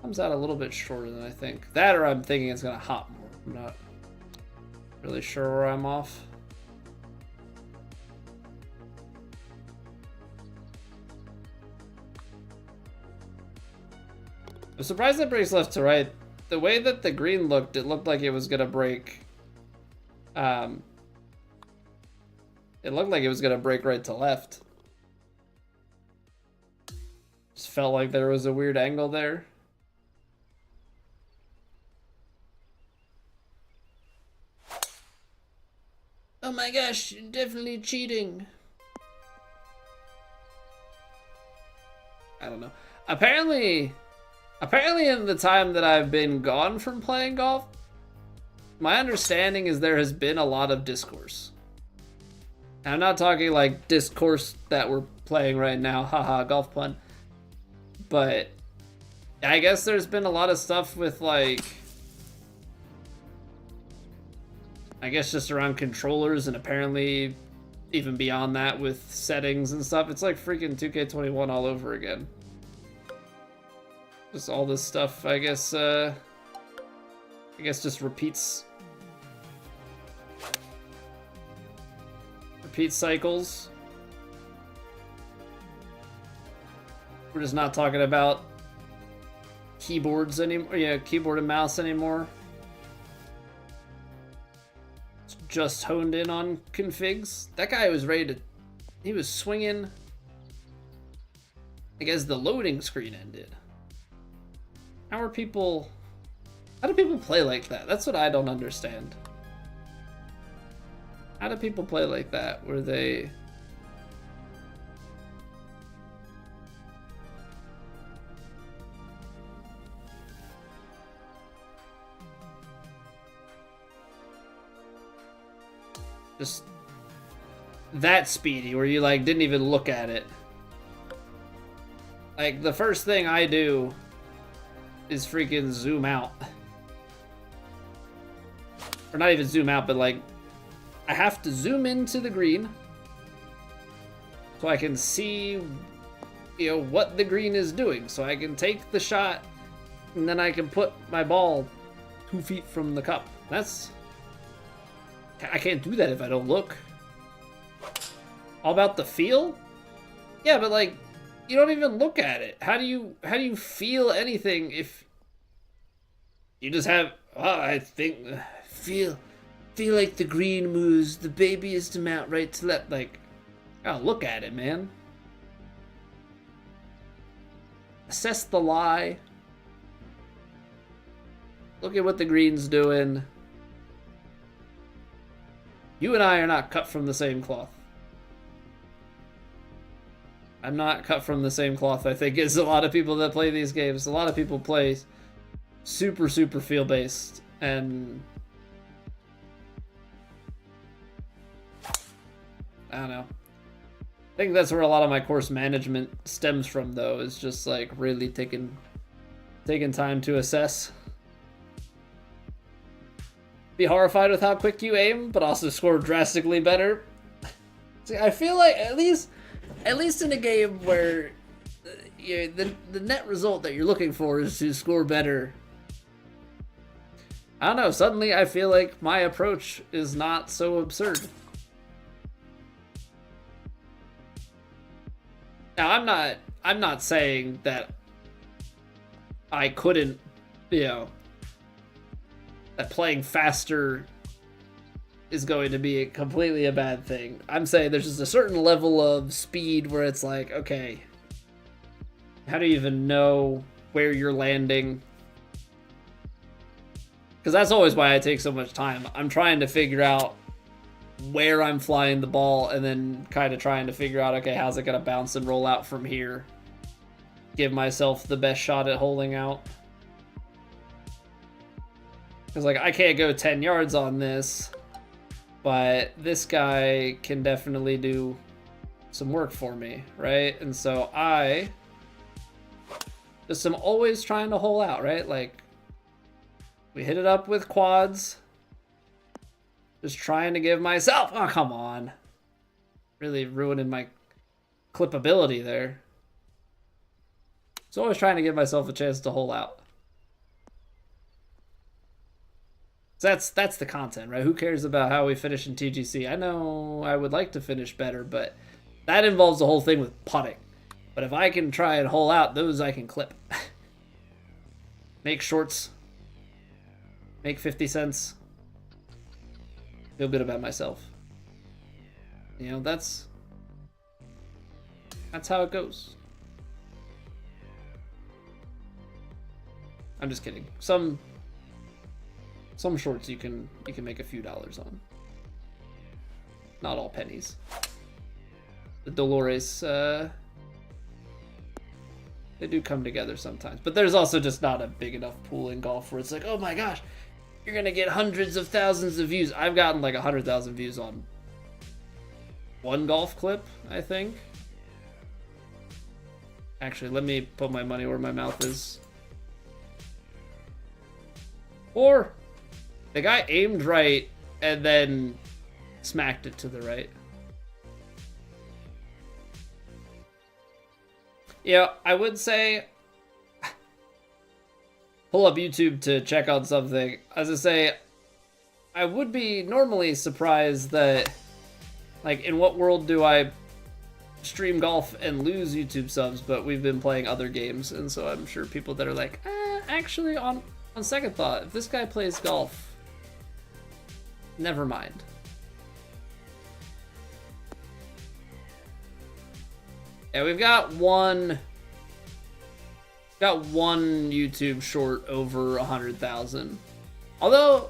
Comes out a little bit shorter than I think. That, or I'm thinking it's gonna hop more. I'm not really sure where I'm off. I'm surprised it breaks left to right. The way that the green looked, it looked like it was gonna break. It looked like it was gonna break right to left. Just felt like there was a weird angle there. Oh my gosh, you're definitely cheating. I don't know. Apparently in the time that I've been gone from playing golf, my understanding is there has been a lot of discourse. I'm not talking like discourse that we're playing right now, haha, golf pun. But I guess there's been a lot of stuff with like, I guess just around controllers, and apparently even beyond that with settings and stuff. It's like freaking 2K21 all over again. Just all this stuff, I guess just repeats cycles. We're just not talking about keyboards anymore. Yeah, keyboard and mouse anymore. It's just honed in on configs. That guy was ready to... He was swinging, I guess the loading screen ended. How do people play like that? That's what I don't understand. How do people play like that? Where they... just that speedy, where you like didn't even look at it. Like the first thing I do is freaking zoom out. Or not even zoom out, but like I have to zoom into the green so I can see, you know, what the green is doing, so I can take the shot and then I can put my ball 2 feet from the cup. I can't do that if I don't look. All about the feel? Yeah, but like, you don't even look at it. How do you feel anything if you just have, oh, I think, feel like the green moves the babyest amount right to left. Like, oh, look at it, man. Assess the lie. Look at what the green's doing. You and I are not cut from the same cloth. I'm not cut from the same cloth, I think, as a lot of people that play these games. A lot of people play super feel-based, and I don't know. I think that's where a lot of my course management stems from, though, is just like really taking time to assess. Be horrified with how quick you aim, but also score drastically better. See, I feel like at least in a game where the net result that you're looking for is to score better. I don't know, suddenly I feel like my approach is not so absurd. Now I'm not saying that I couldn't, you know, that playing faster is going to be completely a bad thing. I'm saying there's just a certain level of speed where it's like, okay, how do you even know where you're landing? Because that's always why I take so much time. I'm trying to figure out where I'm flying the ball and then kind of trying to figure out, okay, how's it going to bounce and roll out from here? Give myself the best shot at holding out. Because, like, I can't go 10 yards on this, but this guy can definitely do some work for me, right? And so I just am always trying to hole out, right? Like, we hit it up with quads. Just trying to give myself... Oh, come on. Really ruining my clippability there. So always trying to give myself a chance to hole out. So that's the content, right? Who cares about how we finish in TGC? I know I would like to finish better, but that involves the whole thing with putting. But if I can try and hole out, those I can clip. Make shorts. Make 50 cents. Feel good about myself. You know, that's how it goes. I'm just kidding. Some shorts you can make a few dollars on. Not all pennies. The Dolores, they do come together sometimes. But there's also just not a big enough pool in golf where it's like, oh my gosh, you're gonna get hundreds of thousands of views. I've gotten like 100,000 views on one golf clip, I think. Actually, let me put my money where my mouth is. Or the guy aimed right and then smacked it to the right. Yeah, I would say pull up YouTube to check out something. As I say, I would be normally surprised that, like, in what world do I stream golf and lose YouTube subs, but we've been playing other games, and so I'm sure people that are like, actually, on second thought, if this guy plays golf, never mind. Yeah, we've got one YouTube short over 100,000. Although,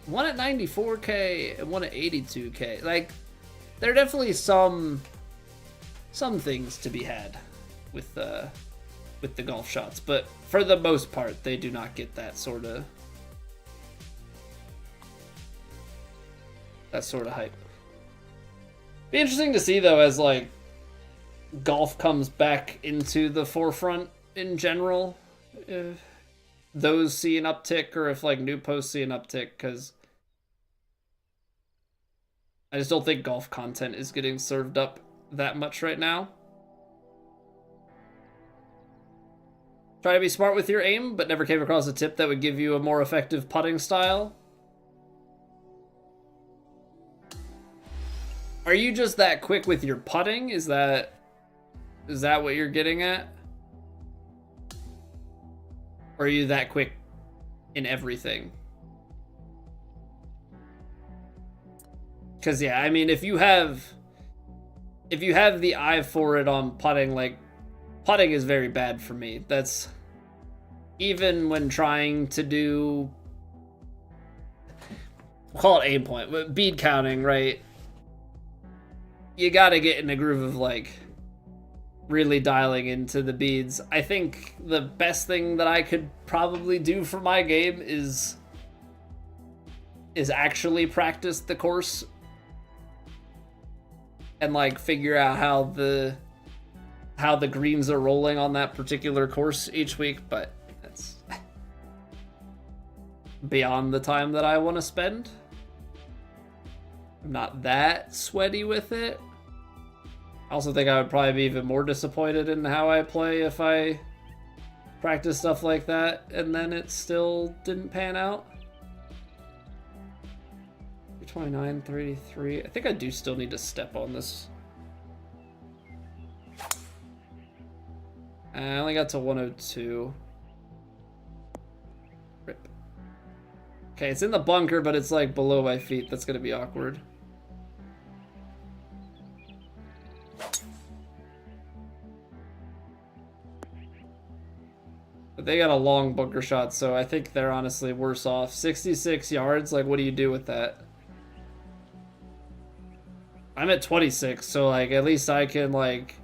one at 94K and one at 82K. Like, there are definitely some things to be had with the golf shots, but for the most part, they do not get that sort of hype. Be interesting to see though, as like golf comes back into the forefront in general, if those see an uptick, or if like new posts see an uptick, because I just don't think golf content is getting served up that much right now. Try to be smart with your aim, but never came across a tip that would give you a more effective putting style. Are you just that quick with your putting? Is that what you're getting at? Or are you that quick in everything? Because yeah, I mean, if you have the eye for it on putting, like, putting is very bad for me. That's even when trying to do, we'll call it aim point, but bead counting, right? You gotta get in a groove of like really dialing into the beads. I think the best thing that I could probably do for my game is actually practice the course and like figure out how the greens are rolling on that particular course each week, but that's beyond the time that I want to spend. I'm not that sweaty with it. I also think I would probably be even more disappointed in how I play if I practice stuff like that and then it still didn't pan out. 329, 33. I think I do still need to step on this. I only got to 102. Rip. Okay, it's in the bunker, but it's like below my feet. That's gonna be awkward. But they got a long bunker shot, so I think they're honestly worse off. 66 yards, like what do you do with that? I'm at 26, so like at least I can like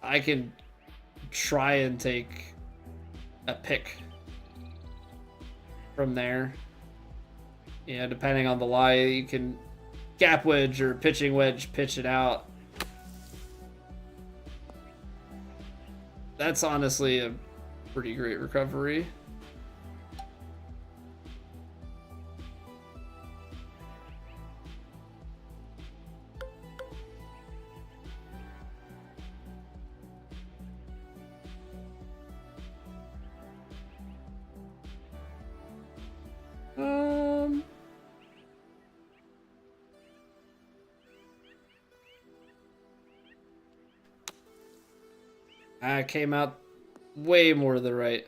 I can try and take a pick from there. Yeah, depending on the lie, you can gap wedge or pitching wedge, pitch it out. That's honestly a pretty great recovery. I came out way more to the right.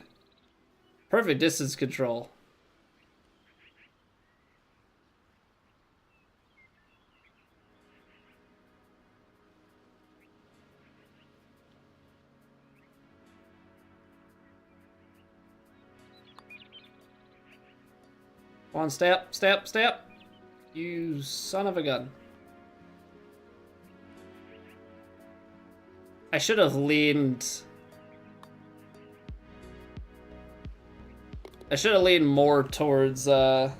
Perfect distance control. Come on, step, step, step. You son of a gun. I should have leaned. I should have leaned more towards toward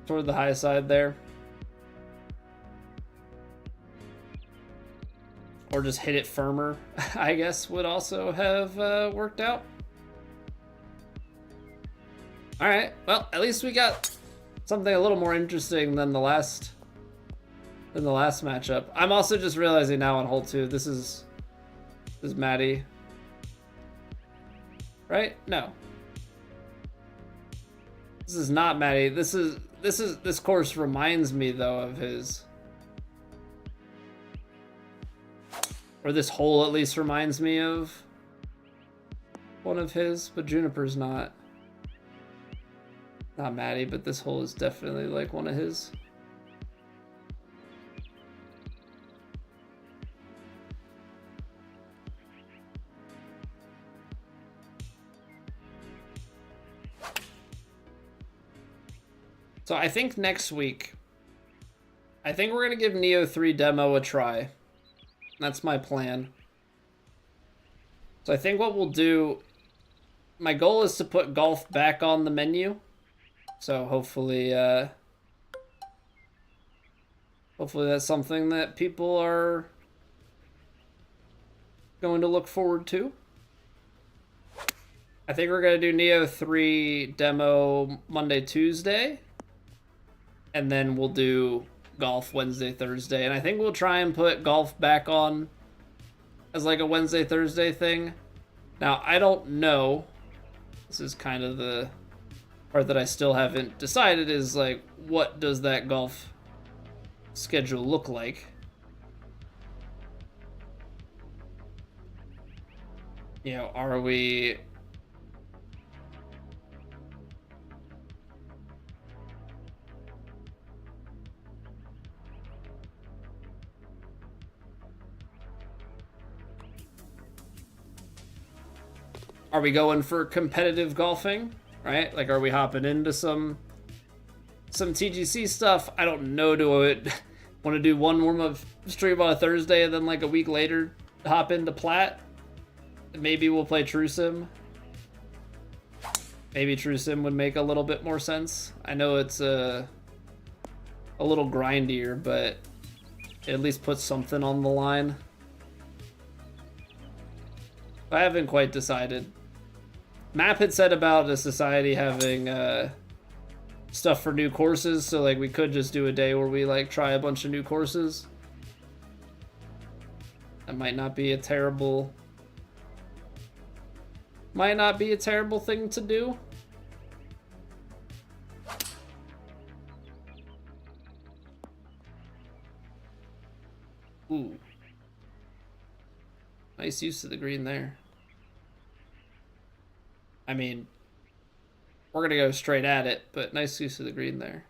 the high side there. Or just hit it firmer, I guess, would also have worked out. All right, well, at least we got something a little more interesting than the last matchup. I'm also just realizing now on hole 2, this is Maddie, right? No, this is not Maddie. This course reminds me though of his. Or this hole at least reminds me of one of his, but Juniper's not Maddie, but this hole is definitely like one of his. So I think next week, I think we're gonna give Neo 3 demo a try. That's my plan. So I think what we'll do, my goal is to put golf back on the menu. So hopefully that's something that people are going to look forward to. I think we're going to do Neo 3 demo Monday, Tuesday. And then we'll do golf Wednesday, Thursday. And I think we'll try and put golf back on as like a Wednesday, Thursday thing. Now, I don't know. This is kind of the part that I still haven't decided is like, what does that golf schedule look like? You know, are we... Are we going for competitive golfing, right? Like, are we hopping into some TGC stuff? I don't know. Do I want to do one warm-up stream on a Thursday and then like a week later hop into Plat? Maybe we'll play True Sim. Maybe True Sim would make a little bit more sense. I know it's a little grindier, but it at least puts something on the line. I haven't quite decided. Map had said about the society having stuff for new courses, so like we could just do a day where we like try a bunch of new courses. That might not be a terrible thing to do. Ooh. Nice use of the green there. I mean, we're going to go straight at it, but nice use of the green there.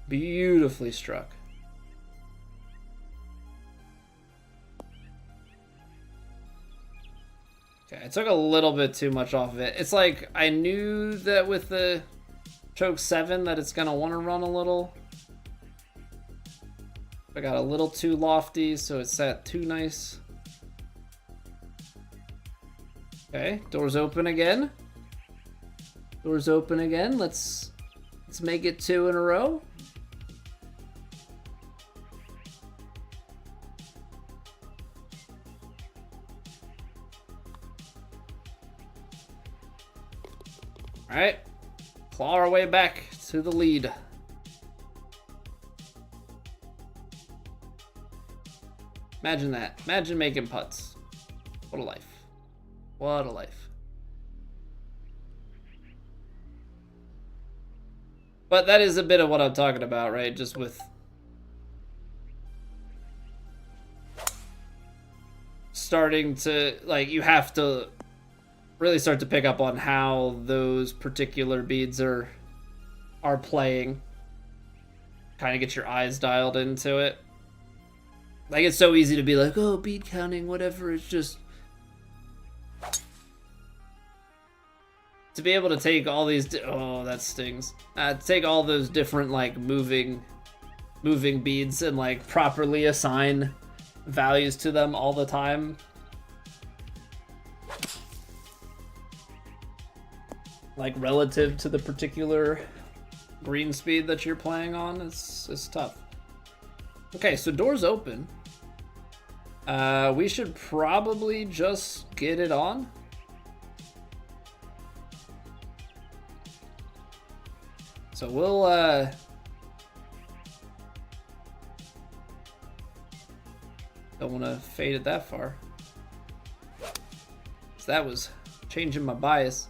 Beautifully struck. Okay, I took a little bit too much off of it. It's like I knew that with the choke 7 that it's going to want to run a little. I got a little too lofty, so it sat too nice. Okay, doors open again. Doors open again. Let's make it 2 in a row. All right, claw our way back to the lead. Imagine that. Imagine making putts. What a life. What a life. But that is a bit of what I'm talking about, right? Just with starting to, like, you have to really start to pick up on how those particular beads are playing. Kind of get your eyes dialed into it. Like, it's so easy to be like, oh, bead counting, whatever. It's just to be able to take all these, oh, that stings. Take all those different, like, moving beads and, like, properly assign values to them all the time. Like, relative to the particular green speed that you're playing on, it's tough. Okay, so doors open. We should probably just get it on. So we'll don't want to fade it that far. So that was changing my bias.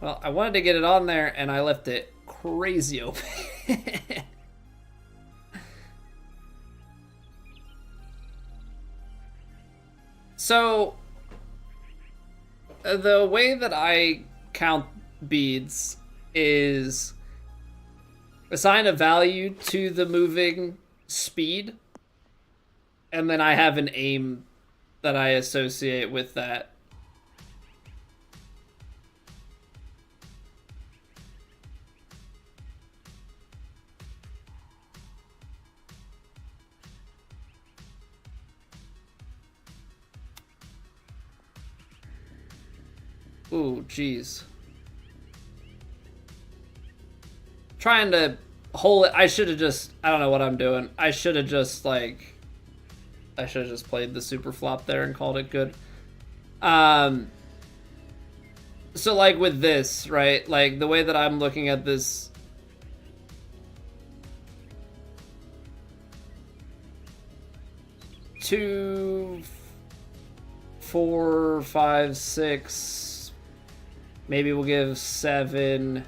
Well, I wanted to get it on there, and I left it crazy open. So, the way that I count beads is assign a value to the moving speed, and then I have an aim that I associate with that. Ooh, jeez. Trying to hold it. I should have just, I don't know what I'm doing. I should have just, like, I should have just played the super flop there and called it good. So, like, with this, right? Like, the way that I'm looking at this, two, 4, 5, 6. Maybe we'll give 7,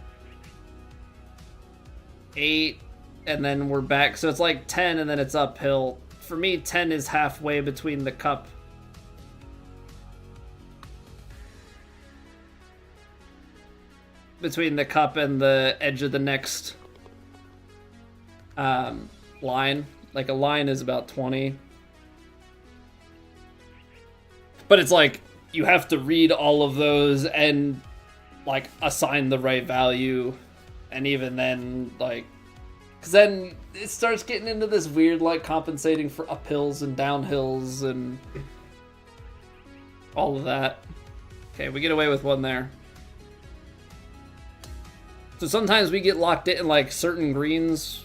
8, and then we're back. So it's like 10, and then it's uphill. For me, 10 is halfway between the cup. Between the cup and the edge of the next line. Like, a line is about 20. But it's like, you have to read all of those and, like, assign the right value. And even then, like, because then it starts getting into this weird, like, compensating for uphills and downhills and all of that. Okay, we get away with one there. So sometimes we get locked in, like, certain greens.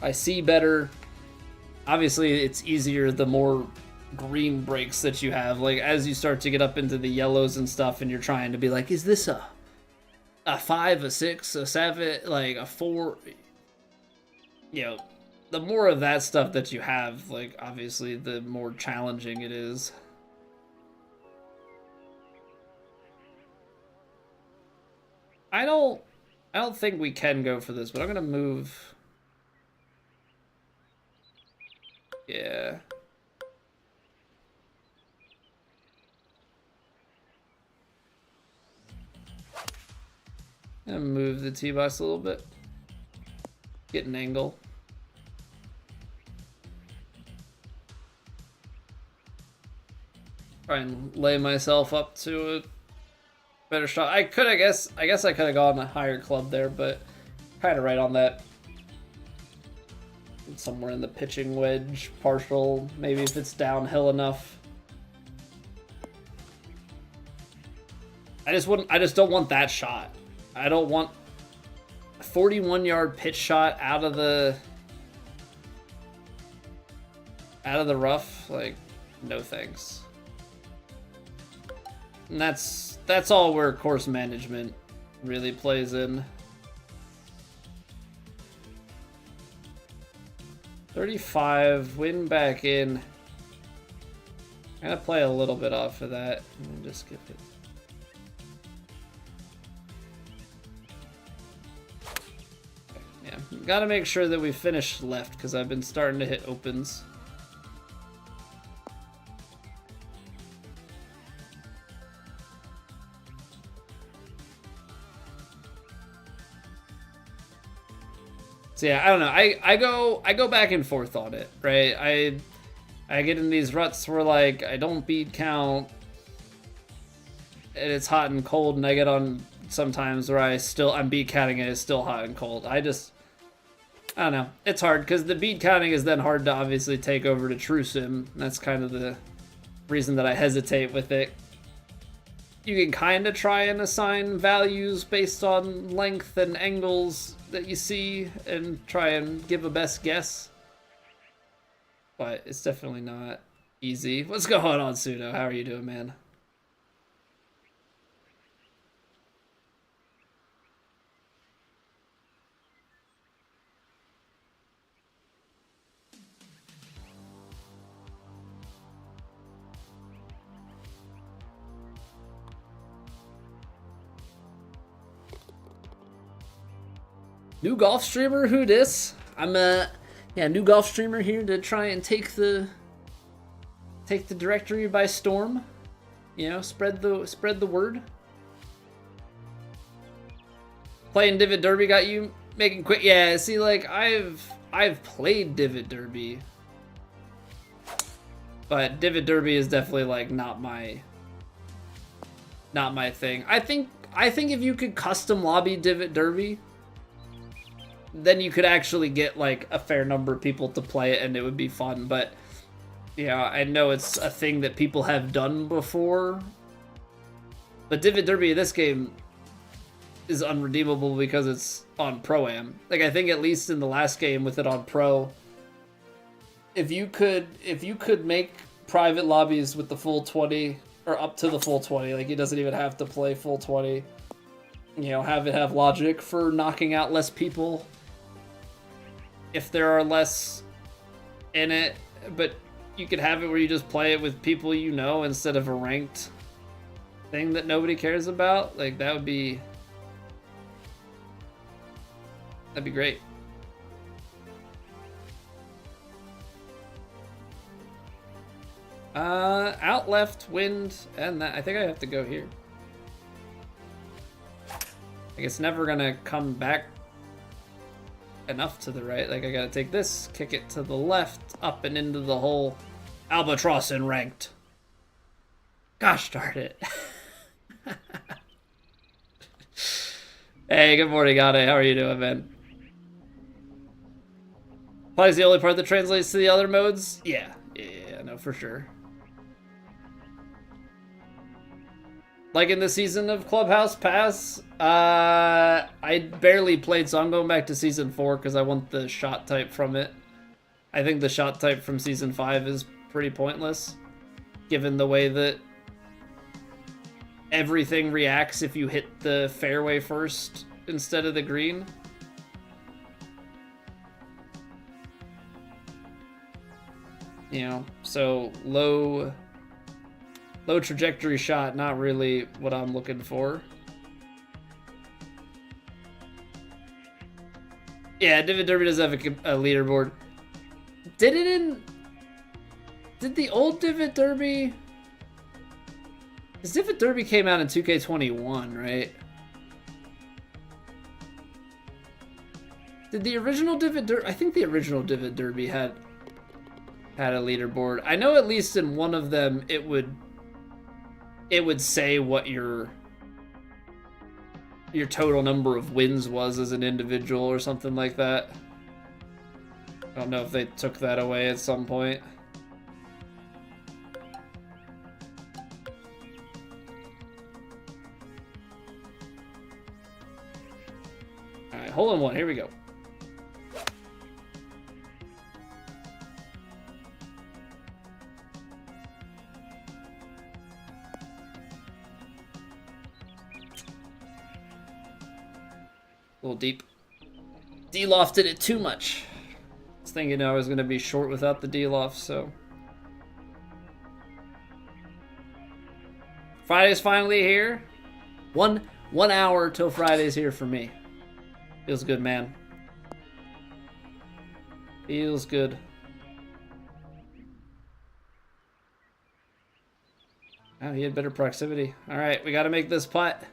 I see better. Obviously, it's easier the more green breaks that you have. Like, as you start to get up into the yellows and stuff, and you're trying to be like, is this a a 5, a 6, a 7, like a 4. You know, the more of that stuff that you have, like, obviously, the more challenging it is. I don't think we can go for this, but I'm gonna move. Yeah. And move the tee box a little bit. Get an angle. Try and lay myself up to a better shot. I guess I could have gone a higher club there, but kind of right on that. Somewhere in the pitching wedge partial, maybe if it's downhill enough. I just don't want that shot. I don't want a 41-yard pitch shot out of the rough. Like, no thanks. And that's all where course management really plays in. 35, win back in. I'm gonna play a little bit off of that and just skip it. Yeah, gotta make sure that we finish left because I've been starting to hit opens. So yeah, I don't know. I go back and forth on it, right? I get in these ruts where like I don't bead count and it's hot and cold, and I get on sometimes where I'm bead counting and it's still hot and cold. I don't know. It's hard because the bead counting is then hard to obviously take over to true sim. That's kind of the reason that I hesitate with it. You can kind of try and assign values based on length and angles that you see and try and give a best guess. But it's definitely not easy. What's going on, Sudo? How are you doing, man? New golf streamer, who dis? I'm new golf streamer here to try and take the directory by storm. You know, spread the word. Playing Divot Derby got you making quick. Yeah, see, like I've played Divot Derby, but Divot Derby is definitely like not my thing. I think if you could custom lobby Divot Derby, then you could actually get like a fair number of people to play it and it would be fun. But yeah, I know it's a thing that people have done before. But Divot Derby in this game is unredeemable because it's on Pro-Am. Like, I think at least in the last game with it on Pro, if you could make private lobbies with the full 20 or up to the full 20, like he doesn't even have to play full 20, you know, have it have logic for knocking out less people if there are less in it, but you could have it where you just play it with people you know instead of a ranked thing that nobody cares about. Like, that'd be great. Out left, wind, and that. I think I have to go here. Like, it's never gonna come back enough to the right. Like, I gotta take this, kick it to the left, up and into the hole. Albatross and ranked. Gosh darn it. Hey, good morning, Ade. How are you doing, man? Probably the only part that translates to the other modes? Yeah, no, for sure. Like in the season of Clubhouse Pass, I barely played, so I'm going back to Season 4 because I want the shot type from it. I think the shot type from Season 5 is pretty pointless, given the way that everything reacts if you hit the fairway first instead of the green. You know, so low trajectory shot, not really what I'm looking for. Yeah, Divot Derby does have a leaderboard. Did the old Divot Derby? Because Divot Derby came out in 2K21, right? Did the original Divot Derby? I think the original Divot Derby had a leaderboard. I know at least in one of them it would say what your total number of wins was as an individual or something like that. I don't know if they took that away at some point. Alright, hole in one, here we go. A little deep. D-lofted it too much. I was thinking I was going to be short without the D-loft, so. Friday's finally here. One hour till Friday's here for me. Feels good, man. Feels good. Oh, he had better proximity. All right, we got to make this putt.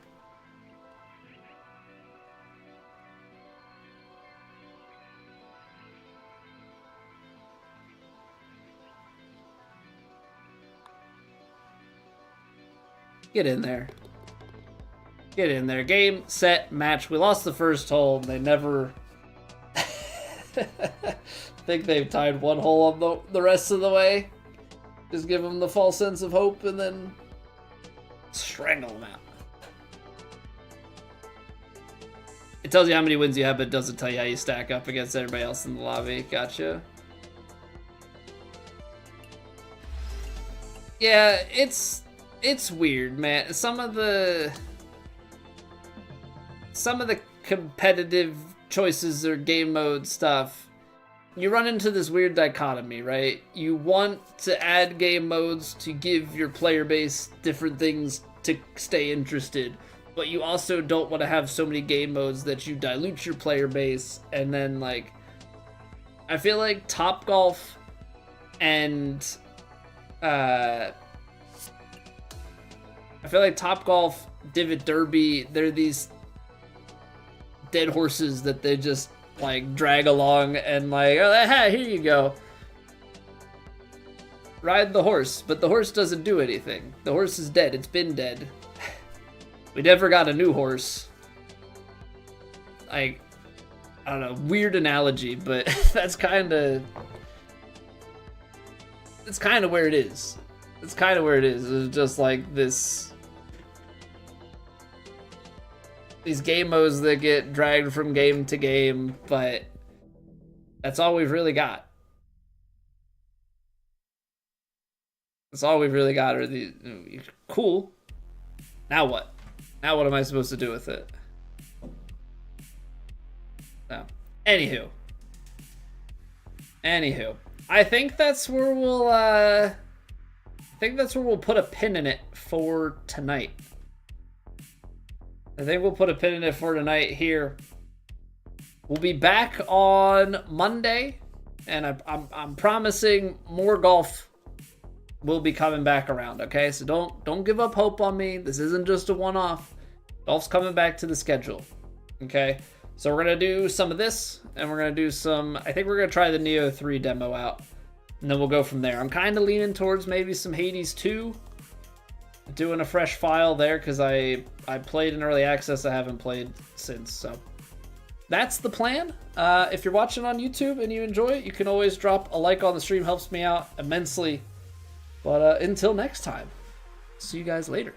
Get in there. Get in there. Game, set, match. We lost the first hole. They never... I think they've tied one hole on the rest of the way. Just give them the false sense of hope and then strangle them out. It tells you how many wins you have, but it doesn't tell you how you stack up against everybody else in the lobby. Gotcha. Yeah, it's weird, man. Some of the competitive choices or game mode stuff, you run into this weird dichotomy, right? You want to add game modes to give your player base different things to stay interested, but you also don't want to have so many game modes that you dilute your player base. And then, like, I feel like Topgolf and Divot Derby, they're these dead horses that they just like drag along and like, oh, hey, here you go. Ride the horse, but the horse doesn't do anything. The horse is dead. It's been dead. We never got a new horse. Like, I don't know, weird analogy, but that's kind of where it is. It's kind of where it is. It's just like these game modes that get dragged from game to game, but that's all we've really got. That's all we've really got are these. Cool. Now what? Now what am I supposed to do with it? No. Anywho, I think that's where we'll put a pin in it for tonight. I think we'll put a pin in it for tonight here. We'll be back on Monday, and I'm promising more golf will be coming back around, okay? So don't give up hope on me. This isn't just a one-off. Golf's coming back to the schedule, okay? So we're going to do some of this, and we're going to do I think we're going to try the Neo 3 demo out, and then we'll go from there. I'm kind of leaning towards maybe some Hades 2, doing a fresh file there, because I played in early access. I haven't played since, so that's the plan. If you're watching on YouTube and you enjoy it, you can always drop a like on the stream. Helps me out immensely. But until next time, see you guys later.